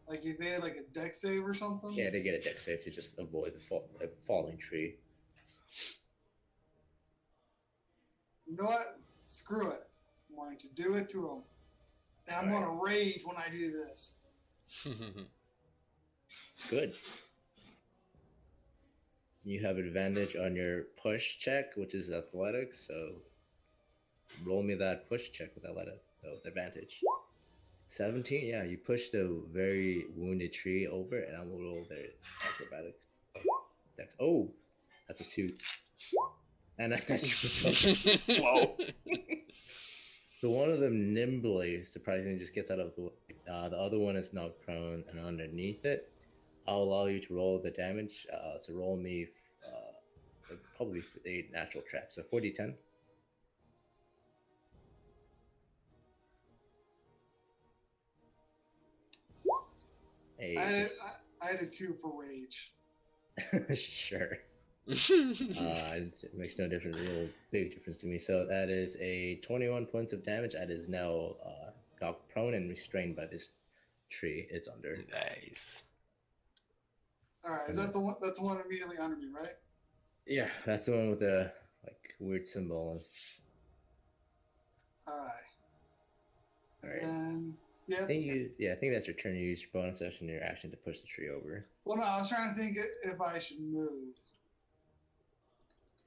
Like evade like a deck save or something? Yeah, they get a deck save to just avoid the falling tree. You know what? Screw it. I'm going to do it to them. And I'm going to rage when I do this. Good. You have advantage on your push check, which is athletics, so roll me that push check with advantage. 17, yeah, you push the very wounded tree over, and I will roll their acrobatics. Oh, that's a 2. And I whoa. So one of them nimbly, surprisingly, just gets out of the way. The other one is now prone and underneath it. I'll allow you to roll the damage. So roll me probably a natural trap. So 4d10. I had a 2 for rage. Sure. It makes no difference. Real big difference to me. So that is a 21 points of damage. That is now knocked prone and restrained by this tree it's under. Nice. All right, is that the one? That's the one immediately under me, right? Yeah, that's the one with the like weird symbol. All right. All right. And yeah. I think that's your turn. You use your bonus action and your action to push the tree over. Well, no, I was trying to think if I should move.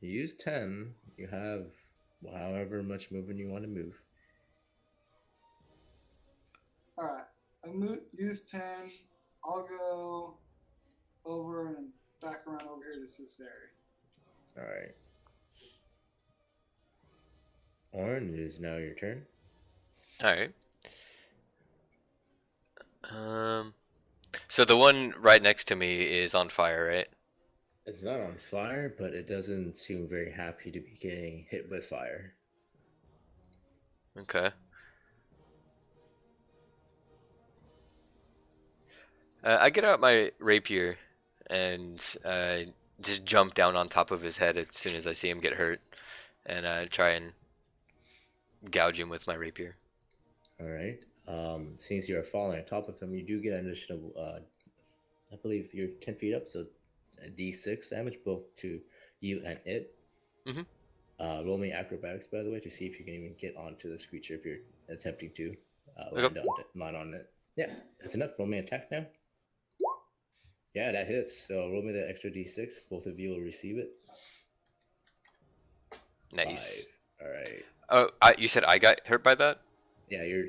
You use 10. You have however much movement you want to move. All right, use 10. I'll go over and back around over here to this area. All right. Orin, it is now your turn. All right. So the one right next to me is on fire, right? It's not on fire, but it doesn't seem very happy to be getting hit with fire. Okay. I get out my rapier and just jump down on top of his head as soon as I see him get hurt, and try and gouge him with my rapier. All right. Since you are falling on top of him, you do get an additional. I believe you're 10 feet up, so a d6 damage both to you and it. Mm-hmm. Roll me acrobatics, by the way, to see if you can even get onto this creature if you're attempting to land on it. Yeah, that's enough. Roll me attack now. Yeah, that hits. So roll me the extra d6. Both of you will receive it. Nice. 5. All right. Oh, you said I got hurt by that? Yeah, you're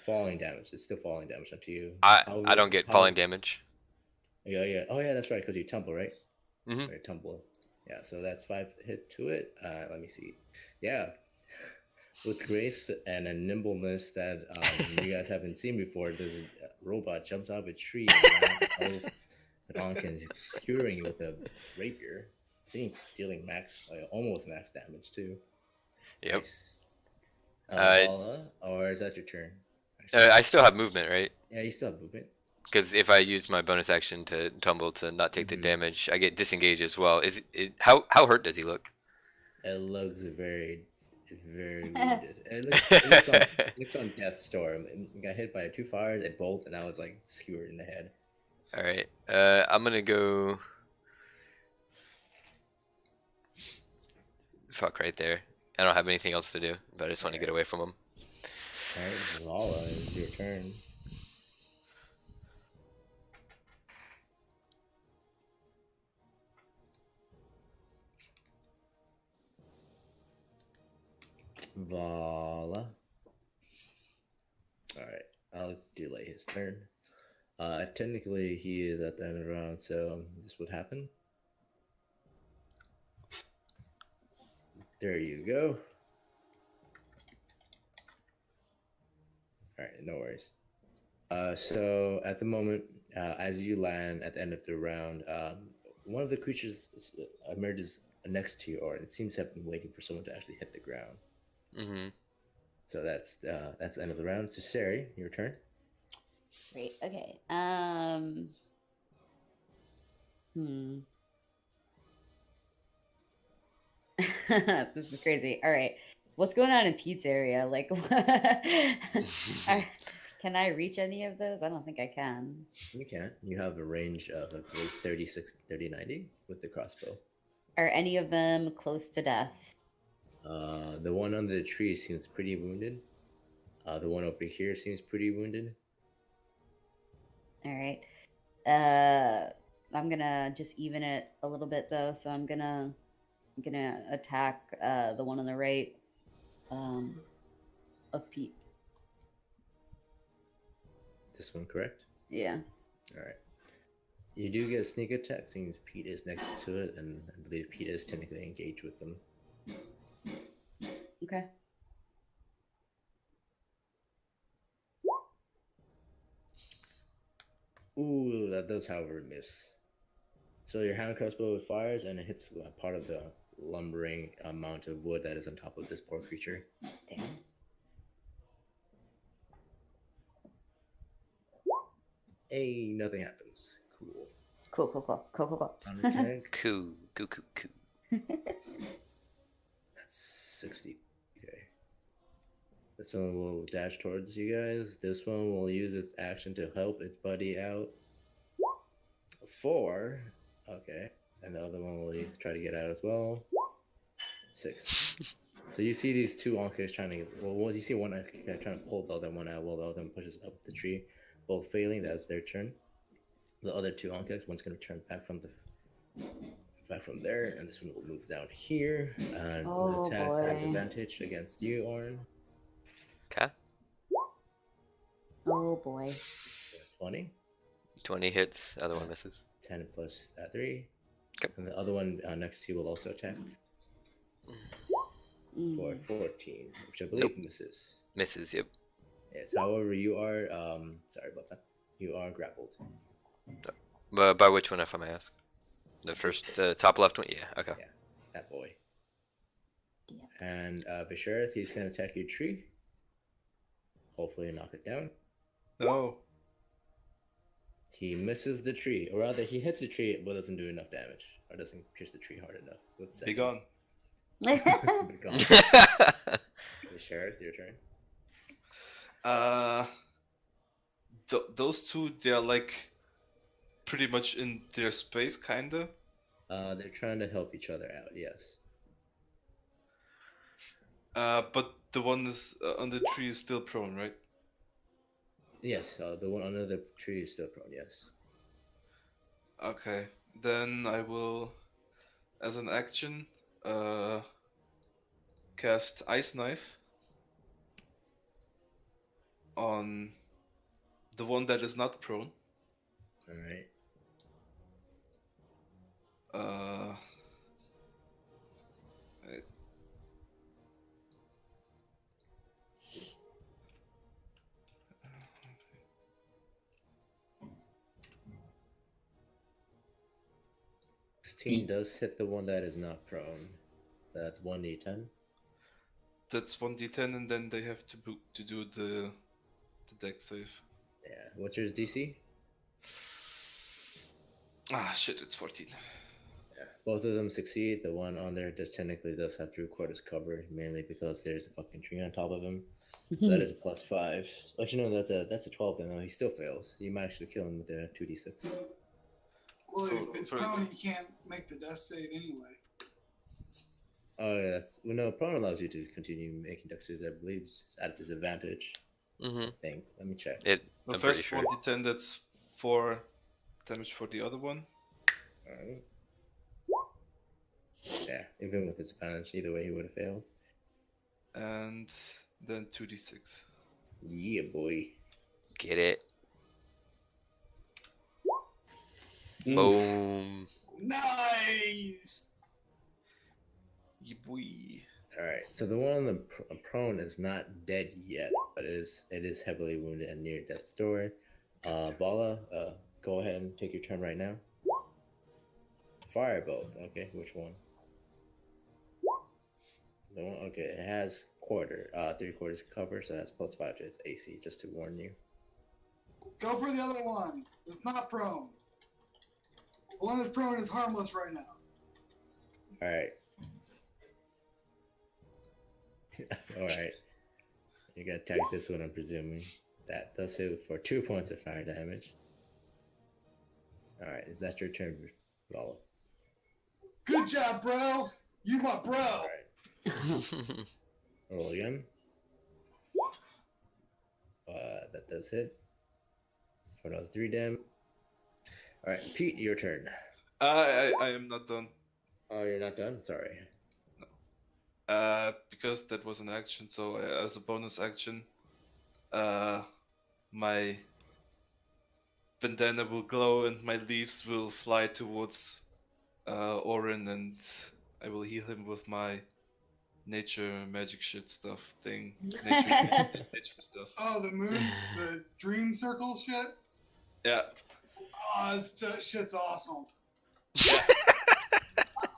falling damage. It's still falling damage onto you. I don't get falling damage. Yeah. Oh, yeah, that's right, because you tumble, right? Mm-hmm. Right, tumble. Yeah, so that's 5 hit to it. Let me see. Yeah. With grace and a nimbleness that you guys haven't seen before, this robot jumps out of a tree and is securing you with a rapier. I think dealing almost max damage, too. Yep. Nice. Paula, or is that your turn? I still have movement, right? Yeah, you still have movement. Because if I use my bonus action to tumble to not take the damage, I get disengaged as well. How hurt does he look? It looks very wounded. It looks on death's door. He got hit by 2 fires, a bolt, and I was like skewered in the head. All right. I'm gonna go. Fuck right there. I don't have anything else to do, but I just want to get away from him. All right, Vala, it's your turn. Vala. All right, I'll delay his turn. Technically, he is at the end of the round, so this would happen. There you go. All right, no worries. So at the moment, as you land at the end of the round, one of the creatures emerges next to you, or it seems to have been waiting for someone to actually hit the ground. Mm-hmm. So that's the end of the round. So Sari, your turn. Great. Okay. This is crazy. All right. What's going on in Pete's area? Like, can I reach any of those? I don't think I can. You can. You have a range of, I believe, 30, 90 with the crossbow. Are any of them close to death? The one under the tree seems pretty wounded. The one over here seems pretty wounded. All right. I'm gonna just even it a little bit though. So I'm gonna attack the one on the right of Pete. This one, correct? Yeah. All right. You do get a sneak attack, since Pete is next to it, and I believe Pete is technically engaged with them. Okay. Ooh, that does, however, miss. So your hand crossbow fires, and it hits part of the lumbering amount of wood that is on top of this poor creature. Damn. Hey, nothing happens. Cool. Cool. Okay. Coo. That's 60. Okay. This one will dash towards you guys. This one will use its action to help its buddy out. 4. Okay. And the other one will try to get out as well. 6. So you see these two onkers trying to. Well, you see one trying to pull the other one out while the other one pushes up the tree. Both failing. That's their turn. The other two onkers, one's going to turn back from there, and this one will move down here and will attack with advantage against you, Orin. Okay. Oh boy. 20. 20 hits. Other one misses. 10 plus 3. Okay. And the other one next to you will also attack for 14, which I believe misses. Misses. Yep. Yes. However, you are sorry about that. You are grappled. But by which one, if I may ask? The first, top left one. Yeah. Okay. Yeah, that boy. And Vishareth, he's gonna attack your tree. Hopefully, knock it down. No. He misses the tree, or rather, he hits the tree but doesn't do enough damage, or doesn't pierce the tree hard enough. Let's say. Be gone. Be gone. Vishareth, your turn. Those two, they're like pretty much in their space, kinda. They're trying to help each other out. Yes. But the one is on the tree is still prone, right? Yes. The one under the tree is still prone. Yes. Okay, then I will, as an action, cast Ice Knife on the one that is not prone. All right. Wait. Does hit the one that is not prone. That's 1d10. That's 1d10, and then they have to do the deck save. Yeah. What's your DC? Ah, shit! It's 14. Yeah. Both of them succeed. The one on there technically does have 3/4 cover, mainly because there's a fucking tree on top of him. So that is a +5. Let you know that's a 12 then. He still fails. You might actually kill him with a 2d6. Well, So, if it's for- prone, you can't make the death save anyway. Oh yeah, well, no, prone allows you to continue making dex saves. I believe it's at disadvantage. Mm-hmm. I think. Let me check. The the I'm pretty first sure. 1d10, that's 4 damage for the other one. Alright. Yeah, even with disadvantage, either way he would have failed. And then 2d6. Yeah, boy. Get it. Oof. Boom. Nice. Yeah, boy. All right, so the one on the prone is not dead yet, but it is heavily wounded and near death's door. Vala, go ahead and take your turn right now. Firebolt. Okay, which one? The one. Okay, it has 3/4 cover, so that's +5 to its AC. Just to warn you. Go for the other one. It's not prone. The one that's prone is harmless right now. All right. All right. You gotta attack this one, I'm presuming. That does it for 2 points of fire damage. All right, is that your turn, Vala? Good job, bro. You my bro. All right. Roll again. That does hit. For another 3 damage. All right, Pete, your turn. I am not done. Oh, you're not done? Sorry. Because that was an action, so as a bonus action, my bandana will glow and my leaves will fly towards Orin, and I will heal him with my nature magic shit stuff thing. Nature stuff. Oh, the moon, the dream circle shit. Yeah. Oh, this shit's awesome.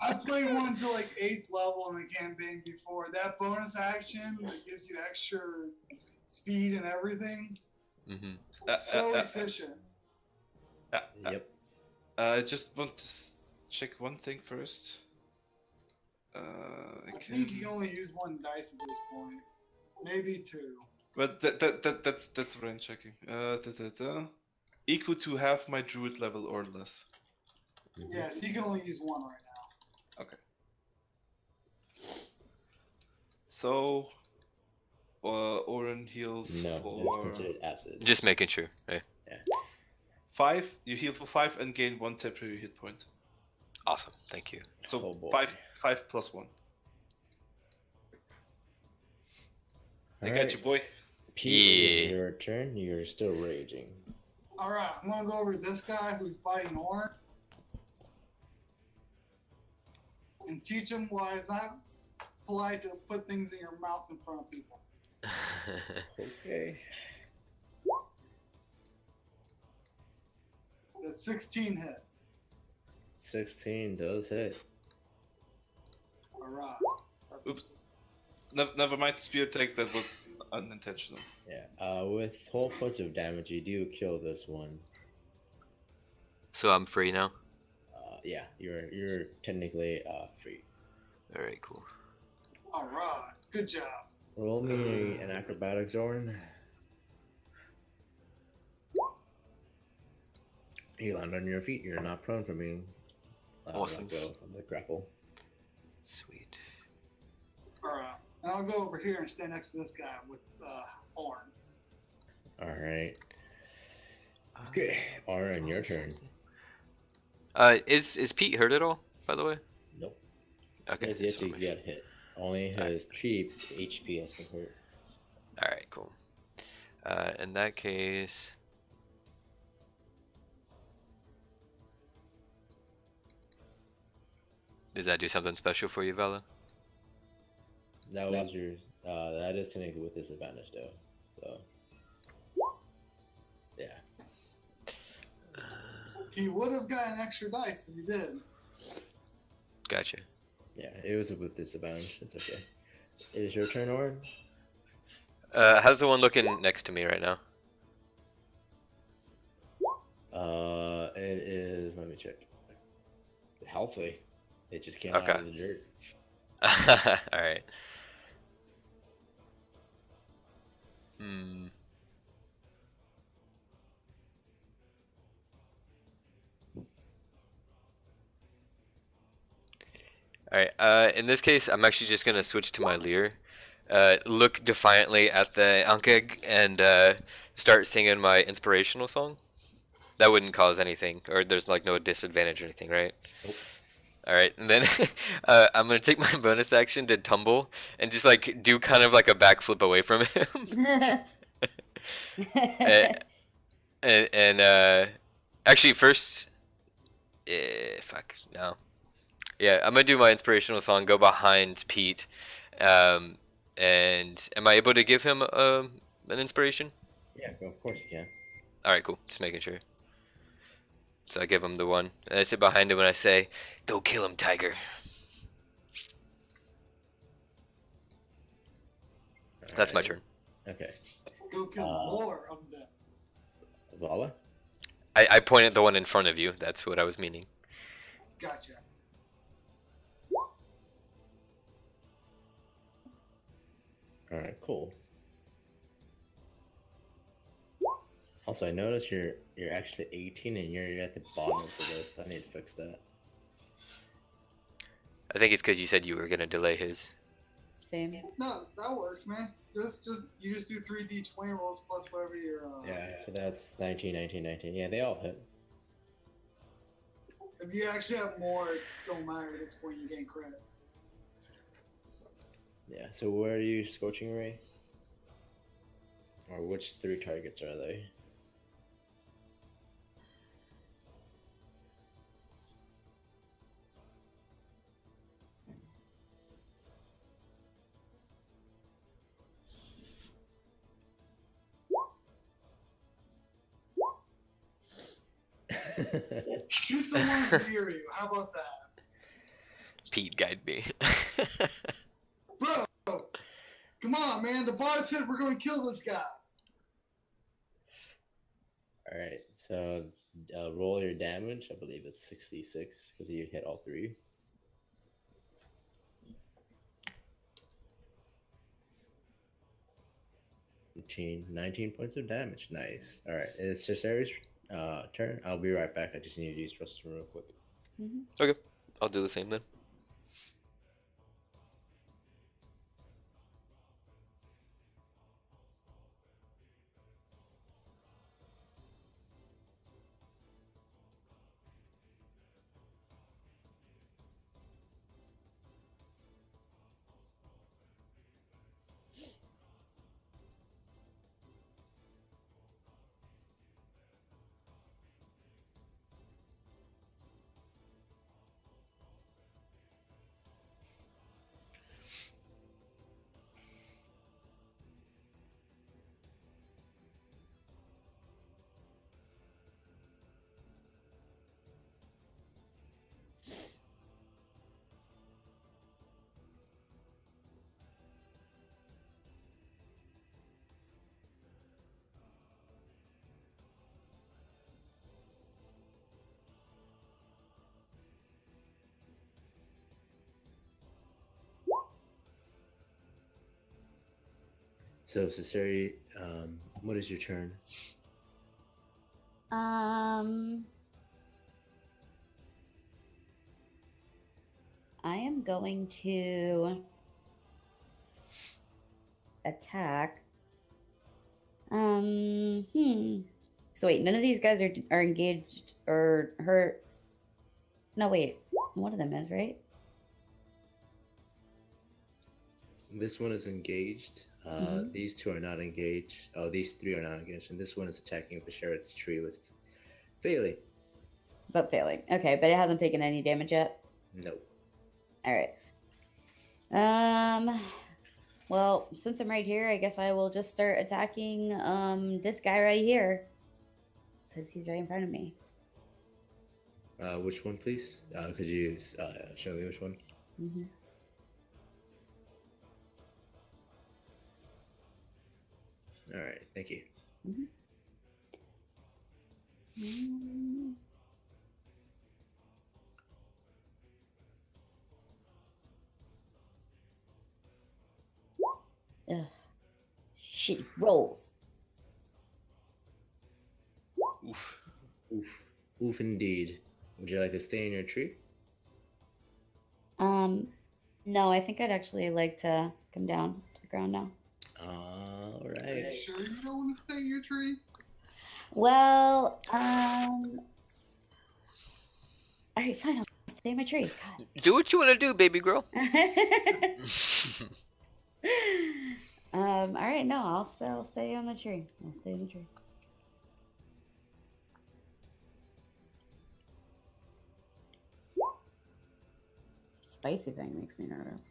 I played one to like 8th level in the campaign before. That bonus action that gives you extra speed and everything. Mm-hmm. So efficient. Yep. I just want to check one thing first. I think you can only use 1 dice at this point. Maybe 2. But that's what I'm checking. Equal to half my druid level or less. Yes, you can only use 1 right now. Okay. So, Orin heals No, for it's considered acid. Just making sure. Hey. 5. You heal for 5 and gain 1 temporary hit point. Awesome. Thank you. So Oh, boy. 5 plus 1. I got Alright. you, boy. Pete, Yeah. it's your turn. You're still raging. Alright, I'm gonna go over to this guy who's biting Orin and teach him why it's not polite to put things in your mouth in front of people. Okay. The 16 hit. 16 does hit. Alright. Oops. Never mind the spear attack, that was unintentional. Yeah. With whole points of damage, you do kill this one. So I'm free now? Yeah, you're technically free. Alright, cool. Alright. Good job. Roll me an acrobatics, Orin. You land on your feet. You're not prone from being Awesome. let go from the grapple. Sweet. Alright. Now I'll go over here and stand next to this guy with Orin. All right. Okay, Orin, your turn. Is Pete hurt at all, by the way? Nope. Okay. He has just yet wanna to make sure. get hit. Only his cheap HP has been hurt. Alright, cool. In that case... Does that do something special for you, Vela? That was your. That is technically with disadvantage though. So. Yeah. He would have gotten extra dice if he did. Gotcha. Yeah, it was with disadvantage. It's okay. It is your turn, Orin. How's the one looking next to me right now? It is. Let me check. Healthy. It just came out of the dirt. Alright. Hmm. All right. In this case, I'm actually just gonna switch to my Lear. Look defiantly at the Ankeg and start singing my inspirational song. That wouldn't cause anything, or there's like no disadvantage or anything, right? Nope. All right, and then I'm gonna take my bonus action to tumble and just like do kind of like a backflip away from him. Uh, and actually first, fuck no. Yeah, I'm gonna do my inspirational song. Go behind Pete. Um, and am I able to give him an inspiration? Yeah, of course you can. All right, cool. Just making sure. So I give him the one, and I sit behind him and I say, "Go kill him, Tiger." That's my Alright. turn. Okay. Go kill more of them. Vala? I point at the one in front of you. That's what I was meaning. Gotcha. Alright, cool. Also, I noticed you're actually 18 and you're at the bottom of the list. I need to fix that. I think it's because you said you were gonna delay his. Same. No, that works, man. Just you just do 3d20 rolls plus whatever your. Yeah, so that's 19, 19, 19. Yeah, they all hit. If you actually have more, it don't matter at this point. You gain credit. Yeah, so where are you scorching ray? Or which 3 targets are they? Shoot the ones near you. How about that, Pete, guide me. bro? Come on, man. The bar's hit. We're going to kill this guy. Alright, so roll your damage. I believe it's 66 because you hit all 3. Eighteen, 19 points of damage. Nice. Alright, it's Cesari's turn. I'll be right back. I just need to use restroom real quick. Okay, I'll do the same then. So, Cesari, what is your turn? I am going to attack. So wait, none of these guys are engaged or hurt. No, wait. One of them is, right? This one is engaged. These 2 are not engaged. Oh, these 3 are not engaged. And this one is attacking the Sheriff's tree with failing. But failing. Okay, but it hasn't taken any damage yet? Nope. Alright. Well, since I'm right here, I guess I will just start attacking this guy right here. Because he's right in front of me. Which one, please? Could you show me which one? Mm-hmm. All right, thank you. Ugh. shitty rolls. Oof. Oof. Oof indeed. Would you like to stay in your tree? No, I think I'd actually like to come down to the ground now. All Are right. you sure you don't want to stay in your tree? Well, all right, fine. I'll stay in my tree. Do what you want to do, baby girl. God. All right, no, I'll stay on the tree. I'll stay in the tree. Spicy thing makes me nervous.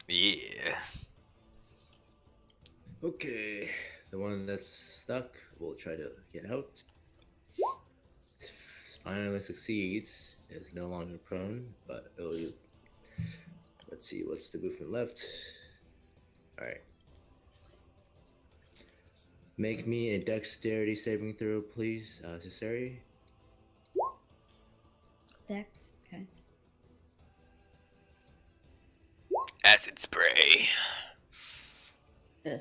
Yeah. Okay. The one that's stuck will try to get out. Finally succeeds. Is no longer prone, but it'll. Let's see, what's the movement left? Alright. Make me a dexterity saving throw, please, Cesare. Dex, okay. Acid spray. Ugh.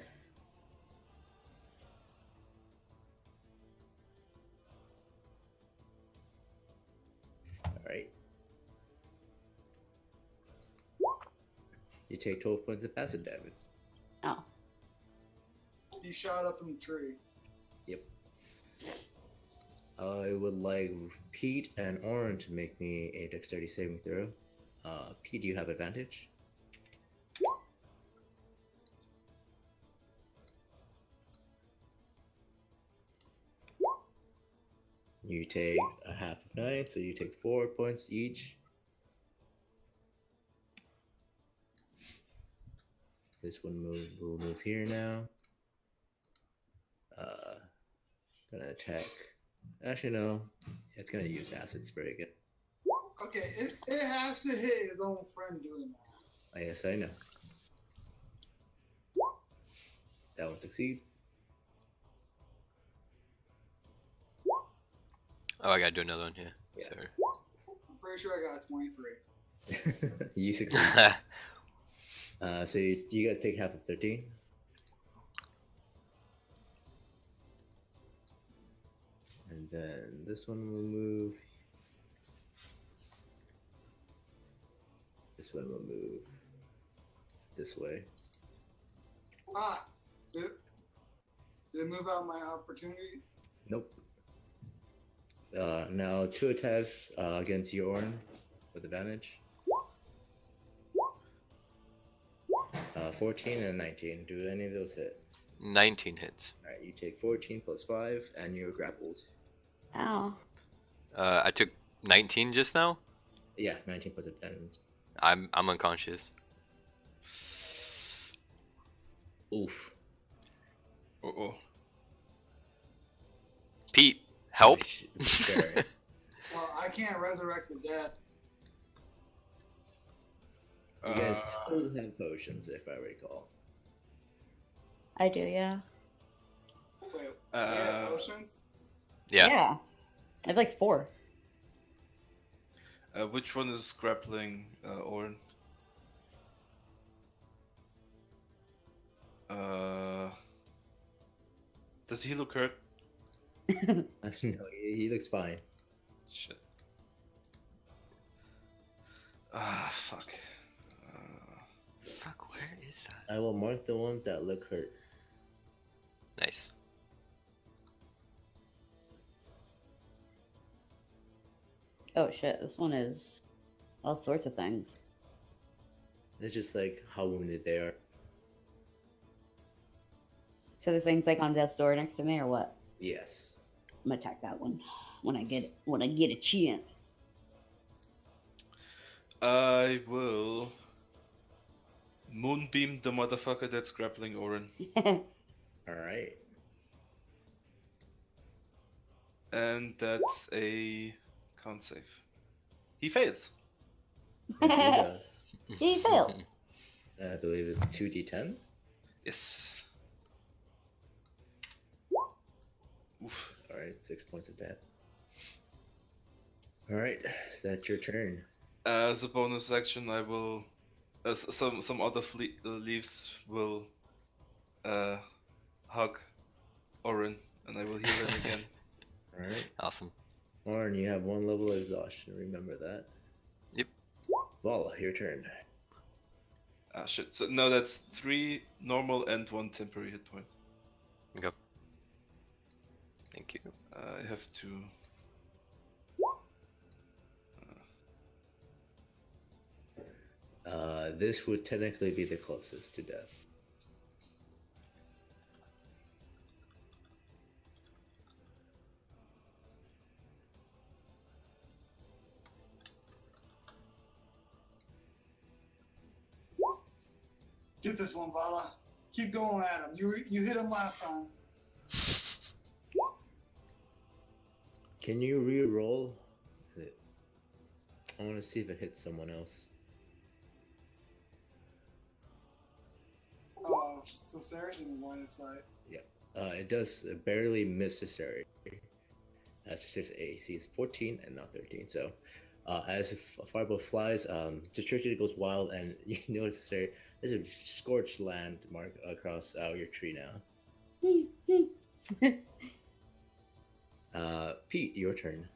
Alright. You take 12 points of acid damage. Oh. He shot up in the tree. Yep. I would like Pete and Oren to make me a dexterity saving throw. Pete, do you have advantage? You take a half of 9, so you take 4 points each. This one will move here now. Gonna attack. Actually, no. It's gonna use acid spray again. Okay, it has to hit his own friend doing that. Yes, I know. That one succeed. Oh, I gotta do another one here. Yeah. Sorry. I'm pretty sure I got a 23. You succeed. So you guys take half of 13. And then this one will move. This one will move this way. Ah! Did it move out my opportunity? Nope. Now 2 attacks against you, Orin, with advantage. 14 and 19. Do any of those hit? 19 hits. Alright, you take 14 plus 5, and you're grappled. Ow. I took 19 just now. Yeah, 19 plus damage. I'm unconscious. Oof. Uh-oh. Pete, help. Sure. Well, I can't resurrect the dead. You guys still have potions, if I recall. I do, yeah. Wait, we have potions? Yeah. I have like 4. Which one is grappling, Orin? Does he look hurt? No, he looks fine. Shit. Ah, fuck. Fuck, where is that? I will mark the ones that look hurt. Nice. Oh shit, this one is all sorts of things. It's just like how wounded they are. So this thing's like on death's door next to me or what? Yes. I'm gonna attack that one when I get a chance. I will moonbeam the motherfucker that's grappling Orin. Alright. And that's a con save. He fails. Yes, he does. He fails. I believe it's 2d10. Yes. Oof. Alright, 6 points of damage. Alright, is that your turn? As a bonus action, I will. Some other leaves will hug Orin, and I will heal him again. All right. Awesome. Orin, you have 1 level of exhaustion. Remember that. Yep. Vala, your turn. Ah, shit. So no, that's 3 normal and 1 temporary hit point. Okay. Thank you. I have to. This would technically be the closest to death. Get this one, Vala. Keep going at him. You hit him last time. Can you re-roll? I want to see if it hits someone else. Oh, so Sarah's in line of sight. It does barely miss Cesare. Cesare's AC is 14 and not 13. So, as a fireball flies, Cesare goes wild, and you notice Cesare, there's a scorched landmark across your tree now. Pete, your turn.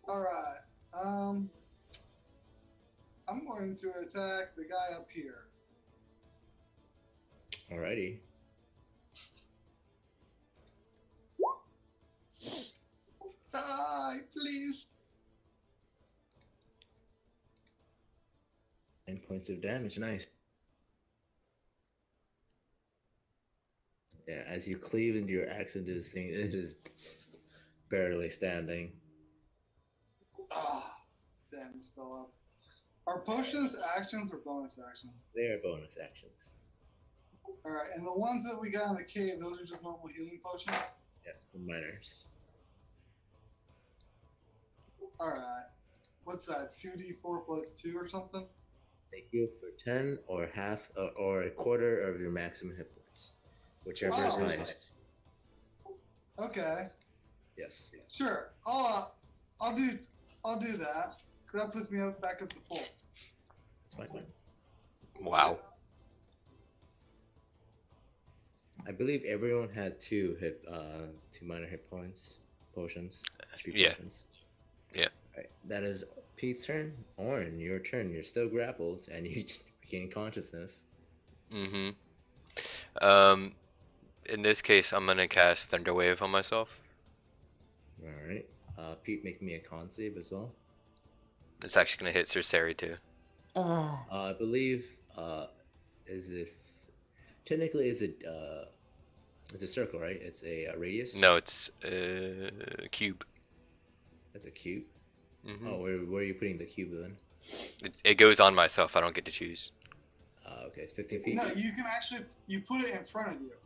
Alright. I'm going to attack the guy up here. Alrighty. Die, please. 9 points of damage. Nice. Yeah, as you cleave into your axe into this thing, it is barely standing. Ah, damn, it's still up. Are potions actions or bonus actions? They are bonus actions. Alright, and the ones that we got in the cave, those are just normal healing potions? Yes, minors. Alright. What's that? 2d4 plus 2 or something? They heal for 10 or half or a quarter of your maximum hit points, whichever is Oh. highest. Okay, Yes. sure. I'll do that. 'Cause that puts me back up to full. It's fine. Wow. I believe everyone had 2 minor hit points, potions. 3 Yeah. potions. Yeah. Right. That is Pete's turn. Orin, your turn. You're still grappled and you regain consciousness. Mm-hmm. In this case, I'm gonna cast Thunder Wave on myself. All right. Pete, make me a con save as well. It's actually gonna hit Cersei too. I believe. Is it technically? Is it? It's a circle, right? It's a radius. No, it's a cube. That's a cube. Mm-hmm. Oh, where are you putting the cube then? It goes on myself. I don't get to choose. Okay, it's 15 feet. No, you can actually you put it in front of you.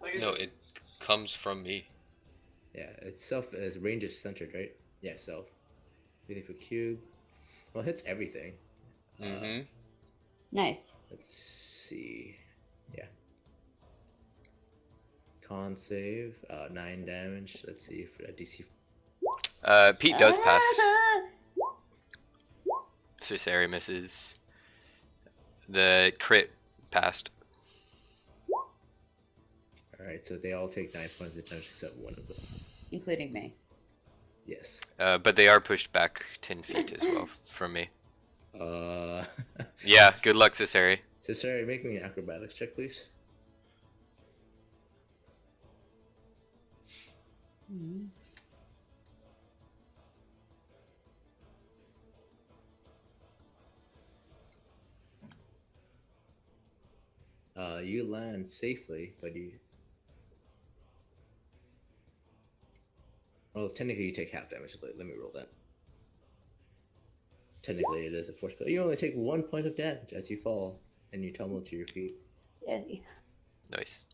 Like No, it comes from me. Yeah, it's self as range is centered, right? Yeah, self. 50 for cube. Well, it hits everything. Mm-hmm. Nice. Let's see. Yeah. Con save, 9 damage. Let's see if DC. Pete does pass. Cersei misses. The crit passed. Alright, so they all take 9 points of damage except one of them. Including me. Yes. But they are pushed back 10 feet as well from me. Uh. Yeah, good luck, Cersei. So, sorry, make me an acrobatics check, please. Mhm. You land safely, but you. Well, technically, you take half damage. Let me roll that. Technically, it is a force, but you only take 1 point of damage as you fall and you tumble to your feet. Yay. Nice.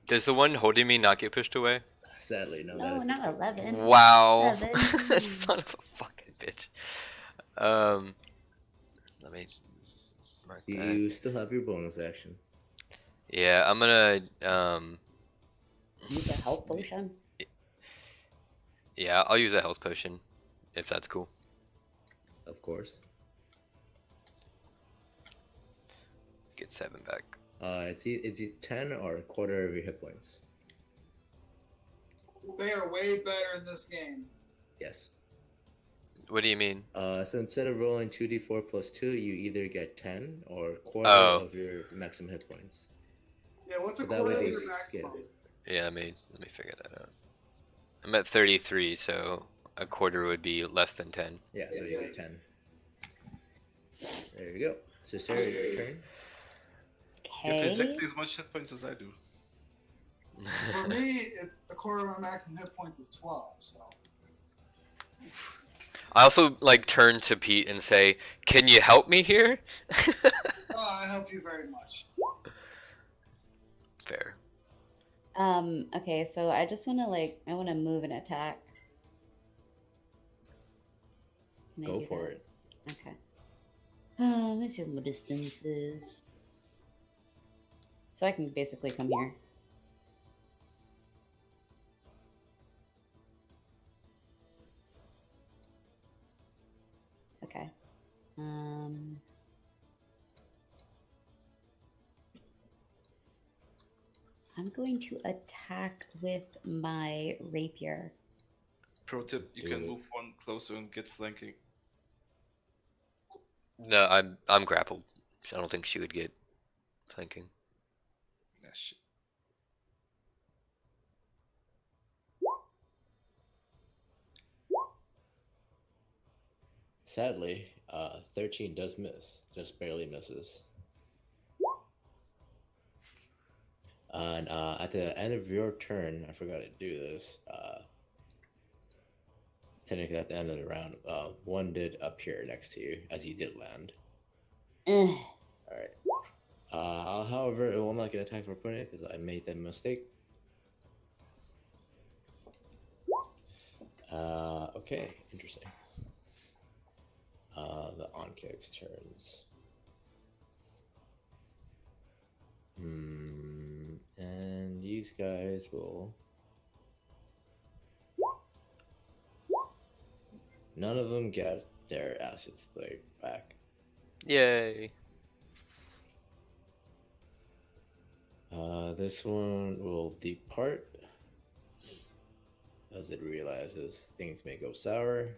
Does the one holding me not get pushed away? Sadly, no. No, that is not 11. Wow. 11. Son of a fucking bitch. Let me mark that. You still have your bonus action. Yeah, I'm gonna Use a health potion. yeah, I'll use a health potion if that's cool. Of course. Get 7 back. It's 10 or a quarter of your hit points. They are way better in this game. Yes. What do you mean? So instead of rolling 2d4 plus 2, you either get 10 or a quarter Oh. of your maximum hit points. Yeah, what's a So that quarter way of they your maximum? skip it. Yeah, let me figure that out. I'm at 33, so a quarter would be less than 10. Yeah, so you get 10. There you go. So Sarah, your turn. You have Okay. exactly as much hit points as I do. For me, it's a quarter of my maximum hit points is 12. So I also like turn to Pete and say, "Can you help me here?" I help you very much. Fair. Okay, so I just want to I want to move and attack. Can I Go do for that? it. Okay. Let me see what my distance is. So I can basically come here. Okay. I'm going to attack with my rapier. Pro tip: you Do can it. move one closer and get flanking. No, I'm grappled. So I don't think she would get flanking. Ah, shit. Sadly, 13 does miss. Just barely misses. And at the end of your turn, I forgot to do this. Technically, at the end of the round, one did appear next to you as you did land. Ugh. All right. However, it will not get attacked for opponent because I made that mistake. Okay, interesting. The on-kicks turns. And these guys will. None of them get their acid spray back. Yay! This one will depart as it realizes things may go sour.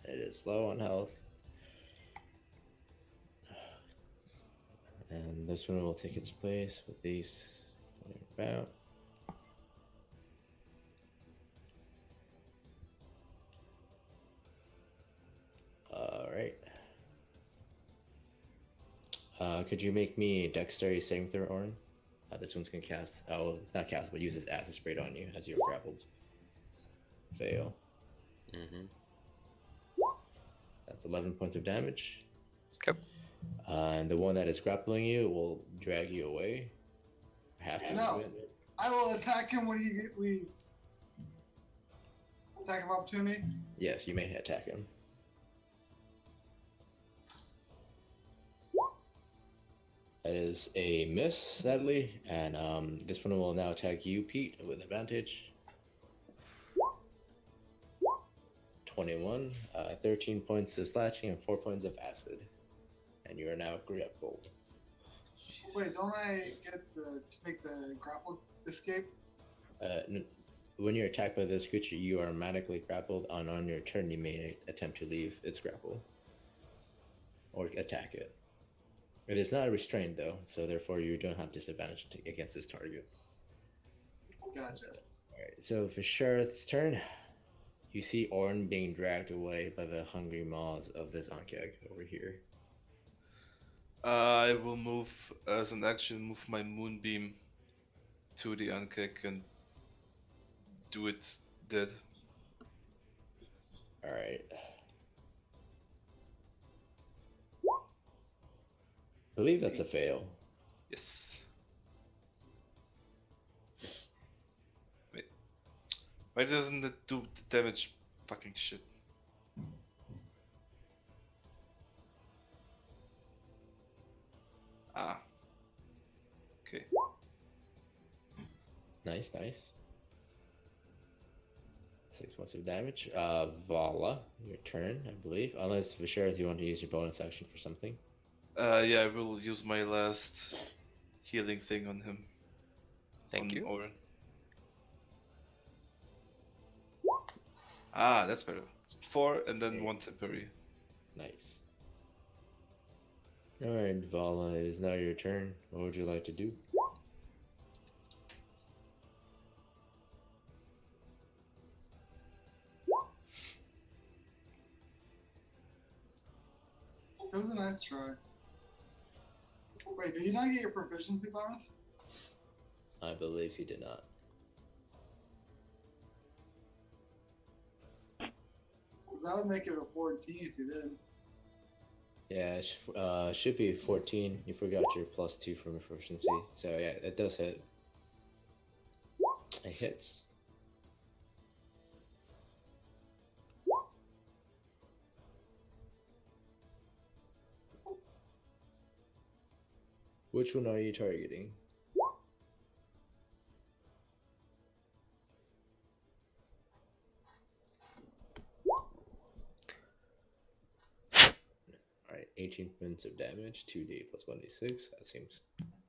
It is low on health. And this one will take its place with these about. Alright. Could you make me a dexterity saving throw, Orin? This one's gonna cast. Oh, not cast, but use this acid sprayed on you as you're grappled. Fail. Mm-hmm. That's 11 points of damage. Okay. And the one that is grappling you will drag you away. Half your No. movement. I will attack him when we attack of opportunity. Yes, you may attack him. That is a miss, sadly, and this one will now attack you, Pete, with advantage. 21, 13 points of slashing and 4 points of acid. And you are now grappled. Wait, don't I get to make the grapple escape? When you're attacked by this creature, you are automatically grappled, and on your turn, you may attempt to leave its grapple or attack it. It is not restrained, though, so therefore you don't have disadvantage against this target. Gotcha. Alright, so for Sheriff's turn, you see Orn being dragged away by the hungry maws of this Ankeg over here. I will move as an action, move my moonbeam to the unkick and do it dead. Alright. I believe that's a fail. Yes. Wait. Why doesn't it do the damage? Fucking shit. Ah. Okay. Nice, nice. 6 points of damage. Vala, your turn, I believe. Unless, for sure, if you want to use your bonus action for something. Yeah, I will use my last healing thing on him. Thank on you. Orin. Ah, that's better. 4 and then 1 temporary. Nice. Alright, Vala, it is now your turn. What would you like to do? It was a nice try. Wait, did you not get your proficiency bonus? I believe he did not. Because that would make it a 14 if you did. Yeah, it should be 14. You forgot your +2 from proficiency. So yeah, it does hit. It hits. Which one are you targeting? Alright, 18 points of damage, 2d plus 1d6. That seems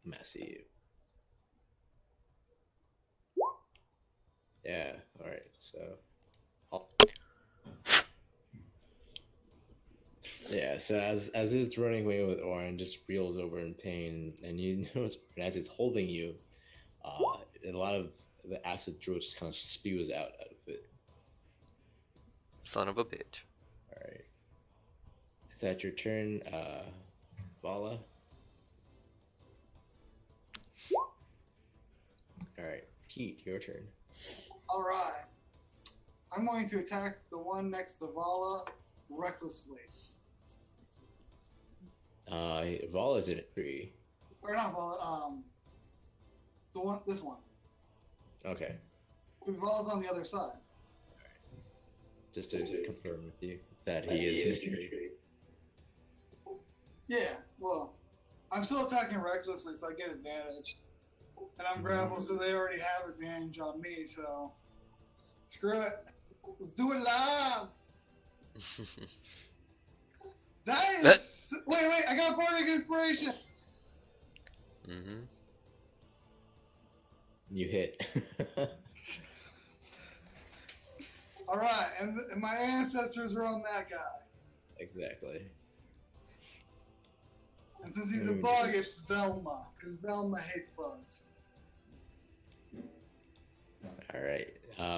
massive. Yeah, alright, so. Yeah, so as it's running away with Orin, just reels over in pain, and you notice as it's holding you, a lot of the acid drill just kind of spews out of it. Son of a bitch. Alright. Is that your turn, Vala? Alright, Pete, your turn. Alright. I'm going to attack the one next to Vala recklessly. Vala's in a tree. Or not Vala, this one. Okay. Because Vala's on the other side. Just to confirm with you that he is in a tree. Yeah, well, I'm still attacking recklessly, so I get advantage. And I'm grappled, so they already have advantage on me, so screw it. Let's do it live! Nice! Wait, I got bardic inspiration! Mm-hmm. You hit. Alright, and my ancestors are on that guy. Exactly. And since he's a bug, it's Velma, because Velma hates bugs. Alright.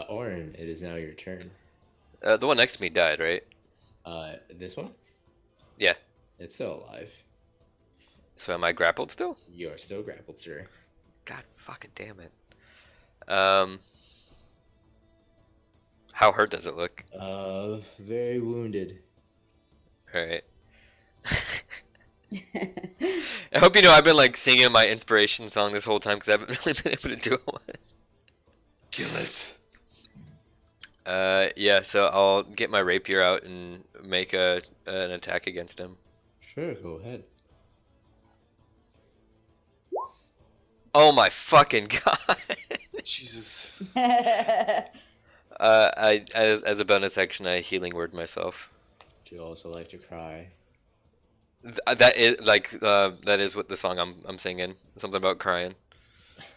Orin, it is now your turn. The one next to me died, right? This one? Yeah. It's still alive. So am I grappled still? You are still grappled, sir. God fucking damn it. How hurt does it look? Very wounded. Alright. I hope you know I've been like singing my inspiration song this whole time because I haven't really been able to do it. Kill it. Yeah, so I'll get my rapier out and make an attack against him. Sure, go ahead. Oh my fucking god! Jesus. As a bonus action, I healing word myself. Do you also like to cry? That is like that is what the song I'm singing. Something about crying.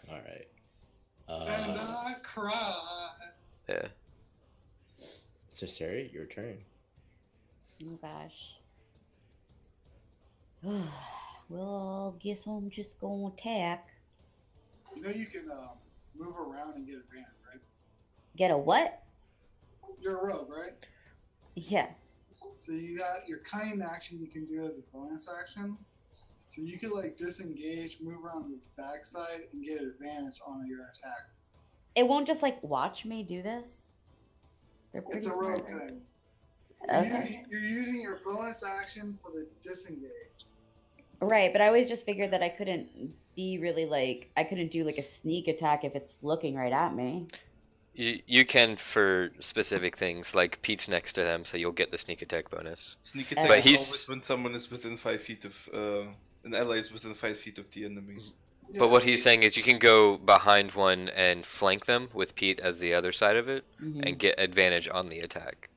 All right. And I cry. Yeah. So, Sari, your turn. Oh gosh. Well, I guess I'm just gonna attack. You know you can move around and get advantage, right? Get a what? You're a rogue, right? Yeah. So you got your cunning action you can do as a bonus action. So you could like disengage, move around the backside, and get advantage on your attack. It won't just like watch me do this. They're pretty It's a smart, rogue right? thing. Okay. You're using your bonus action for the disengage. Right, but I always just figured that I couldn't be really like I couldn't do like a sneak attack if it's looking right at me. You can for specific things, like Pete's next to them, so you'll get the sneak attack bonus. Sneak attack But is he's- always when someone is within 5 feet of an ally is within 5 feet of the enemy. But what he's saying is you can go behind one and flank them with Pete as the other side of it and get advantage on the attack.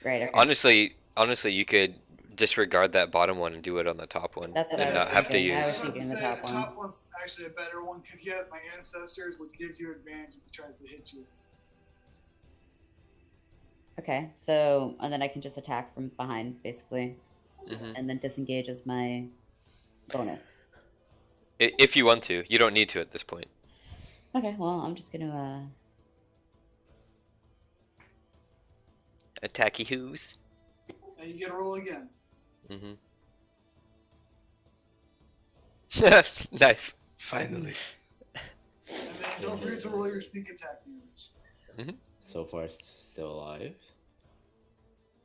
Right. Okay. Honestly, you could disregard that bottom one and do it on the top one, That's what and I not was have to thinking. I use. was I was thinking gonna the say top the one. top one's actually a better one because he has my ancestors, which gives you advantage if he tries to hit you. Okay, so and then I can just attack from behind, basically, Mhm. and then disengage as my bonus. If you want to, you don't need to at this point. Okay, well, I'm just gonna. Attacky who's? And you get a roll again. Mm-hmm. Nice. Finally. And then don't forget to roll your sneak attack damage. So far, still alive.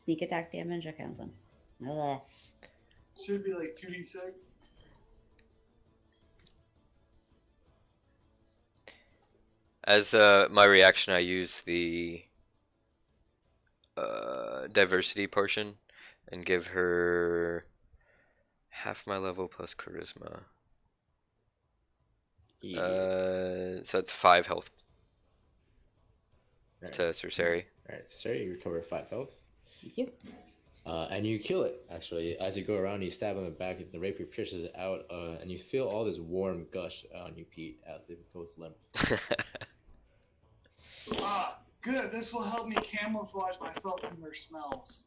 Sneak attack damage. Okay, hold on. Ugh. Should be like 2d6. As my reaction, I use the diversity portion and give her half my level plus charisma. So it's 5 health Right. to Cersei. Alright, Cersei, you recover 5 health. Thank you. And you kill it, actually. As you go around, you stab in the back, the rapier pierces it out, and you feel all this warm gush on you, Pete, as it goes limp. Ah, good. This will help me camouflage myself from their smells.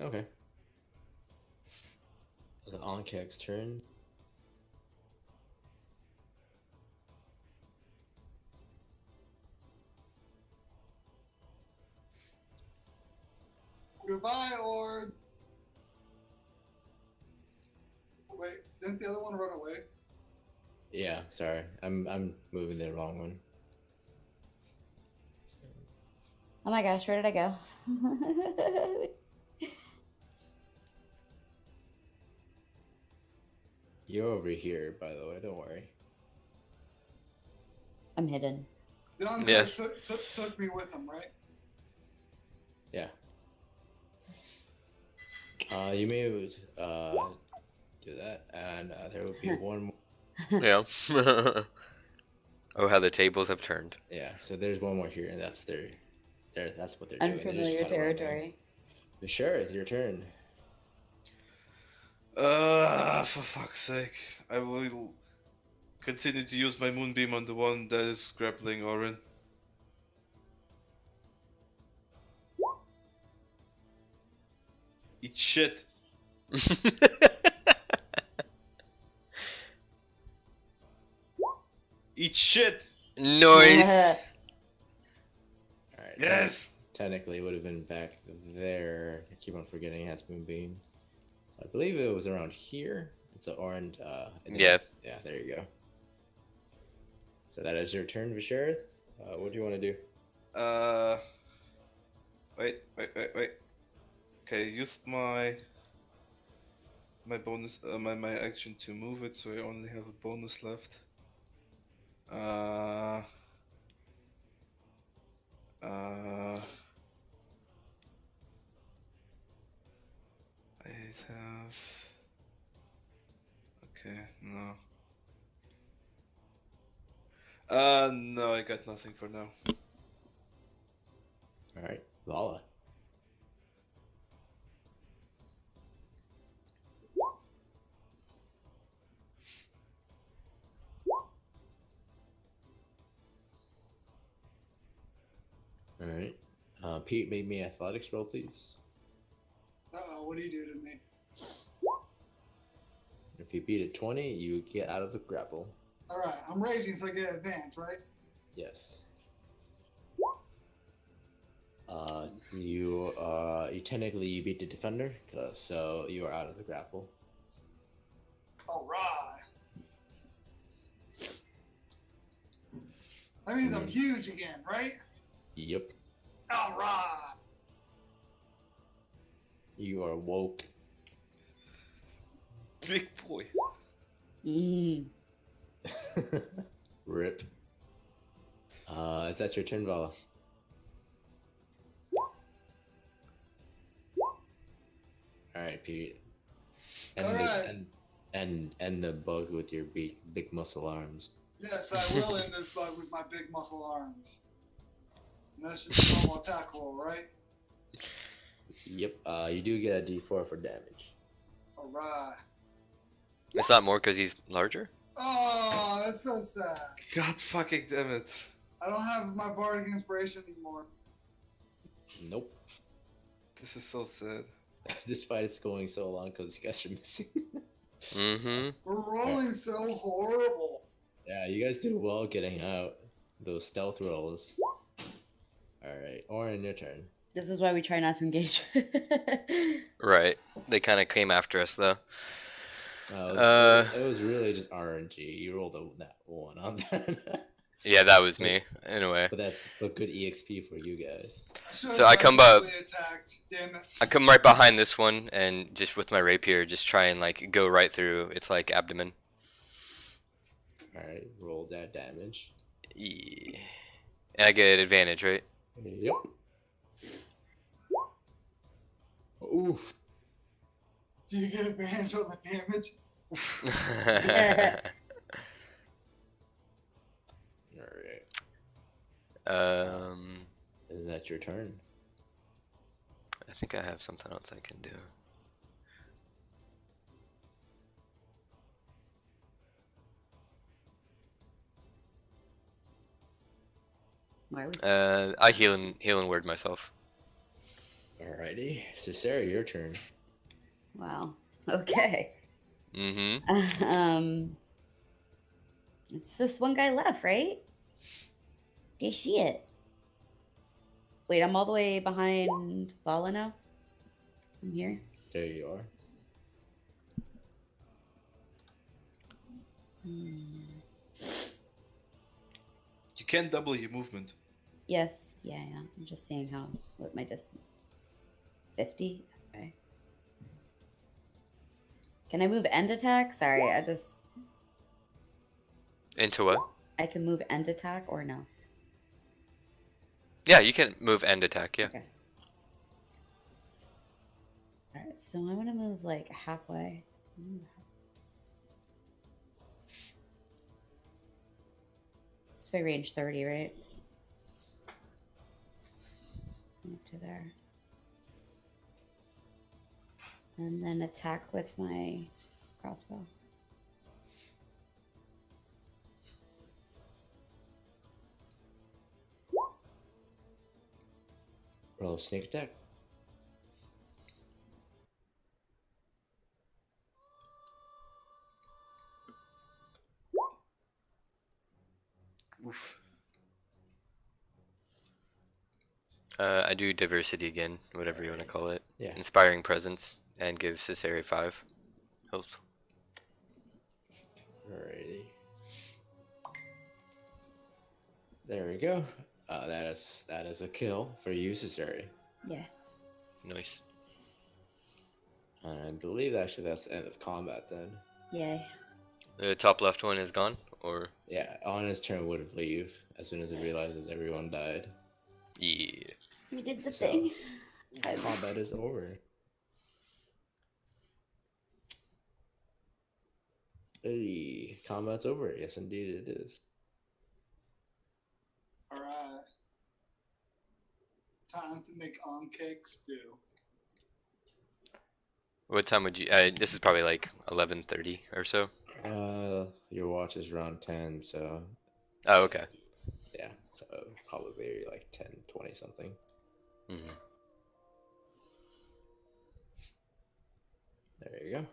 Okay. Then Onkek's turn. Goodbye, Ord. Wait, didn't the other one run away? Yeah, sorry. I'm moving the wrong one. Oh my gosh, where did I go? You're over here, by the way, don't worry. I'm hidden. The uncle Yeah. took me with him, right? Yeah. You may do that, and there will be one more. Yeah. Oh, how the tables have turned. Yeah, so there's one more here, and that's that's what they're doing. They're just Unfamiliar kinda running. territory. Sure, it's your turn. For fuck's sake. I will continue to use my moonbeam on the one that is grappling Orin. Eat shit. Eat shit. Noise. Alright. Yes. Technically, it would have been back there. I keep on forgetting it has Moonbeam. I believe it was around here. It's an orange. Yeah. Yeah, there you go. So that is your turn, Visharith. What do you want to do? Wait. Okay, use my bonus, my action to move it, so I only have a bonus left. I have. Okay, no. No, I got nothing for now. Alright, Lala. Alright. Pete, make me an athletics roll, please. Uh-oh, what do you do to me? If you beat a 20, you get out of the grapple. Alright, I'm raging, so I get advantage, right? Yes. You technically you beat the defender, so you are out of the grapple. Alright. That means I'm huge again, right? Yep. Alright. You are woke. Big boy. Mm. Rip. Is that your turn, Vala? Alright, Pete. And, Alright. And the bug with your big muscle arms. Yes, I will end this bug with my big muscle arms. And that's just a normal attack roll, right? Yep. You do get a D4 for damage. Alright. It's not more because he's larger? Oh, that's so sad. God fucking damn it. I don't have my bardic inspiration anymore. Nope. This is so sad. This fight is going so long because you guys are missing. Mm-hmm. We're rolling so horrible. Yeah, you guys did well getting out those stealth rolls. Alright, Orin, your turn. This is why we try not to engage. Right. They kind of came after us, though. It was really just RNG. You rolled that one on that. Yeah, that was me. Anyway. But that's a good EXP for you guys. So I come up. Attacked. Damn it. I come right behind this one and just with my rapier, just try and like go right through its like abdomen. Alright, roll that damage. Yeah. And I get advantage, right? Yep. Oof. Do you get advantage on the damage? Alright. um, Is that your turn? I think I have something else I can do. Why are we I heal and word myself. Alrighty. So Sarah, your turn. Wow. Okay. Mm-hmm. It's this one guy left, right? Do you see it? Wait, I'm all the way behind Vala now. I'm here. There you are. You can double your movement. Yes. Yeah. I'm just seeing what my distance. 50. Okay. Can I move end attack? Sorry, Into what? I can move end attack or no? Yeah, you can move end attack, yeah. Okay. Alright, so I want to move like halfway. It's by range 30, right? Up to there. And then attack with my crossbow. Roll a sneak attack. Oof. I do diversity again, whatever you want to call it. Yeah. Inspiring presence and give Cesare 5 health. Alrighty. There we go. That is a kill for you, Cesare. Yes. Nice. And I believe actually that's the end of combat then. Yay. The top left one is gone, or Yeah, on his turn would leave as soon as it realizes everyone died. yeah. We did the So- thing. Combat is over. Hey, combat's over. Yes, indeed it is. Alright. Time to make on cake stew. What time would you? This is probably like 11:30 or so. Your watch is around 10, so Oh, okay. yeah, so probably like 10:20 something. Mm-hmm. There you go.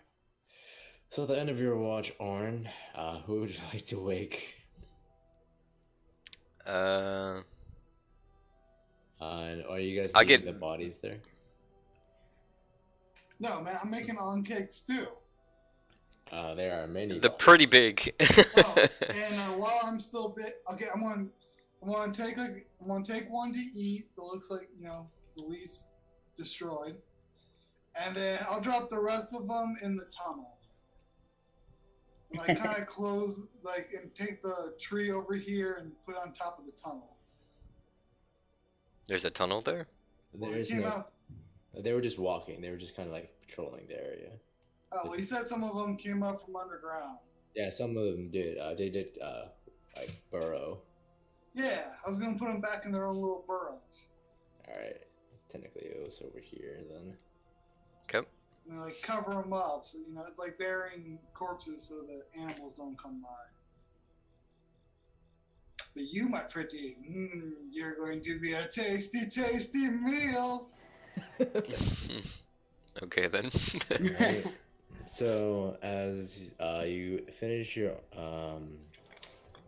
So at the end of your watch, Orn, who would you like to wake? And are you guys I leaving get- the bodies there? No, man, I'm making on cake stew. There are many. The bodies. pretty big. Oh, and while I'm still okay, I'm gonna take one to eat that looks like the least destroyed, and then I'll drop the rest of them in the tunnel. And I kind of close and take the tree over here and put it on top of the tunnel. There's a tunnel there. Well, There it is came no. out. They were just walking. They were just kind of like patrolling the area. Oh, well, he said some of them came up from underground. Yeah, some of them did. They did like burrow. Yeah, I was gonna put them back in their own little burrows. All right. Technically, it was over here then. Okay. And like cover them up, so you know it's like burying corpses so that animals don't come by. But you, my pretty, you're going to be a tasty, tasty meal. Okay then. Right. So as you finish your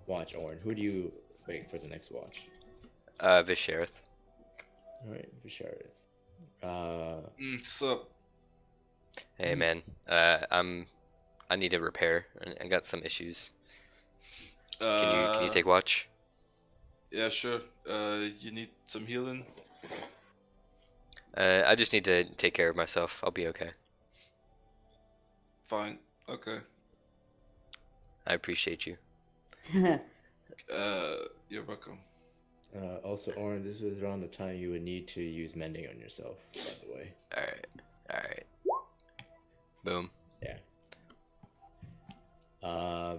watch, Orin, who do you wait for the next watch? Vishareth. All right, Vishareth. So, Hey man, I need a repair. I got some issues. Can you take watch? Yeah, sure. You need some healing? I just need to take care of myself. I'll be okay. Fine. Okay. I appreciate you. You're welcome. Also, Orin, this was around the time you would need to use mending on yourself, by the way. Alright. Boom. Yeah.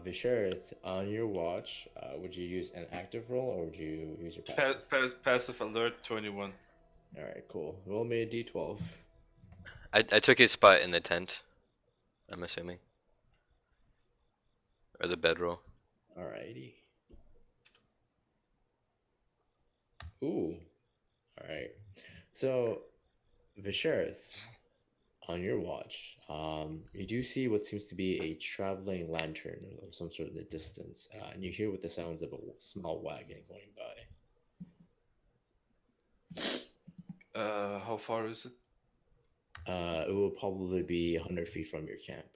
Vishareth, on your watch, would you use an active roll or would you use your passive? Passive alert 21. Alright, cool. Roll me a d12. I took his spot in the tent, I'm assuming. Or the bedroll. Alrighty. Ooh. Alright. So, Vishareth, on your watch, you do see what seems to be a traveling lantern of some sort in the distance, and you hear what the sounds of a small wagon going by. How far is it? It will probably be 100 feet from your camp.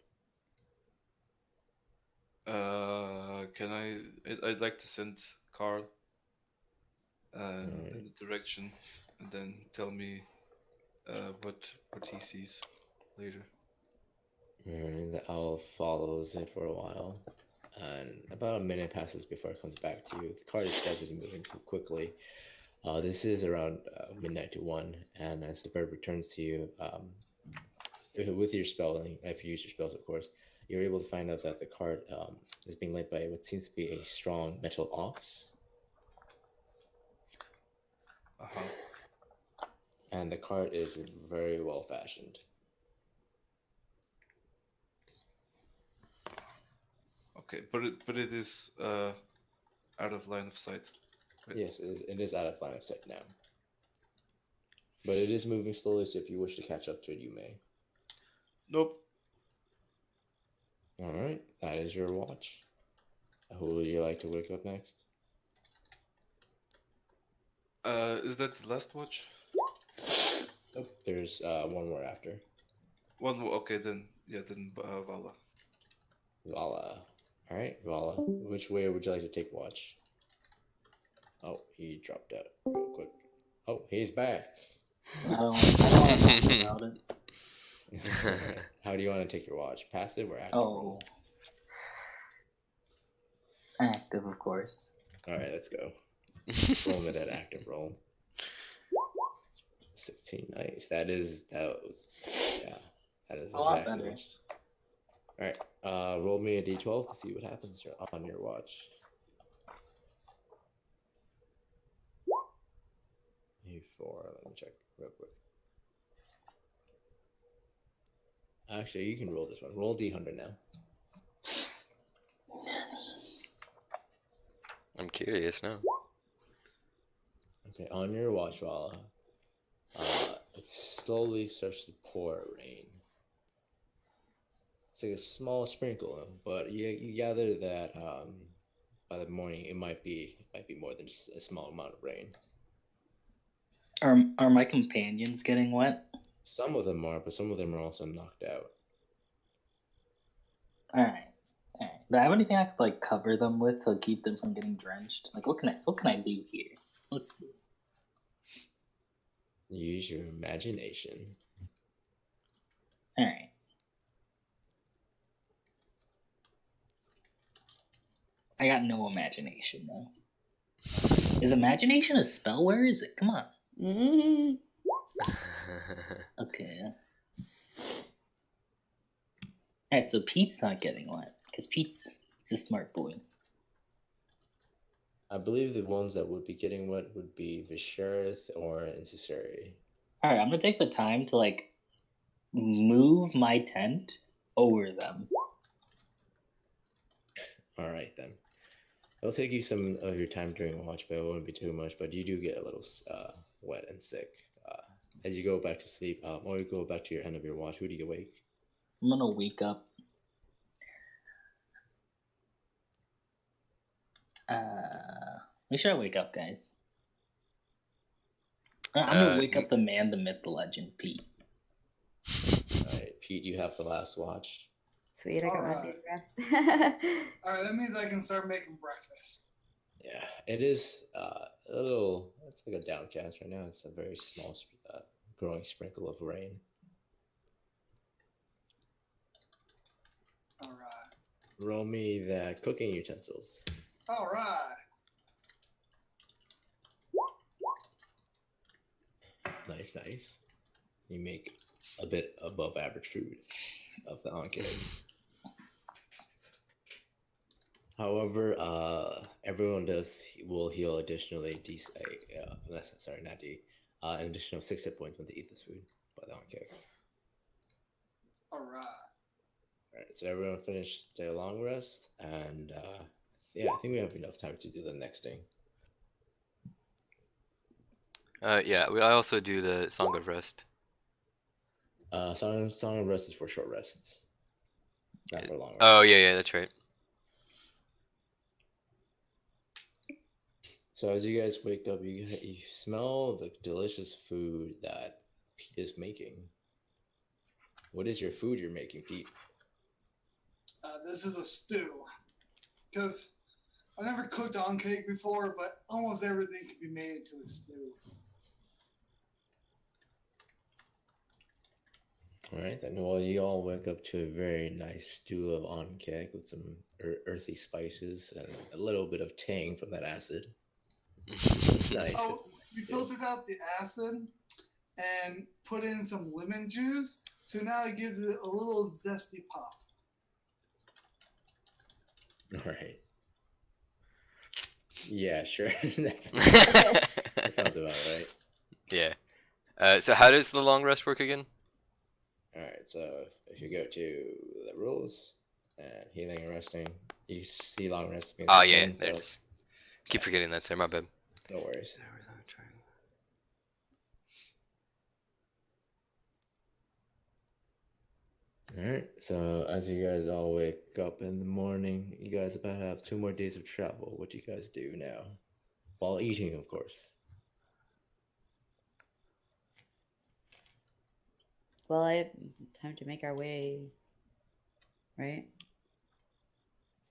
I'd like to send Carl in the direction, and then tell me what he sees later. And the owl follows it for a while, and about a minute passes before it comes back to you. The cart itself is moving too quickly. This is around midnight to 1, and as the bird returns to you, with your spelling, if you use your spells, of course, you're able to find out that the cart is being led by what seems to be a strong metal ox. And the cart is very well fashioned. Okay, but it is out of line of sight. Right? Yes, it is out of line of sight now. But it is moving slowly, so if you wish to catch up to it, you may. Nope. Alright, that is your watch. Who would you like to wake up next? Is that the last watch? Oh, there's one more after. One more. Okay, then Vala. Vala. Alright, Vala. Which way would you like to take watch? Oh, he dropped out real quick. Oh, he's back. I don't want to talk about it. How do you want to take your watch? Passive or active? Oh. Active, of course. Alright, let's go. Roll me that active roll. 16, nice. That is a lot exactly better. Alright, roll me a d12 to see what happens on your watch. E4, let me check real quick. Actually, you can roll this one. Roll d100 now. I'm curious now. Okay, on your watch, Vala, it slowly starts to pour rain. It's like a small sprinkle, but you gather that by the morning it might be more than just a small amount of rain. Are my companions getting wet? Some of them are, but some of them are also knocked out. Alright. Do I have anything I could like cover them with to keep them from getting drenched? Like what can I do here? Let's see. Use your imagination. Alright. I got no imagination though. Is imagination a spell? Where is it? Come on. Okay. Alright, so Pete's not getting wet because Pete's a smart boy. I believe the ones that would be getting wet would be Visharith or Incisary. Alright, I'm gonna take the time to like move my tent over them. All right then. It'll take you some of your time during watch, but it won't be too much. But you do get a little wet and sick as you go back to sleep. Or you go back to your end of your watch. Who do you wake? I'm gonna wake up. Make sure I wake up, guys. I'm gonna wake up the man, the myth, the legend, Pete. All right, Pete, you have the last watch. Sweet, I got my Alright. big rest. Alright, that means I can start making breakfast. Yeah, it is a little. It's like a downcast right now. It's a very small, growing sprinkle of rain. Alright. Roll me the cooking utensils. Alright. Nice, nice. You make a bit above average food of the Ankh. However, everyone will heal additionally an additional 6 hit points when they eat this food by the Ankh. Alright. Alright, so everyone finished their long rest, and yeah, I think we have enough time to do the next thing. Yeah, I also do the Song of Rest. Song of Rest is for short rests, not for long rests. Oh, yeah, that's right. So as you guys wake up, you smell the delicious food that Pete is making. What is your food you're making, Pete? This is a stew. Because I never cooked on cake before, but almost everything can be made into a stew. Alright, then well, you all wake up to a very nice stew of oncake with some earthy spices and a little bit of tang from that acid. Nice. Oh, we filtered out the acid and put in some lemon juice, so now it gives it a little zesty pop. Alright. Yeah, sure. that sounds about right. Yeah. So how does the long rest work again? Alright, so if you go to the rules and healing and resting, you see long rest. Oh, yeah, there it is. Keep forgetting that's there, my bad. No worries. Alright, so as you guys all wake up in the morning, you guys about to have 2 more days of travel. What do you guys do now? While eating, of course. Well, time to make our way, right?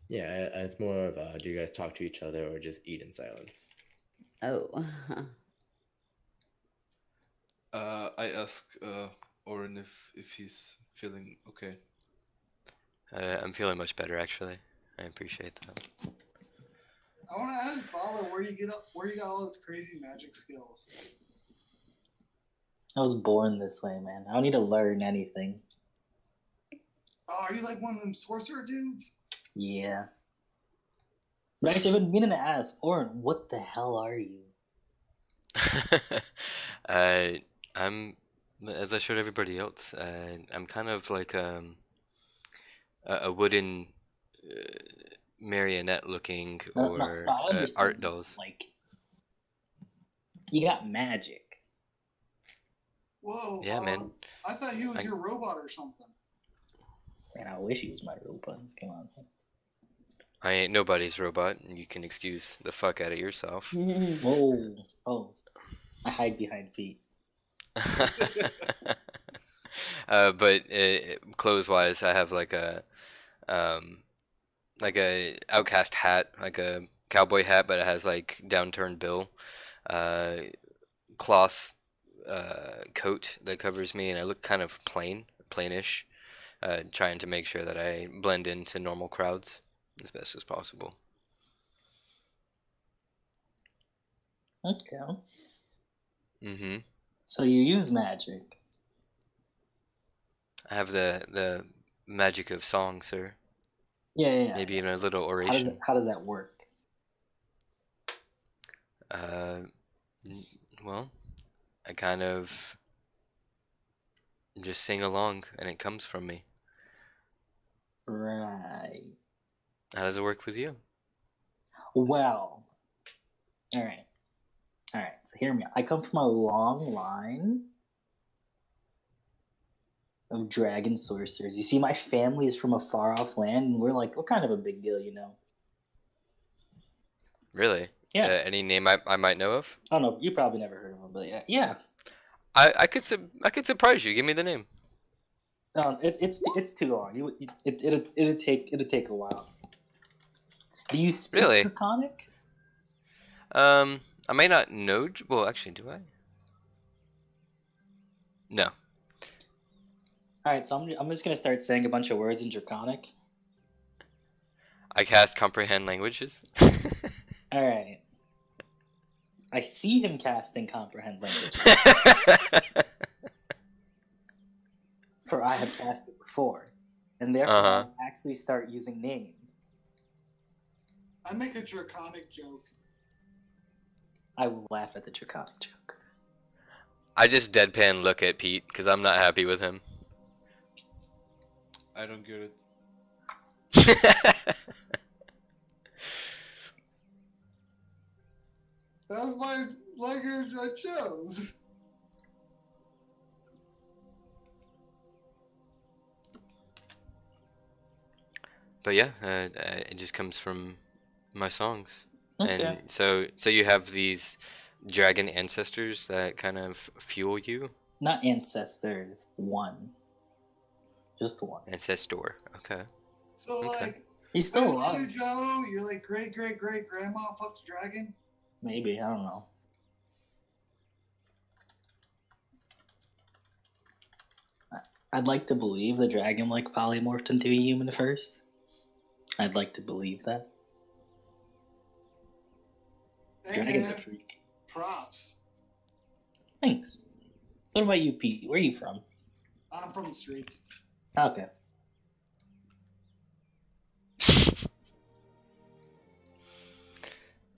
Yeah, it's more of do you guys talk to each other or just eat in silence? Oh. I ask Oren if he's feeling okay. I'm feeling much better, actually. I appreciate that. I want to ask Bala where you got all those crazy magic skills. I was born this way, man. I don't need to learn anything. Oh, are you like one of them sorcerer dudes? Yeah. But actually, I've been meaning to ask, Oren, what the hell are you? I'm, as I showed everybody else, I'm kind of like a wooden marionette looking or I understand, art dolls. Like, you got magic. Whoa. Yeah, man. I thought he was your robot or something. Man, I wish he was my robot. Come on. I ain't nobody's robot, and you can excuse the fuck out of yourself. Whoa. Oh. I hide behind feet. But clothes-wise, I have like a outcast hat, like a cowboy hat, but it has like downturned bill, cloth coat that covers me, and I look kind of plainish, trying to make sure that I blend into normal crowds as best as possible. Okay. Mm-hmm. So you use magic. I have the magic of song, sir. Yeah. Maybe in a little How oration. does that work? Well, I kind of just sing along, and it comes from me. Right. How does it work with you? Well. All right. So hear me out. I come from a long line of dragon sorcerers. You see, my family is from a far off land, and we're kind of a big deal, you know. Really? Yeah. Any name I might know of? I don't know. You probably never heard of them, but yeah. I could surprise you. Give me the name. It's too long. It'd take a while. Do you speak Really? Draconic? I may not know. Well, actually, do I? No. All right, so I'm just gonna start saying a bunch of words in Draconic. I cast comprehend languages. All right. I see him casting comprehend language, for I have cast it before, and therefore I'll actually start using names. I make a draconic joke. I will laugh at the Draconic joke. I just deadpan look at Pete because I'm not happy with him. I don't get it. That was my language I chose. But yeah, it just comes from my songs. Okay. And so you have these dragon ancestors that kind of fuel you. Not ancestors. One. Just one. Ancestor. Okay. So Okay. like, He's still where alive. you go, you're like great grandma fucks dragon. Maybe, I don't know. I'd like to believe the dragon polymorphed into a human first. I'd like to believe that. Hey Dragon's a man, freak. props. Thanks. What about you, Pete? Where are you from? I'm from the streets. Okay.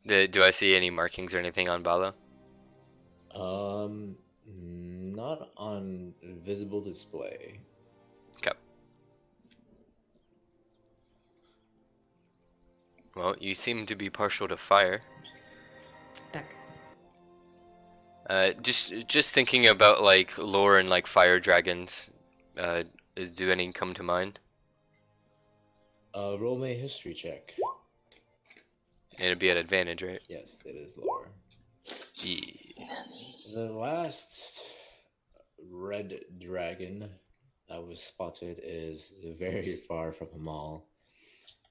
Do I see any markings or anything on Bala? Not on visible display. Okay. Well, you seem to be partial to fire. Back. Just thinking about lore and fire dragons. Do any come to mind? Roll me a history check. It'd be at advantage, right? Yes, it is lore. Yeah. The last red dragon that was spotted is very far from the mall.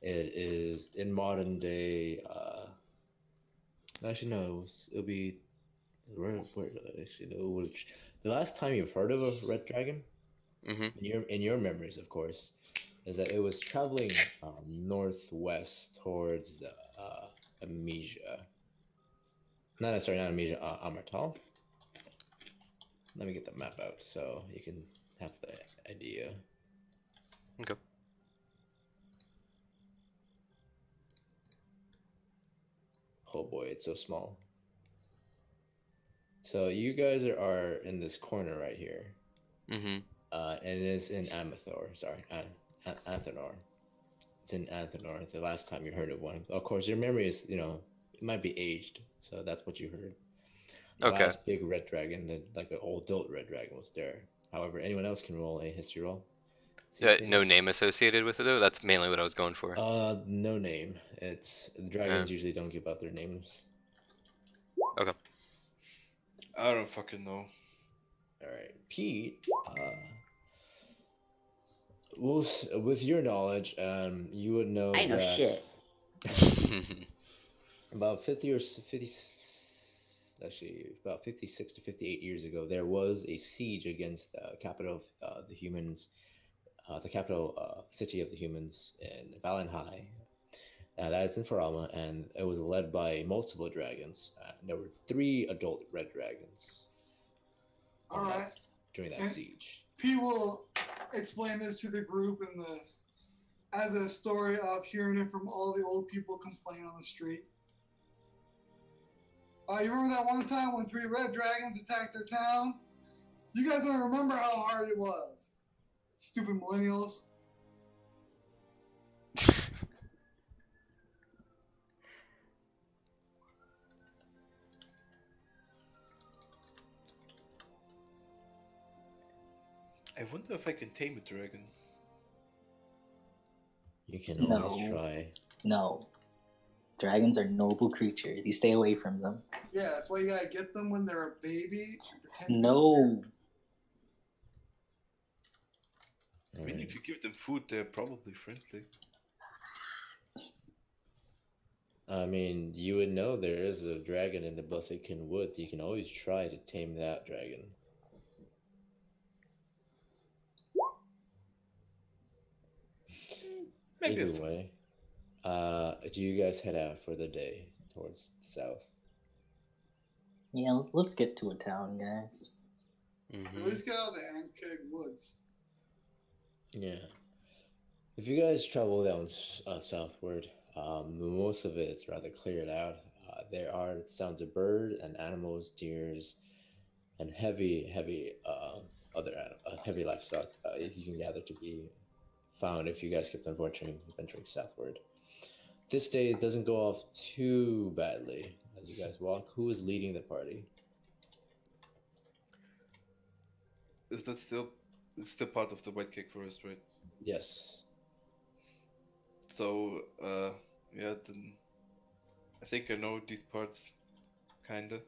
It is in modern day. Actually, no. It'll be where actually no. Which the last time you've heard of a red dragon, in your memories, of course, is that it was traveling northwest towards Amesia. Not Amesia, Amartal. Let me get the map out so you can have the idea. Okay. Oh boy, it's so small. So you guys are in this corner right here. Mm-hmm. And it is in Amathor. Sorry, Anthanor. It's in Anthanor. The last time you heard of one. Of course, your memory is, it might be aged, so that's what you heard. The Okay. last big red dragon, an old adult red dragon, was there. However, anyone else can roll a history roll. No name associated with it though. That's mainly what I was going for. No name. It's the dragons usually don't give out their names. Okay. I don't fucking know. All right, Pete. With your knowledge, you would know. I know that shit. About 56 to 58 years ago, there was a siege against the capital of the humans, the capital city of the humans in Valenhai. That's in Farama, and it was led by multiple dragons. There were 3 adult red dragons. All right. During that siege. P will explain this to the group as a story of hearing it from all the old people complain on the street. You remember that one time when 3 red dragons attacked their town? You guys don't remember how hard it was. Stupid millennials. I wonder if I can tame a dragon. You can No. always try. No. Dragons are noble creatures. You stay away from them. Yeah, that's why you gotta get them when they're a baby. And pretend No. I mean, if you give them food, they're probably friendly. I mean, you would know there is a dragon in the Blaziken Woods. You can always try to tame that dragon. Maybe Either it's way, do you guys head out for the day towards the south? Yeah, let's get to a town, guys. At least get out of the Ankeg woods. Yeah. If you guys travel down southward, most of it's rather cleared out. There are sounds of birds and animals, deers, and heavy livestock you can gather to be found if you guys keep on venturing southward. This day doesn't go off too badly as you guys walk. Who is leading the party? Is that still? It's still part of the White Cake Forest, right? Yes. So, yeah, then I think I know these parts, kinda.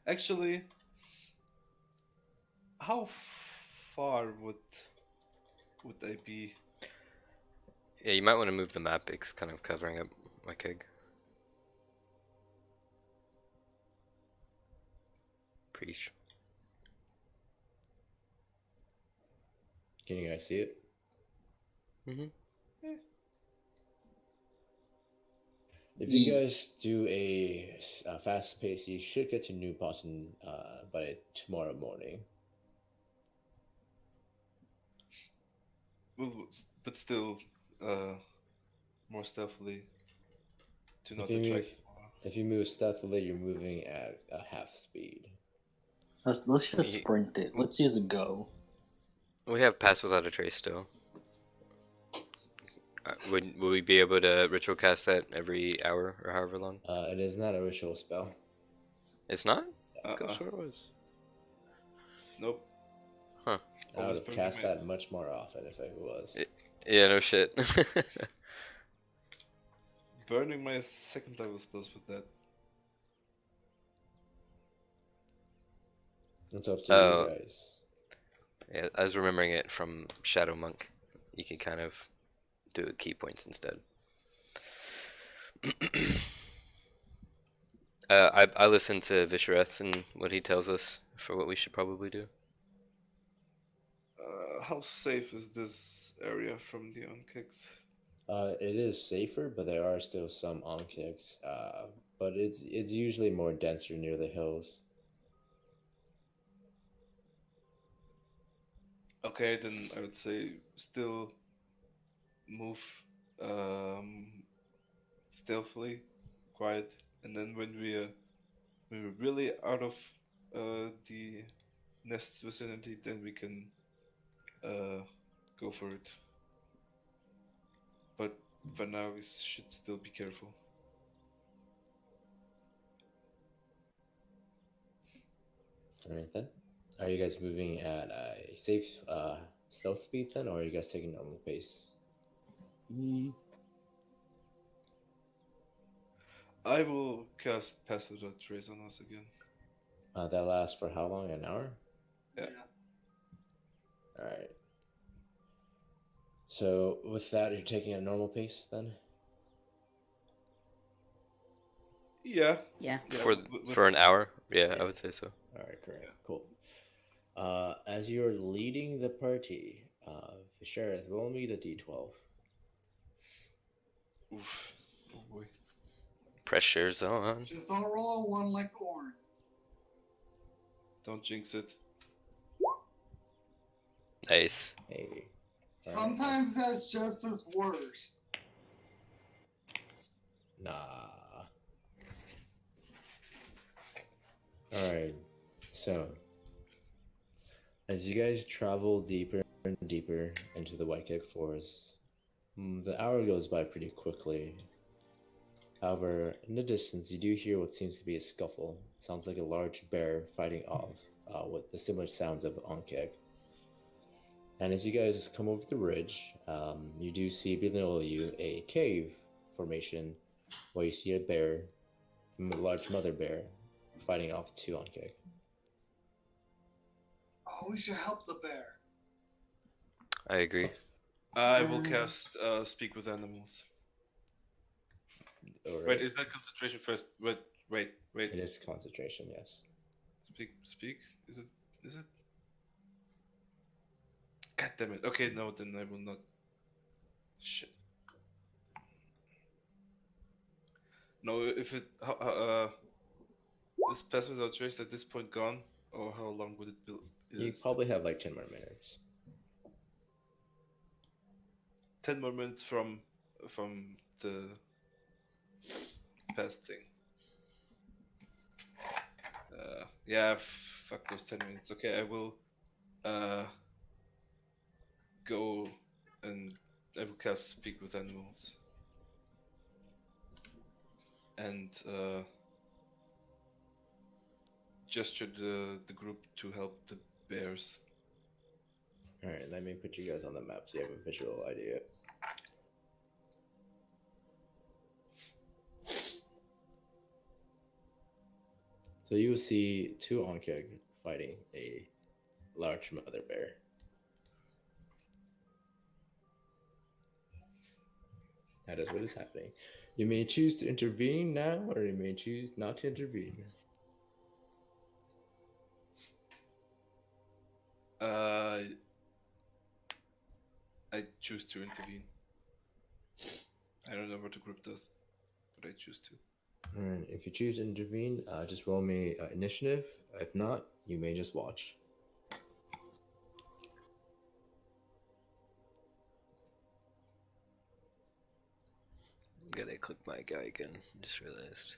Actually, how far would I be? Yeah, you might want to move the map. It's kind of covering up my keg. Preach. Can you guys see it? If you guys do a fast pace, you should get to New Boston by tomorrow morning. Well, but still, more stealthily. To not If attract. if you move stealthily, you're moving at half speed. Let's just sprint it. Let's use a go. We have Pass Without a Trace still. Would we be able to ritual cast that every hour or however long? It is not a ritual spell. It's not? I sure it was. Nope. Huh. I would have cast that much more often if it was. Yeah, no shit. Burning my second level spells with that. It's up to you guys. Yeah, I was remembering it from Shadow Monk. You can kind of do key points instead. I listened to Vishareth and what he tells us for what we should probably do. How safe is this area from the Onkiks? It is safer, but there are still some Onkiks. But it's usually more denser near the hills. Okay, then I would say still move stealthily, quiet, and then when we're really out of the nest's vicinity, then we can go for it. But for now, we should still be careful. Alright then. Are you guys moving at a safe stealth speed then, or are you guys taking normal pace? I will cast Pass Without Trace on us again. That lasts for how long? An hour? Yeah. Alright. So with that, you're taking a normal pace then? Yeah. For an hour? Yeah, I would say so. Alright, correct. Cool. As you're leading the party, Vishareth, roll me the d12. Oof. Oh boy. Pressure's on. Just don't roll a 1 like Orin. Don't jinx it. Ace. Hey. All right. Sometimes that's just as worse. Nah. Alright. So, as you guys travel deeper and deeper into the White Cake Forest, the hour goes by pretty quickly. However, in the distance, you do hear what seems to be a scuffle. Sounds like a large bear fighting off, with the similar sounds of Ankeg. And as you guys come over the ridge, you do see below you a cave formation where you see a bear, a large mother bear, fighting off two Ankeg. Oh, we should help the bear. I agree. I will cast Speak with Animals. All Wait, right. is that concentration first? Wait. It is concentration, yes. Speak? Is it? God damn it. Okay, no, then I will not. Shit. No, if it is pass without trace at this point gone, or how long would it be? You probably have like 10 more minutes. 10 more minutes from the past thing. Yeah, fuck those 10 minutes. Okay, I will go and I will cast Speak with Animals. And gesture the group to help the bears. Alright, let me put you guys on the map so you have a visual idea. So you will see two Ankeg fighting a large mother bear. That is what is happening. You may choose to intervene now, or you may choose not to intervene. I choose to intervene. I don't know what the group does, but I choose to. Alright, if you choose to intervene, just roll me initiative. If not, you may just watch. Gotta click my guy again. Just realized.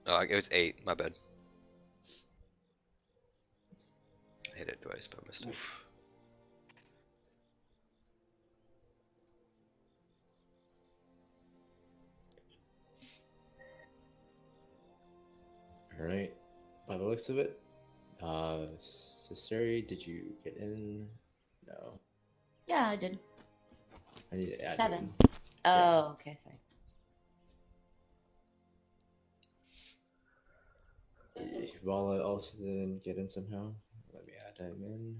Oh, it was 8. My bad. I hit it twice by mistake. Oof. Alright, by the looks of it, Cesari, did you get in? No. Yeah, I did. I need to add 7. you. Oh, okay, sorry. Vala also didn't get in somehow. Let me add him in.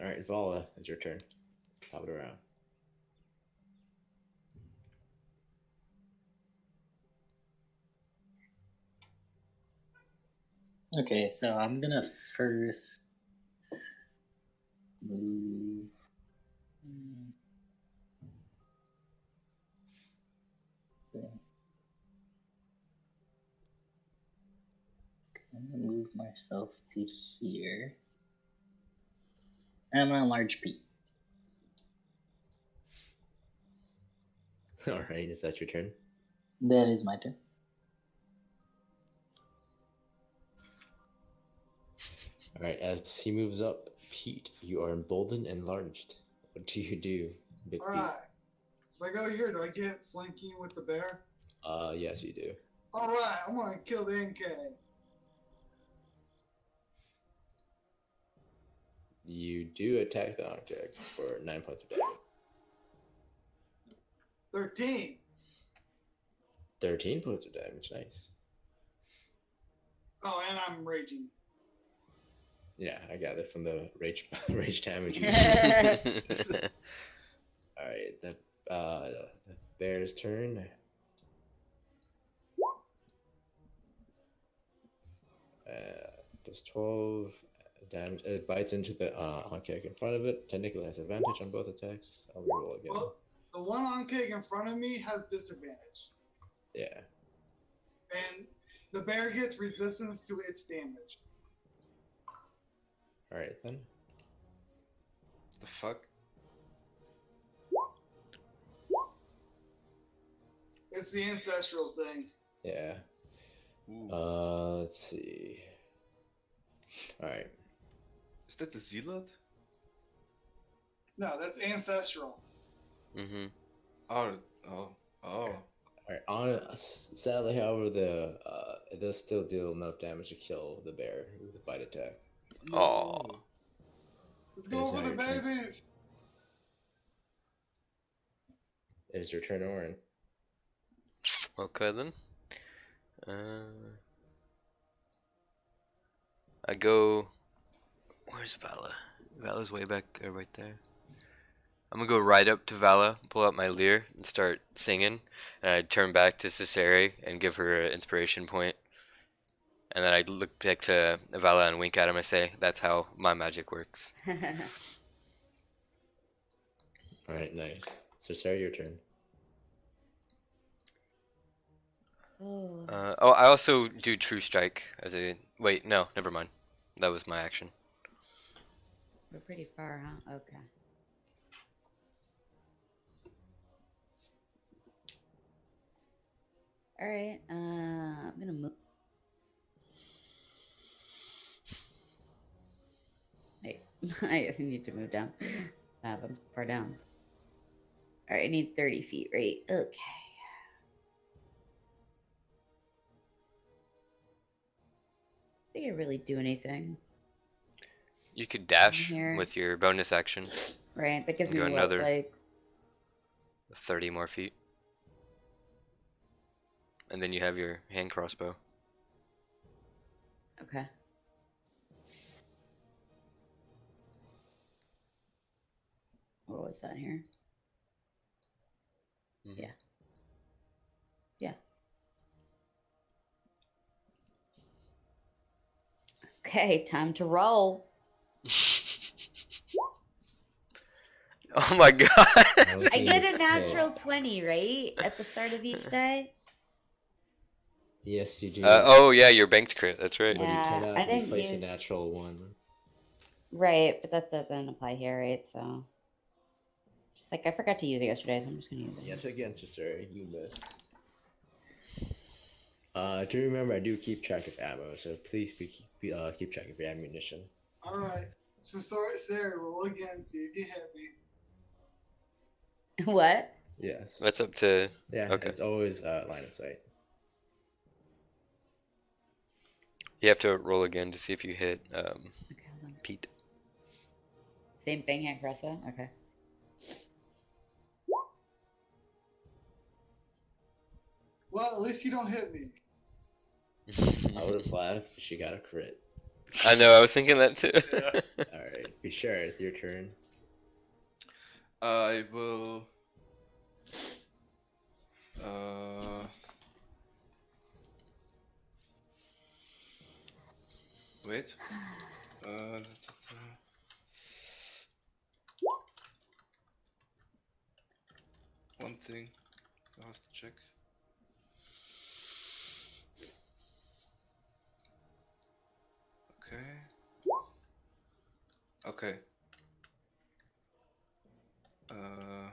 Alright, Vala, it's your turn. Top it around. Okay, so I'm gonna first move. Okay. I'm gonna move myself to here. And I'm gonna enlarge Pete. Alright, is that your turn? That is my turn. Alright, as he moves up, Pete, you are emboldened and enlarged. What do you do, Big Pete? Alright. If I go here, do I get flanking with the bear? Yes, you do. Alright, I want to kill the NK. You do attack the object for 9 points of damage. 13. 13 points of damage, nice. Oh, and I'm raging. Yeah, I got it from the rage damage. Alright, the bear's turn. Does 12 damage. It bites into the oncake in front of it. Technically has advantage on both attacks. I'll reroll again. Well, the one on cake in front of me has disadvantage, Yeah. and the bear gets resistance to its damage. All right then. The fuck? It's the ancestral thing. Yeah. Ooh. Let's see. All right. Is that the zealot? No, that's ancestral. Mm-hmm. Oh. All right. Sadly, however, it does still deal enough damage to kill the bear with a bite attack. Oh. Let's go It's for the not your turn. babies. It is your turn, Orin. Okay then. I go. Where's Vala? Vala's way back there, right there. I'm gonna go right up to Vala, pull out my lyre, and start singing. And I turn back to Cesare and give her an inspiration point. And then I look back to Vala and wink at him. I say, "That's how my magic works." All right, nice. So, Sarah, your turn. Oh. I also do True Strike as a. Wait, no, never mind. That was my action. We're pretty far, huh? Okay. All right. I'm gonna move. Wait, I need to move down. I'm far down. All right, I need 30 feet, right? Okay. Think I really do anything, You could dash Here. with your bonus action, right? That gives me Go what, another- like 30 more feet. And then you have your hand crossbow. okay. What was that here? Mhm. Yeah. Yeah. Okay, time to roll. Oh my god! I get a natural 20, right? At the start of each day? Yes, you do. Oh yeah, your banked crit. That's right. But you Yeah, cannot I didn't replace a use- natural one. Right, but that doesn't apply here, right? So. Just like I forgot to use it yesterday, so I'm just gonna use it. Yes, against you, sir. You missed. Do remember I do keep track of ammo, so please keep track of your ammunition. All right. So, sorry, Sarah, roll again. See if you hit me. What? Yes. That's up to. Yeah. Okay. It's always line of sight. You have to roll again to see if you hit Okay, hold on. Pete. Same thing, hand crosser? Okay. Well, at least you don't hit me. I would have laughed if she got a crit. I know. I was thinking that too. Yeah. Alright, be sure it's your turn. I will. Uh. Wait. One thing I have to check. Okay. Okay. How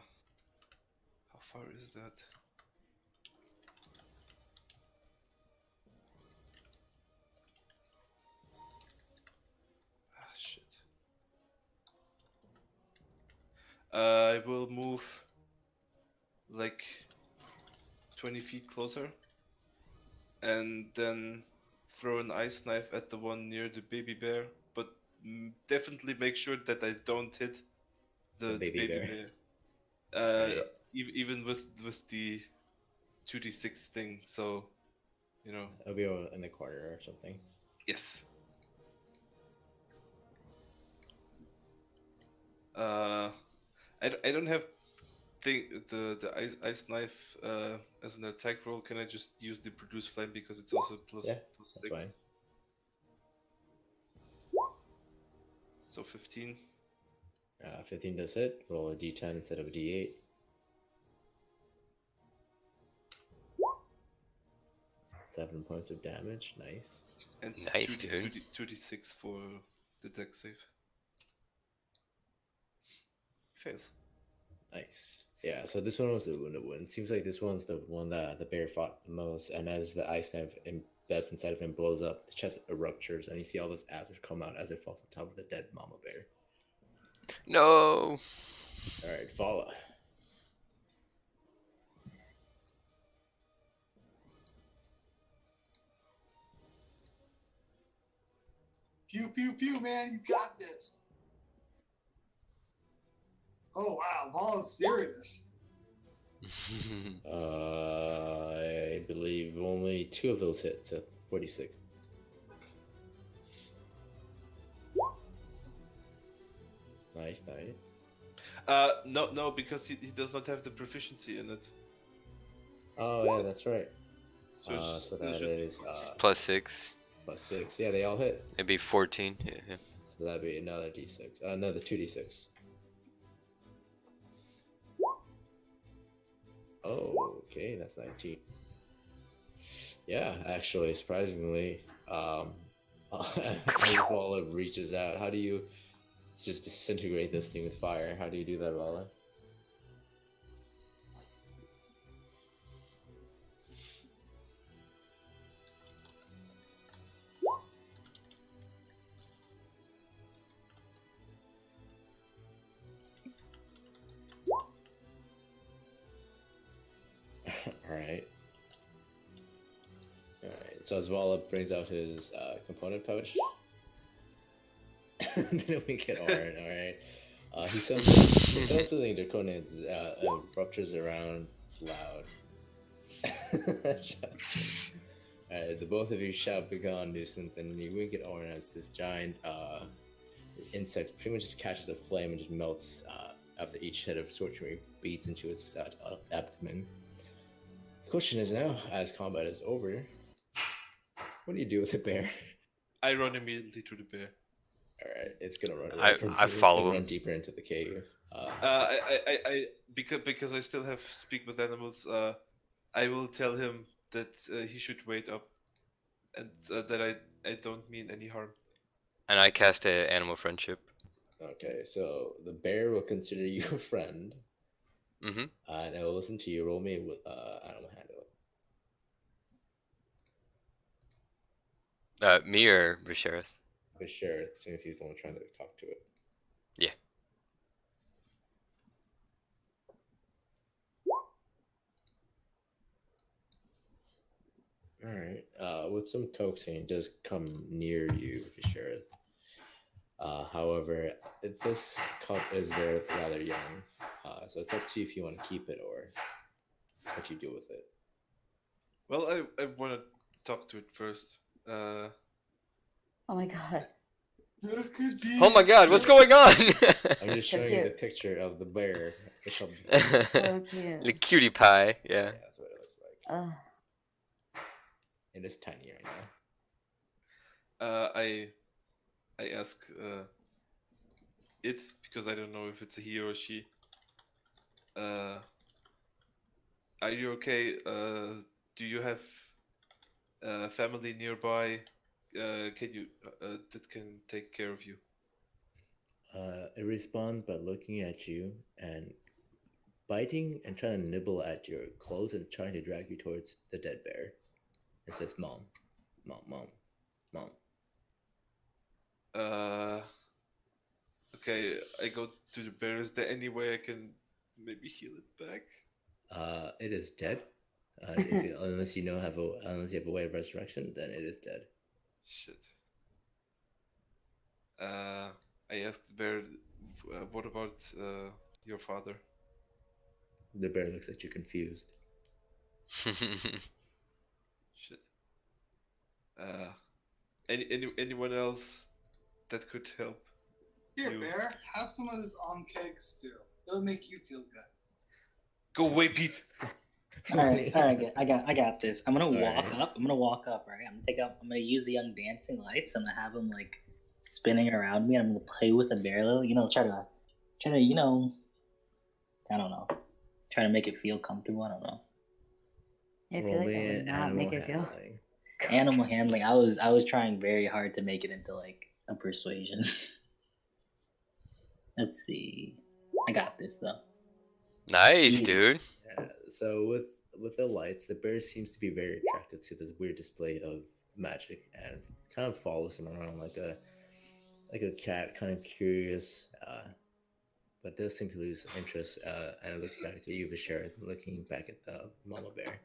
far is that? Ah, shit. I will move like 20 feet closer and then throw an ice knife at the one near the baby bear, but definitely make sure that I don't hit the baby bear. Right. Even with the 2d6 thing, so you know. It'll be in the corner or something. Yes. I don't have the ice knife as an attack roll. Can I just use the produce flame because it's also plus Yeah, plus That's 6? fine. So 15. 15 does hit. Roll a d10 instead of a d8. Seven points of damage. Nice. And Nice, dude. 2d6 for the deck save. Fails. Nice. Yeah, so this one was the one. It seems like this one's the one that the bear fought the most. And as the ice knife embeds inside of him blows up, the chest ruptures, and you see all this acid come out as it falls on top of the dead mama bear. No. All right, Fala. Pew pew pew, man, you got this. Oh wow, Ball is serious. I believe only 2 of those hit, so 46. Nice. No, because he does not have the proficiency in it. Oh yeah, that's right. So, So that is It's +6. +6. Yeah, they all hit. It'd be 14. Yeah. So that'd be another d6. Another 2d6. Oh, okay, that's 19. Yeah, actually, surprisingly, Vala reaches out. How do you just disintegrate this thing with fire? How do you do that, Vala? Alright. So as Vala brings out his component pouch, then we get Orin, alright. He says something draconian, ruptures around, it's loud. The both of you shout begone nuisance, and you wink at Orin as this giant insect pretty much just catches a flame and just melts after each hit of sorcery beats into its abdomen. The question is now, as combat is over, what do you do with the bear? I run immediately to the bear. Alright, it's gonna run away from I follow him. run deeper into the cave. I because I still have speak with animals. I will tell him that he should wait up, and that I don't mean any harm. And I cast a animal friendship. Okay, so the bear will consider you a friend. Mm-hmm. And I will listen to you. Roll me with animal handle. Me or Vishareth? For sure, since he's the one trying to talk to it. Yeah. Alright, with some coaxing, it does come near you, Vishareth. However, this cup is rather young, so it's up to you if you want to keep it or what you do with it. Well, I want to talk to it first. Oh my god. This could be. Oh my god, what's going on? I'm just So showing you the cute. picture of the bear. So cute. The cutie pie, yeah. Yeah, that's what it looks like. Ugh. It is tiny right now. I ask it because I don't know if it's a he or she. Are you okay? Do you have family nearby? Can you that can take care of you? It responds by looking at you and biting and trying to nibble at your clothes and trying to drag you towards the dead bear. It says, "Mom, mom, mom, mom." Okay, I go to the bear. Is there any way I can maybe heal it back? It is dead. Unless you have a way of resurrection, then it is dead. Shit. I asked the bear, what about your father? The bear looks at you confused. Shit. Anyone else that could help? Here, You- Bear, have some of this cake stew. It'll make you feel good. Go away, Pete. All right, I got this. I'm gonna All walk right. up. I'm gonna walk up, right? I'm gonna use the young dancing lights. I'm gonna have them like spinning around me, and I'm gonna play with the bear a little. Try to, I don't know, try to make it feel comfortable. I don't know. I feel Roll like me that would an not animal make it feel. handling. Animal handling. I was trying very hard to make it into like a persuasion. Let's see. I got this though. Nice, Easy. dude. Yeah, so with the lights, the bear seems to be very attracted to this weird display of magic and kind of follows him around like a cat, kind of curious, but does seem to lose interest. And it looks back at you, Visharith, looking back at the mama bear.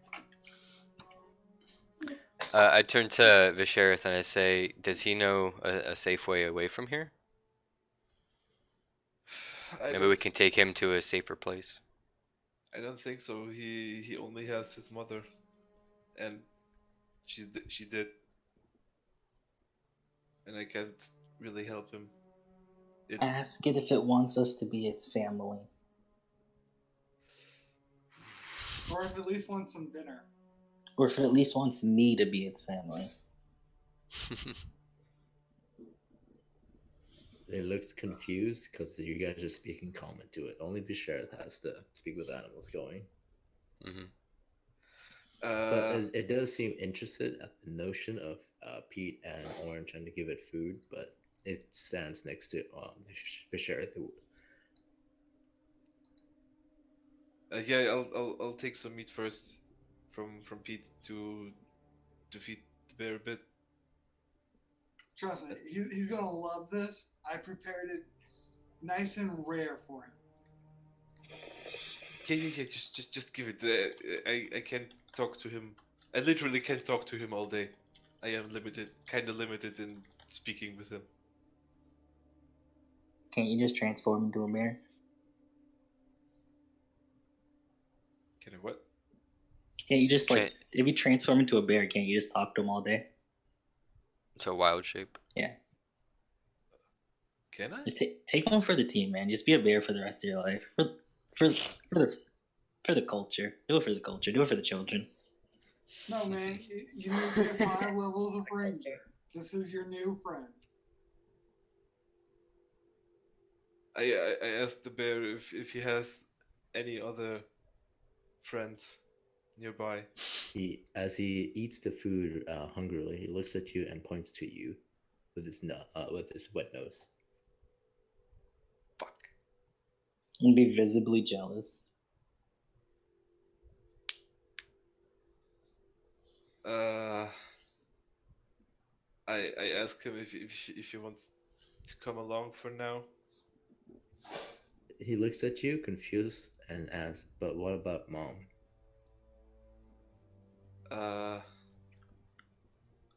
I turn to Visharith and I say, "Does he know a safe way away from here? Maybe we can take him to a safer place." I don't think so. He only has his mother, and she did, and I can't really help him. Ask it if it wants us to be its family. Or if it at least wants some dinner. Or if it at least wants me to be its family. It looks confused because you guys are speaking common to it. Only Visharith has to speak with animals going. Mhm. But it does seem interested at the notion of Pete and Orange trying to give it food, but it stands next to Visharith. Yeah, I'll take some meat first from Pete to feed the bear a bit. Trust me, he's gonna love this. I prepared it nice and rare for him. Yeah. Just give it. I can't talk to him. I literally can't talk to him all day. I am kind of limited in speaking with him. Can't you just transform into a bear? Can I what? Can't you just Tra- if you transform into a bear, can't you just talk to him all day? It's a wild shape. Yeah. Can I? Just take one for the team, man. Just be a bear for the rest of your life. For the culture. Do it for the culture. Do it for the children. No, man, you need to get 5 levels of ranger. This is your new friend. I asked the bear if he has any other friends nearby. As he eats the food hungrily, he looks at you and points to you with his wet nose. Fuck. And be visibly jealous. I asked him if he wants to come along for now. He looks at you, confused, and asks, "But what about Mom?"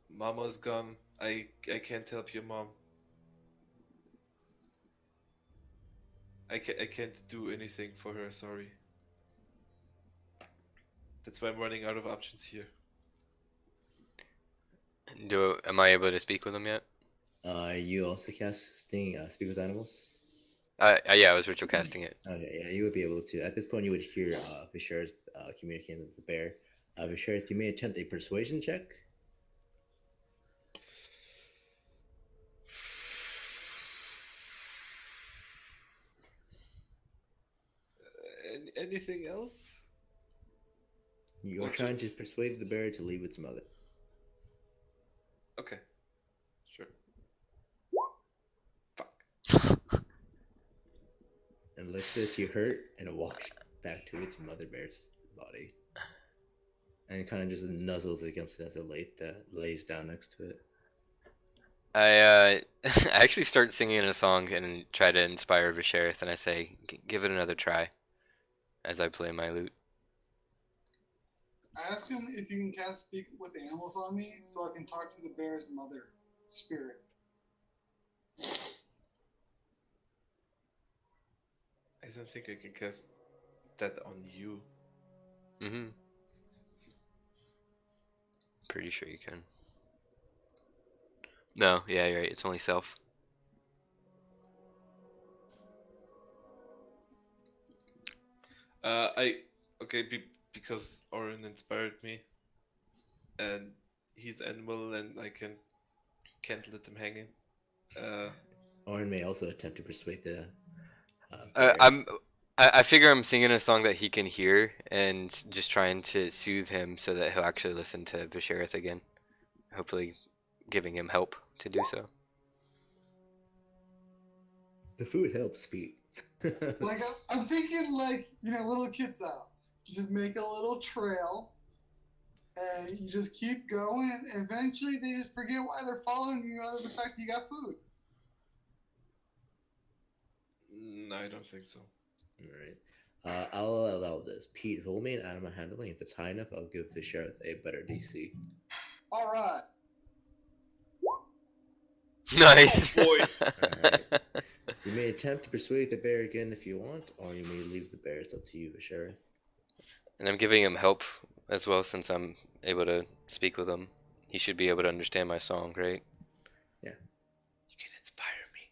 Mama's gone. I can't help your mom. I can't do anything for her. Sorry. That's why I'm running out of options here. Am I able to speak with him yet? Are you also casting Speak with Animals? Yeah, I was ritual casting it. Okay, yeah, you would be able to. At this point, you would hear Visharith communicating with the bear. Visharith, you may attempt a persuasion check. Anything else? You are Okay. trying to persuade the bear to leave its mother. Okay. Sure. Fuck. And looks at you hurt and it walks back to its mother bear's body. And it kind of just nuzzles against it as it lays down next to it. I I actually start singing a song and try to inspire Visharith, and I say, "Give it another try," as I play my lute. I asked him if you can cast Speak with Animals on me so I can talk to the bear's mother spirit. I don't think I can cast that on you. Mm-hmm. Pretty sure you can. No, yeah, you're right. It's only self. Because Oren inspired me, and he's the animal, and I can't let him hanging. Orin may also attempt to persuade the Uh, bear. I'm. I figure I'm singing a song that he can hear, and just trying to soothe him so that he'll actually listen to Visherith again. Hopefully, giving him help to do so. The food helps, Pete. Like I'm thinking, like little kids out. You just make a little trail, and you just keep going, and eventually they just forget why they're following you, other than the fact that you got food. No, I don't think so. Alright. I'll allow this. Pete, roll me an animal handling. If it's high enough, I'll give Visherith a better DC. All right. Nice. Oh, boy. Alright. You may attempt to persuade the bear again if you want, or you may leave the bear. It's up to you, Visherith. And I'm giving him help as well, since I'm able to speak with him. He should be able to understand my song, right? Yeah. You can inspire me.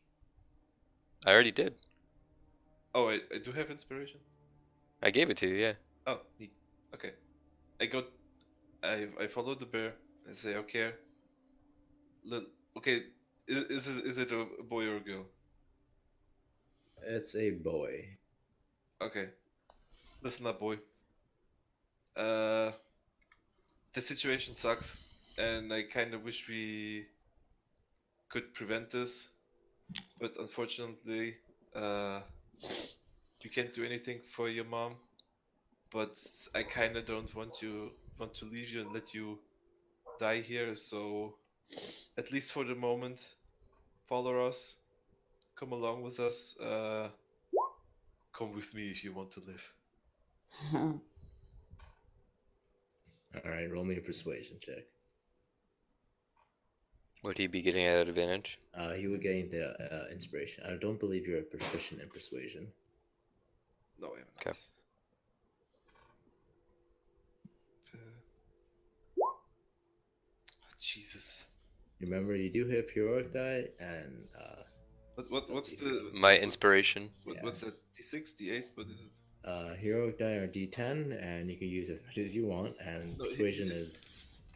I already did. Oh, I do have inspiration. I gave it to you, yeah. Oh, neat. Okay. I follow the bear. I say, okay. Okay, is it a boy or a girl? It's a boy. Okay. Listen up, boy. The situation sucks, and I kind of wish we could prevent this, but unfortunately, you can't do anything for your mom. But I kind of don't want to leave you and let you die here. So, at least for the moment, follow us. Come along with us. Come with me if you want to live. Alright, roll me a persuasion check. Would he be getting at advantage? He would gain the inspiration. I don't believe you're proficient in persuasion. No, I am not. Okay. Jesus. Remember, you do have heroic die, and What's the My inspiration. what's that? D6, D8? What is it? heroic die are D10, and you can use as much as you want. And No, persuasion his is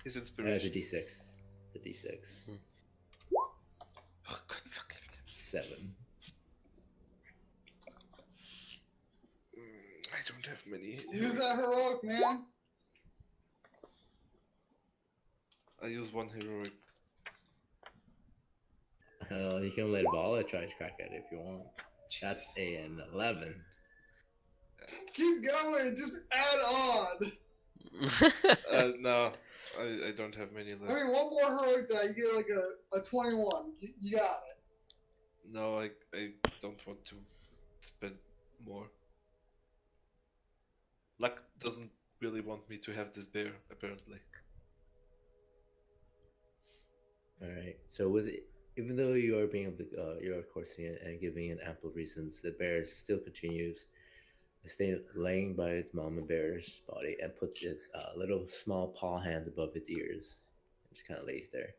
His it's a inspiration. D6. It's a D6. Oh, God, fuck. 7. I don't have many. Use that heroic, man. I use one heroic. You can let Vala try to crack at it if you want. That's an 11. Keep going. Just add on. No, I don't have many left. I mean, one more heroic die, you get like a 21. You got it. No, I don't want to spend more. Luck doesn't really want me to have this bear, apparently. Alright, so even though you are being you're coursing it and giving it ample reasons, the bear still continues to stay laying by its mama bear's body and puts its little small paw hands above its ears. It just kind of lays there.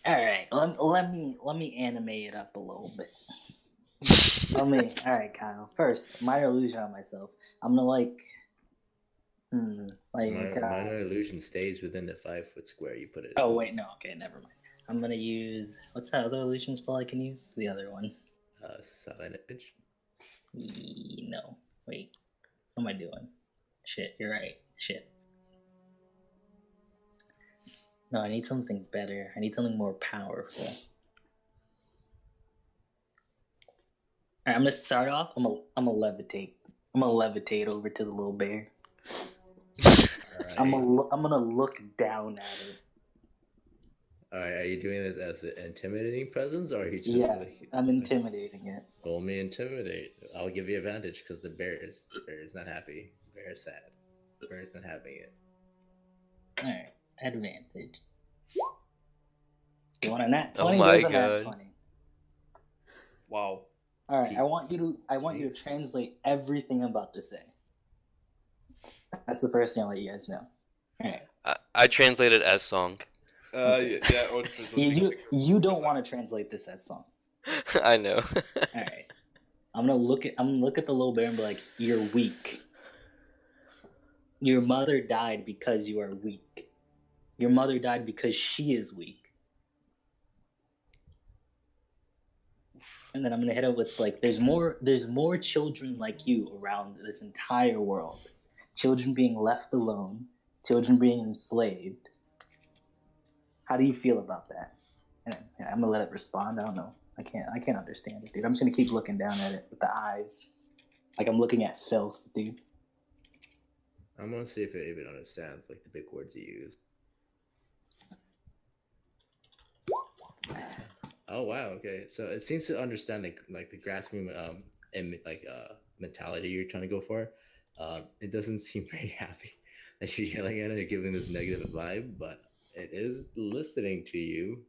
All right, let me animate it up a little bit. All right, Kyle. First, minor illusion on myself. I'm gonna Minor illusion stays within the 5-foot square you put it Oh in. wait, no. Okay, never mind. I'm gonna use what's that other illusion spell I can use? The other one. Silent image. No. Wait. What am I doing? Shit. You're right. Shit. No, I need something better. I need something more powerful. Alright, I'm gonna start off. I'm gonna levitate. I'm gonna levitate over to the little bear. Alright. I'm gonna look down at it. Alright, are you doing this as an intimidating presence, or are you just Yes, I'm intimidating it. Roll me intimidate. I'll give you advantage because the bear is not happy. The bear is sad. The bear's not having it. Alright, advantage. You want a nat Oh 20? my There's a nat God. 20. Wow. Alright, I want you to translate everything I'm about to say. That's the first thing I'll let you guys know. Alright. I translated as song. Okay. Yeah. Or You don't want to translate this as song. I know. Alright. I'm gonna look at the little bear and be like, "You're weak. Your mother died because you are weak. Your mother died because she is weak." And then I'm gonna hit it with like, there's more children like you around this entire world. Children being left alone, children being enslaved. How do you feel about that? And I'm gonna let it respond. I don't know. I can't understand it, dude. I'm just gonna keep looking down at it with the eyes, like I'm looking at filth, dude. I'm gonna see if it even understands like the big words you use. Oh wow, okay. So it seems to understand like the grasping mentality you're trying to go for. It doesn't seem very happy that you're yelling at it or giving this negative vibe, but it is listening to you,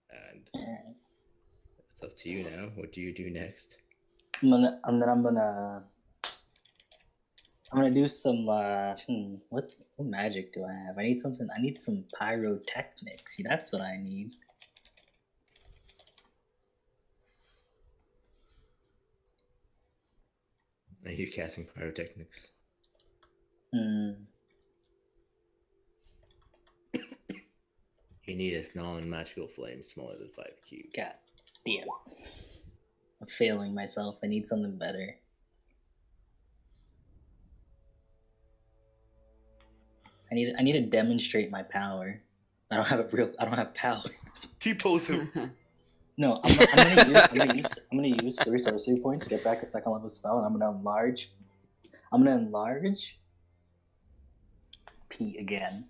and it's up to you now. What do you do next? I'm gonna do some what magic do I have? I need some pyrotechnics. See, that's what I need. Are you casting pyrotechnics? You need a non-magical flame smaller than 5 cubes. God damn. I'm failing myself. I need something better. I need to demonstrate my power. I don't have power. T-pose him. No, I'm gonna use 3 sorcery points, get back a second level spell, and I'm gonna enlarge Pete again.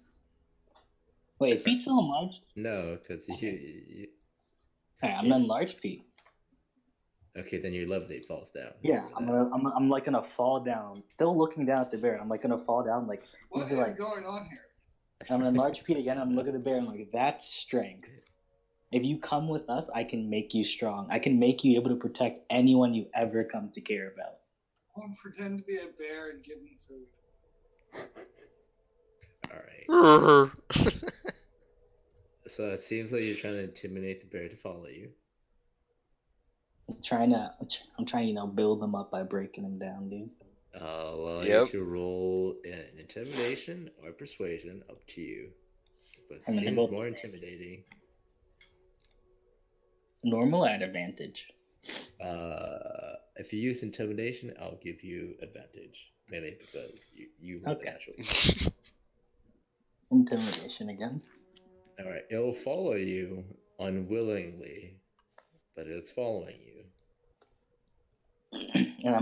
Wait, is Pete still enlarged? No, because you. Alright, I'm gonna enlarge Pete. Okay, then your levitate falls down. Yeah, I'm like gonna fall down, still looking down at the bear. I'm like gonna fall down, like What is going on here? I'm gonna enlarge Pete again. I'm looking at the bear. I'm like, that's strength. If you come with us, I can make you strong. I can make you able to protect anyone you ever come to care about. I want to pretend to be a bear and give him food. All right. So it seems like you're trying to intimidate the bear to follow you. I'm trying to, build them up by breaking them down, dude. Well, you to roll an intimidation or persuasion, up to you. But it seems more intimidating. Normal at advantage. If you use intimidation, I'll give you advantage, mainly because you rolled naturally. Intimidation again. All right, it'll follow you unwillingly, but it's following you. And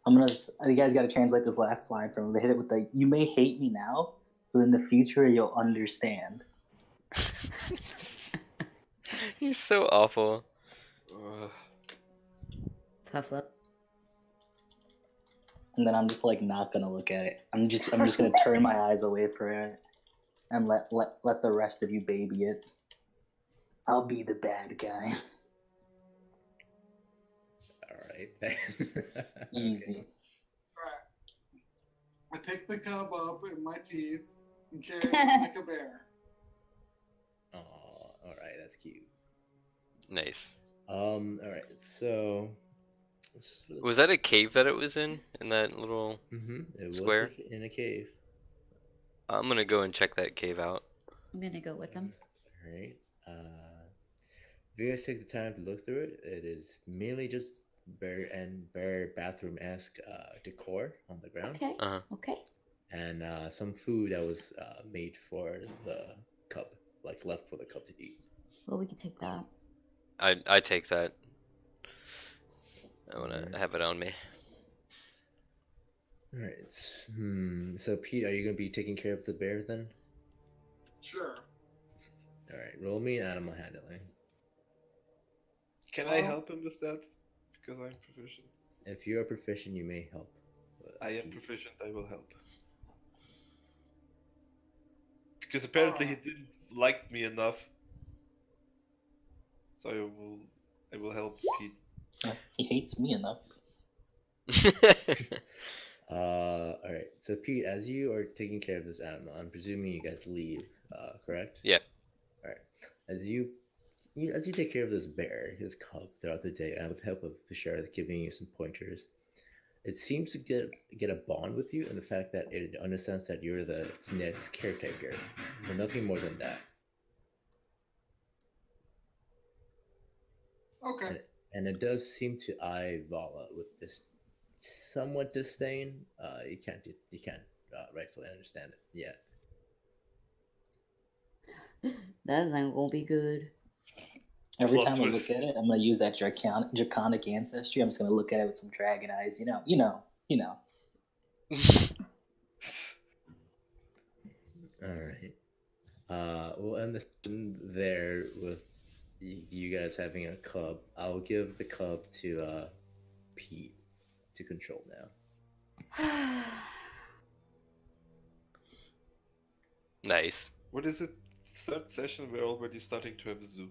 I'm gonna. You guys got to translate this last line from. They hit it with the. You may hate me now, but in the future you'll understand. You're so awful. Tough luck. And then I'm just like not gonna look at it. I'm just gonna turn my eyes away from it, and let the rest of you baby it. I'll be the bad guy. Alright. Easy. Alright. I pick the cub up in my teeth and carry it like a bear. Oh, alright, that's cute. Nice. Alright, so was that a cave that it was in that little it square? Was in a cave. I'm gonna go and check that cave out. I'm gonna go with them. Alright. If you guys take the time to look through it, it is mainly just bare bathroom-esque decor on the ground. Okay. Okay. And some food that was made for the cub, like left for the cub to eat. Well, we could take that. I take that. I wanna have it on me. Alright. So Pete, are you gonna be taking care of the bear then? Sure. Alright, roll me an animal handling. Can I help him with that? Because I'm proficient. If you are proficient, you may help. I am proficient, I will help. Because apparently he didn't like me enough. So I will help Pete. He hates me enough. Alright, so Pete, as you are taking care of this animal, I'm presuming you guys leave, correct? Yeah. Alright. As you take care of this bear, his cub, throughout the day, and with the help of Bashar giving you some pointers, it seems to get a bond with you, and the fact that it understands that you're the next caretaker, but nothing more than that. Okay. and it does seem to eye Vala with this somewhat disdain. You can't rightfully understand it yet. That ain't gonna be good. Every Plot time I look twist. at it, I'm gonna use that draconic ancestry. I'm just gonna look at it with some dragon eyes. You know. All right. We'll end this there with you guys having a cub. I'll give the cub to Pete to control now. Nice. What is it? Third session, we're already starting to have a zoo.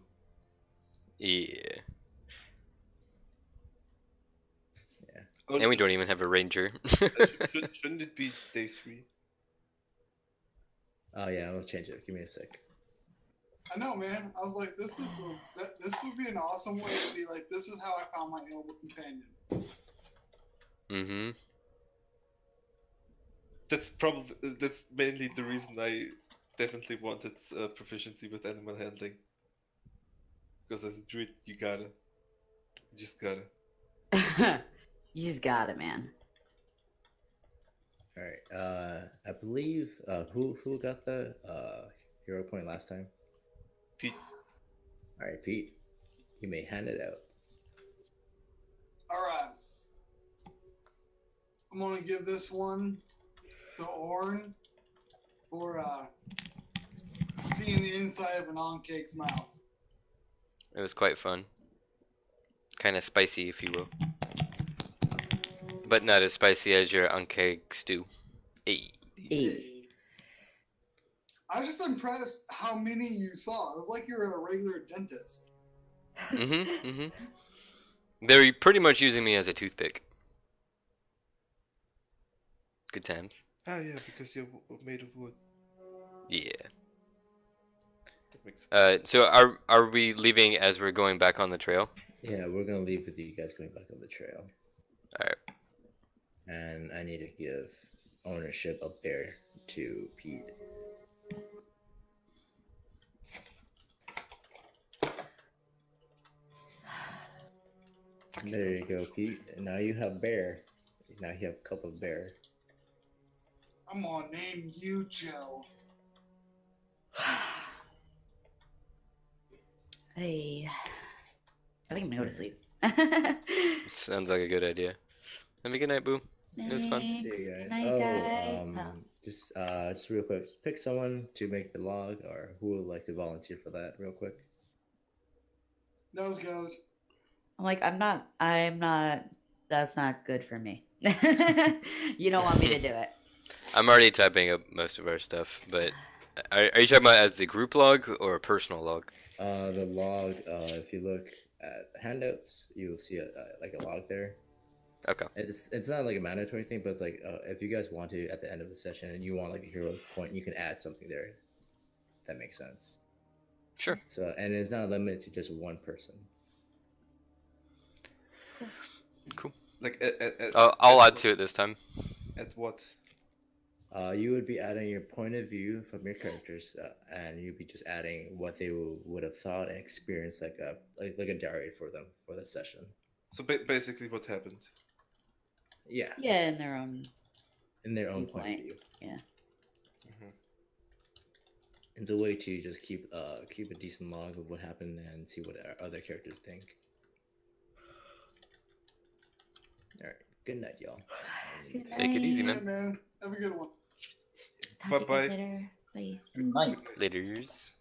Yeah. Oh, And we don't even have a ranger. shouldn't it be day 3? Oh yeah, I'll change it. Give me a sec. I know, man. I was like, this would be an awesome way to be like, this is how I found my noble companion. Mm-hmm. That's mainly the reason I definitely wanted proficiency with animal handling. Because as a druid, you just gotta. You just got it, man. All right. I believe who got the hero point last time? Pete. All right, Pete. You may hand it out. All right. I'm gonna give this one to Orn for seeing the inside of an on-cake's mouth. It was quite fun. Kind of spicy, if you will. But not as spicy as your uncake stew. Hey. Hey. I was just impressed how many you saw. It was like you were a regular dentist. Mm-hmm, mm-hmm. They're pretty much using me as a toothpick. Good times. Ah, yeah, because you're made of wood. Yeah. That makes sense. So are we leaving as we're going back on the trail? Yeah, we're gonna leave with you guys going back on the trail. Alright. And I need to give ownership up there to Pete. There you go, Pete. And now you have Bear. Now you have Cup of Bear. I'm gonna name you Joe. Hey. I think I'm gonna go to sleep. Sounds like a good idea. Have a good night, Boo. It was fun. Thanks. There you Good guys. night, guys. Just real quick, pick someone to make the log, or who would like to volunteer for that, real quick. Nose goes. I'm like, I'm not, that's not good for me. You don't want me to do it. I'm already typing up most of our stuff, but are you talking about as the group log or a personal log? The log, if you look at handouts, you will see like a log there. Okay. It's not like a mandatory thing, but it's like if you guys want to at the end of the session and you want like a hero point, you can add something there. That makes sense. Sure. So and it's not limited to just one person. Cool. Like I'll add to it this time. At what? You would be adding your point of view from your characters, and you'd be just adding what they would have thought and experienced, like a diary for them for the session. So basically, what happened? Yeah. Yeah, in their own. In their own point of view. Yeah. Mm-hmm. It's a way to just keep a decent log of what happened and see what our other characters think. All right. Good night, y'all. Good Take it easy, night. man. Have a good one. Talk to you Bye-bye. guys later. Bye. Night. Laters.